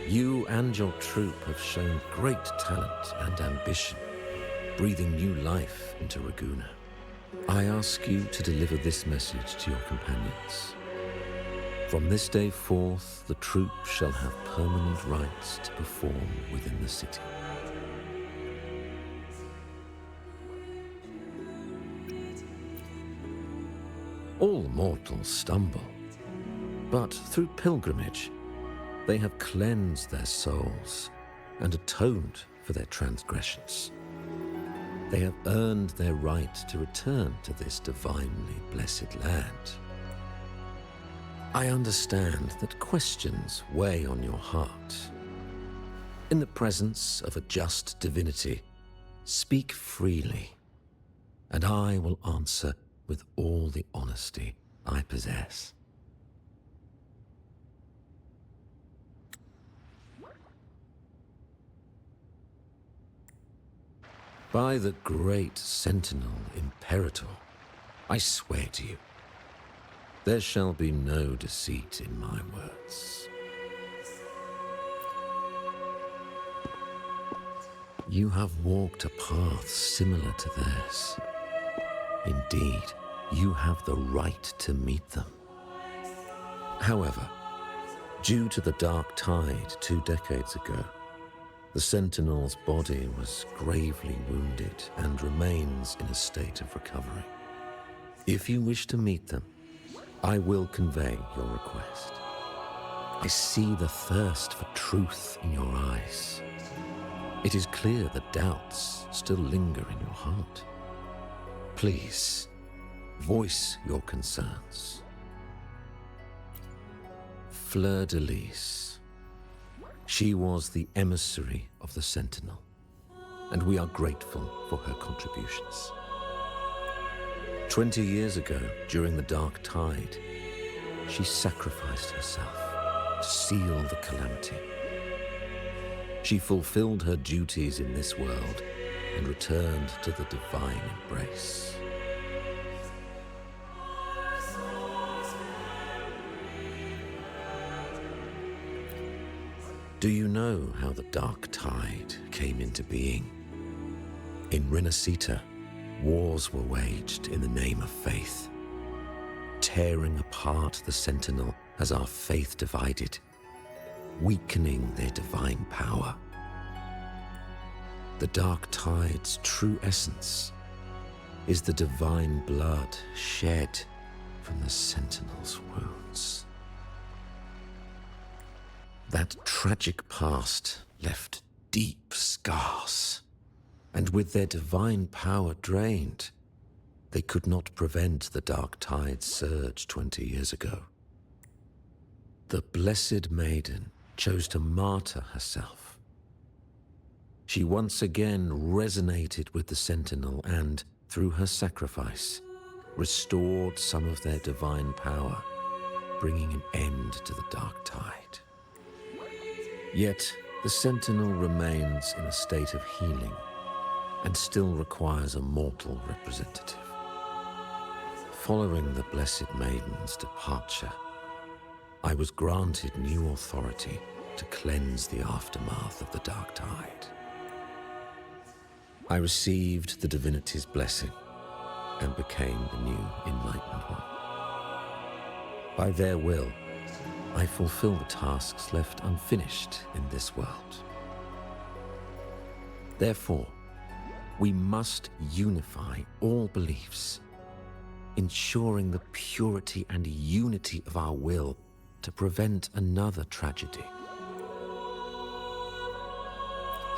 You and your troop have shown great talent and ambition, breathing new life into Raguna. I ask you to deliver this message to your companions. From this day forth, the troop shall have permanent rights to perform within the city. All mortals stumble, but through pilgrimage, they have cleansed their souls and atoned for their transgressions. They have earned their right to return to this divinely blessed land. I understand that questions weigh on your heart. In the presence of a just divinity, speak freely, and I will answer with all the honesty I possess. By the great Sentinel Imperator, I swear to you, there shall be no deceit in my words. You have walked a path similar to theirs. Indeed, you have the right to meet them. However, due to the Dark Tide 2 decades ago, the Sentinel's body was gravely wounded and remains in a state of recovery. If you wish to meet them, I will convey your request. I see the thirst for truth in your eyes. It is clear that doubts still linger in your heart. Please, voice your concerns. Fleur-de-Lis. She was the emissary of the Sentinel, and we are grateful for her contributions. 20 years ago, during the Dark Tide, she sacrificed herself to seal the calamity. She fulfilled her duties in this world and returned to the divine embrace. Do you know how the Dark Tide came into being? In Rinascita, wars were waged in the name of faith, tearing apart the Sentinel as our faith divided, weakening their divine power. The Dark Tide's true essence is the divine blood shed from the Sentinel's wounds. That tragic past left deep scars, and with their divine power drained, they could not prevent the Dark Tide's surge 20 years ago. The Blessed Maiden chose to martyr herself. She once again resonated with the Sentinel and, through her sacrifice, restored some of their divine power, bringing an end to the Dark Tide. Yet, the Sentinel remains in a state of healing and still requires a mortal representative. Following the Blessed Maiden's departure, I was granted new authority to cleanse the aftermath of the Dark Tide. I received the Divinity's blessing and became the new Enlightened One. By their will, I fulfill the tasks left unfinished in this world. Therefore, we must unify all beliefs, ensuring the purity and unity of our will to prevent another tragedy.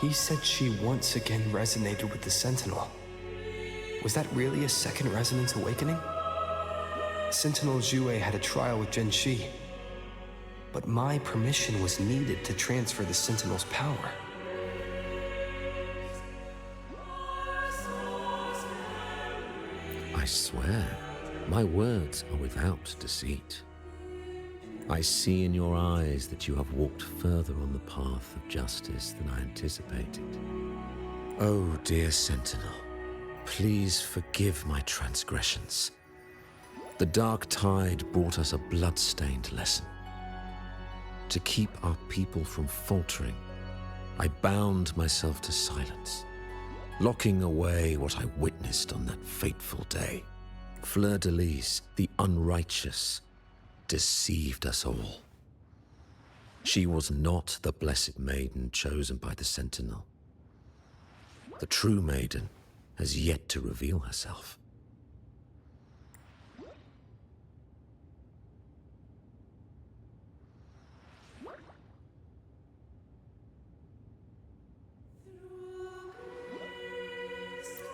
He said she once again resonated with the Sentinel. Was that really a second resonance awakening? Sentinel Jue had a trial with Genshi, but my permission was needed to transfer the Sentinel's power. I swear, my words are without deceit. I see in your eyes that you have walked further on the path of justice than I anticipated. Oh, dear Sentinel, please forgive my transgressions. The dark tide brought us a blood-stained lesson. To keep our people from faltering, I bound myself to silence, locking away what I witnessed on that fateful day. Fleur-de-Lis, the unrighteous, deceived us all. She was not the blessed maiden chosen by the Sentinel. The true maiden has yet to reveal herself.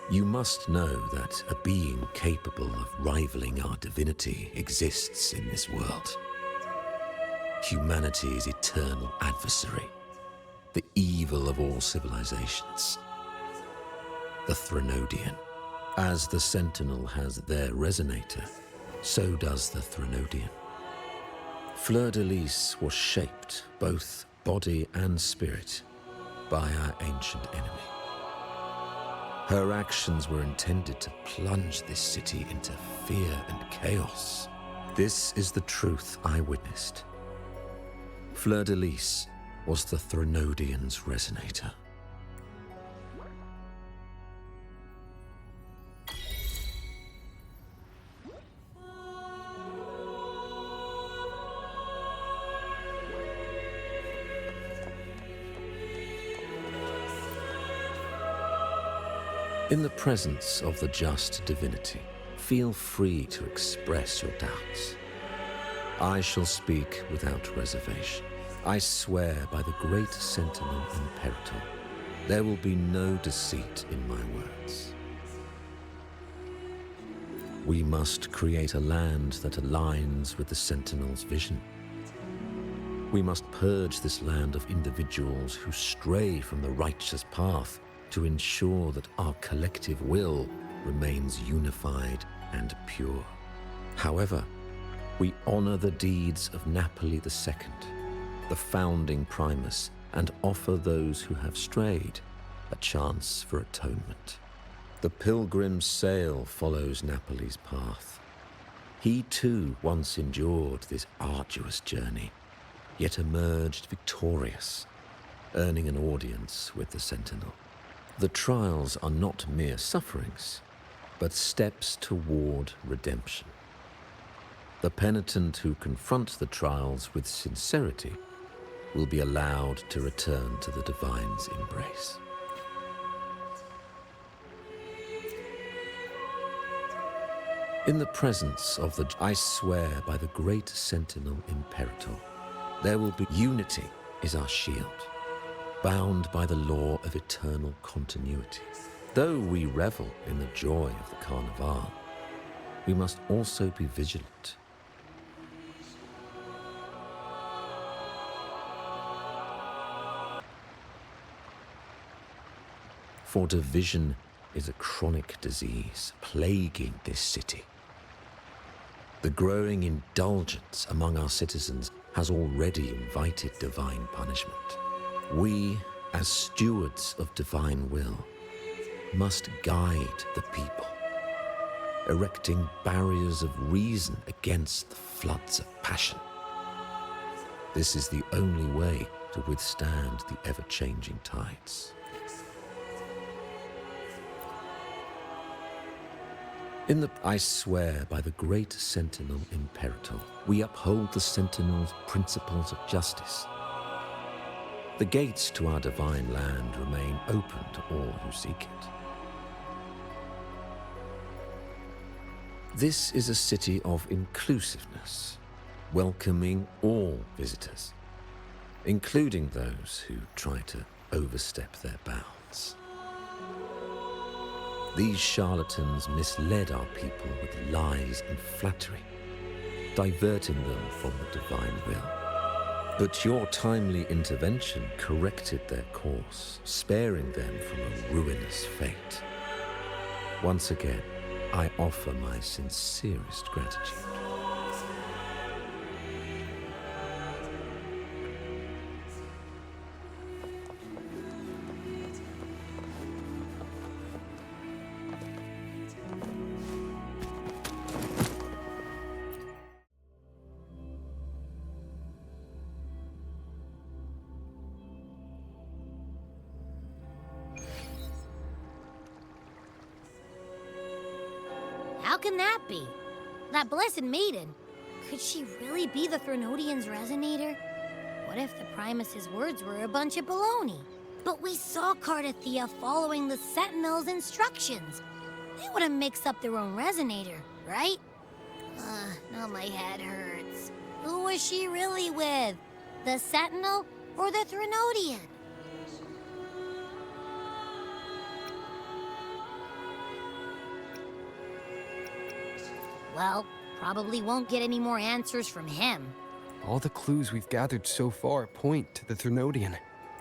You must know that a being capable of rivaling our divinity exists in this world. Humanity's eternal adversary, the evil of all civilizations, the Threnodian. As the Sentinel has their resonator, so does the Threnodian. Fleur-de-Lis was shaped, both body and spirit, by our ancient enemy. Her actions were intended to plunge this city into fear and chaos. This is the truth I witnessed. Fleur-de-Lis was the Threnodian's resonator. In the presence of the just divinity, feel free to express your doubts. I shall speak without reservation. I swear by the great Sentinel Imperator, there will be no deceit in my words. We must create a land that aligns with the Sentinel's vision. We must purge this land of individuals who stray from the righteous path to ensure that our collective will remains unified and pure. However, we honor the deeds of Napoli II, the founding Primus, and offer those who have strayed a chance for atonement. The pilgrim's sail follows Napoli's path. He too once endured this arduous journey, yet emerged victorious, earning an audience with the Sentinel. The trials are not mere sufferings, but steps toward redemption. The penitent who confront the trials with sincerity will be allowed to return to the Divine's embrace. In the presence of the... I swear by the great Sentinel Imperator, there will be... Unity is our shield, bound by the law of eternal continuity. Though we revel in the joy of the Carnival, we must also be vigilant. For division is a chronic disease plaguing this city. The growing indulgence among our citizens has already invited divine punishment. We, as stewards of divine will, must guide the people, erecting barriers of reason against the floods of passion. This is the only way to withstand the ever-changing tides. I swear by the great Sentinel Imperator, we uphold the Sentinel's principles of justice. The gates to our divine land remain open to all who seek it. This is a city of inclusiveness, welcoming all visitors, including those who try to overstep their bounds. These charlatans misled our people with lies and flattery, diverting them from the divine will. But your timely intervention corrected their course, sparing them from a ruinous fate. Once again, I offer my sincerest gratitude. How can that be? That blessed maiden. Could she really be the Threnodian's resonator? What if the Primus's words were a bunch of baloney? But we saw Cardathea following the Sentinel's instructions. They wouldn't mix up their own resonator, right? Now my head hurts. Who was she really with? The Sentinel or the Threnodian? Well, probably won't get any more answers from him. All the clues we've gathered so far point to the Threnodian,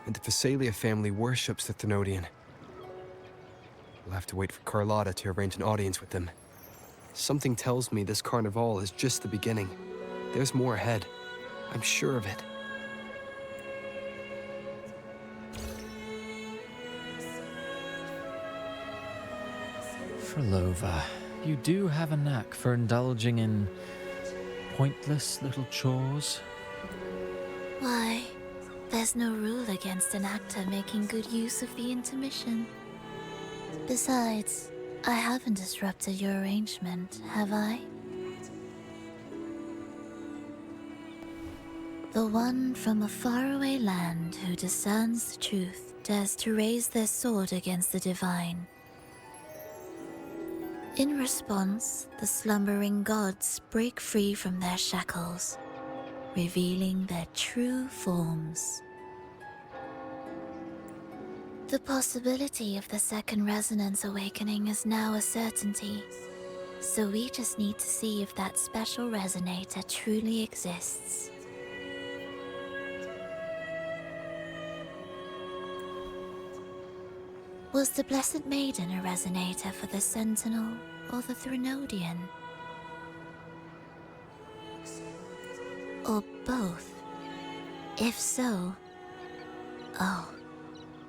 and the Phasalia family worships the Threnodian. We'll have to wait for Carlotta to arrange an audience with them. Something tells me this carnival is just the beginning. There's more ahead. I'm sure of it. Frolova, you do have a knack for indulging in pointless little chores. Why, there's no rule against an actor making good use of the intermission. Besides, I haven't disrupted your arrangement, have I? The one from a faraway land who discerns the truth dares to raise their sword against the divine. In response, the slumbering gods break free from their shackles, revealing their true forms. The possibility of the second resonance awakening is now a certainty, so we just need to see if that special resonator truly exists. Was the Blessed Maiden a resonator for the Sentinel or the Threnodian? Or both? If so, oh,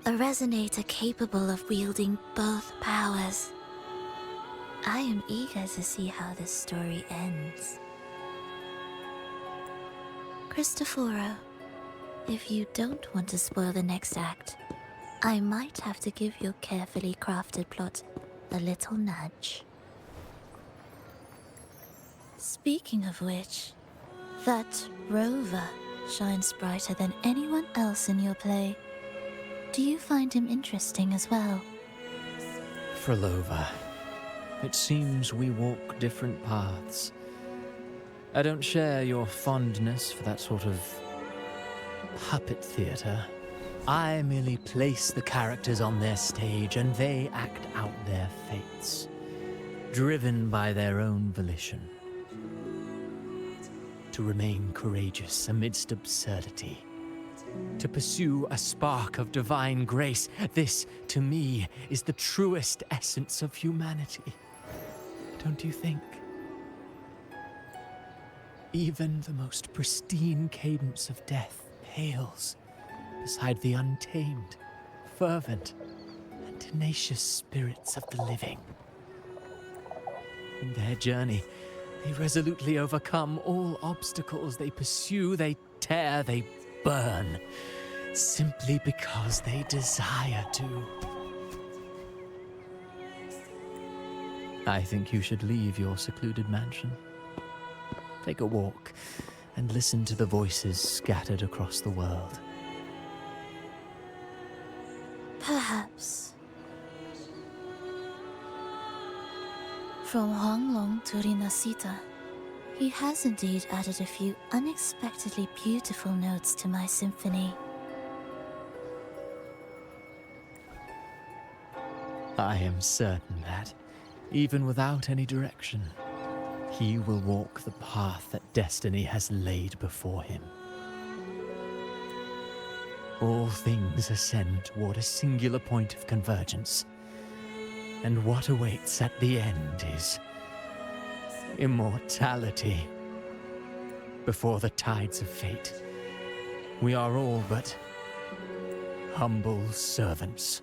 a resonator capable of wielding both powers. I am eager to see how this story ends. Cristoforo, if you don't want to spoil the next act, I might have to give your carefully crafted plot a little nudge. Speaking of which, that rover shines brighter than anyone else in your play. Do you find him interesting as well? Frolova, it seems we walk different paths. I don't share your fondness for that sort of puppet theater. I merely place the characters on their stage and they act out their fates, driven by their own volition. To remain courageous amidst absurdity, to pursue a spark of divine grace, this, to me, is the truest essence of humanity. Don't you think? Even the most pristine cadence of death pales beside the untamed, fervent, and tenacious spirits of the living. In their journey, they resolutely overcome all obstacles. They pursue, they tear, they burn, simply because they desire to. I think you should leave your secluded mansion. Take a walk and listen to the voices scattered across the world. Perhaps. From Huanglong to Rinasita, he has indeed added a few unexpectedly beautiful notes to my symphony. I am certain that, even without any direction, he will walk the path that destiny has laid before him. All things ascend toward a singular point of convergence, and what awaits at the end is immortality. Before the tides of fate, we are all but humble servants.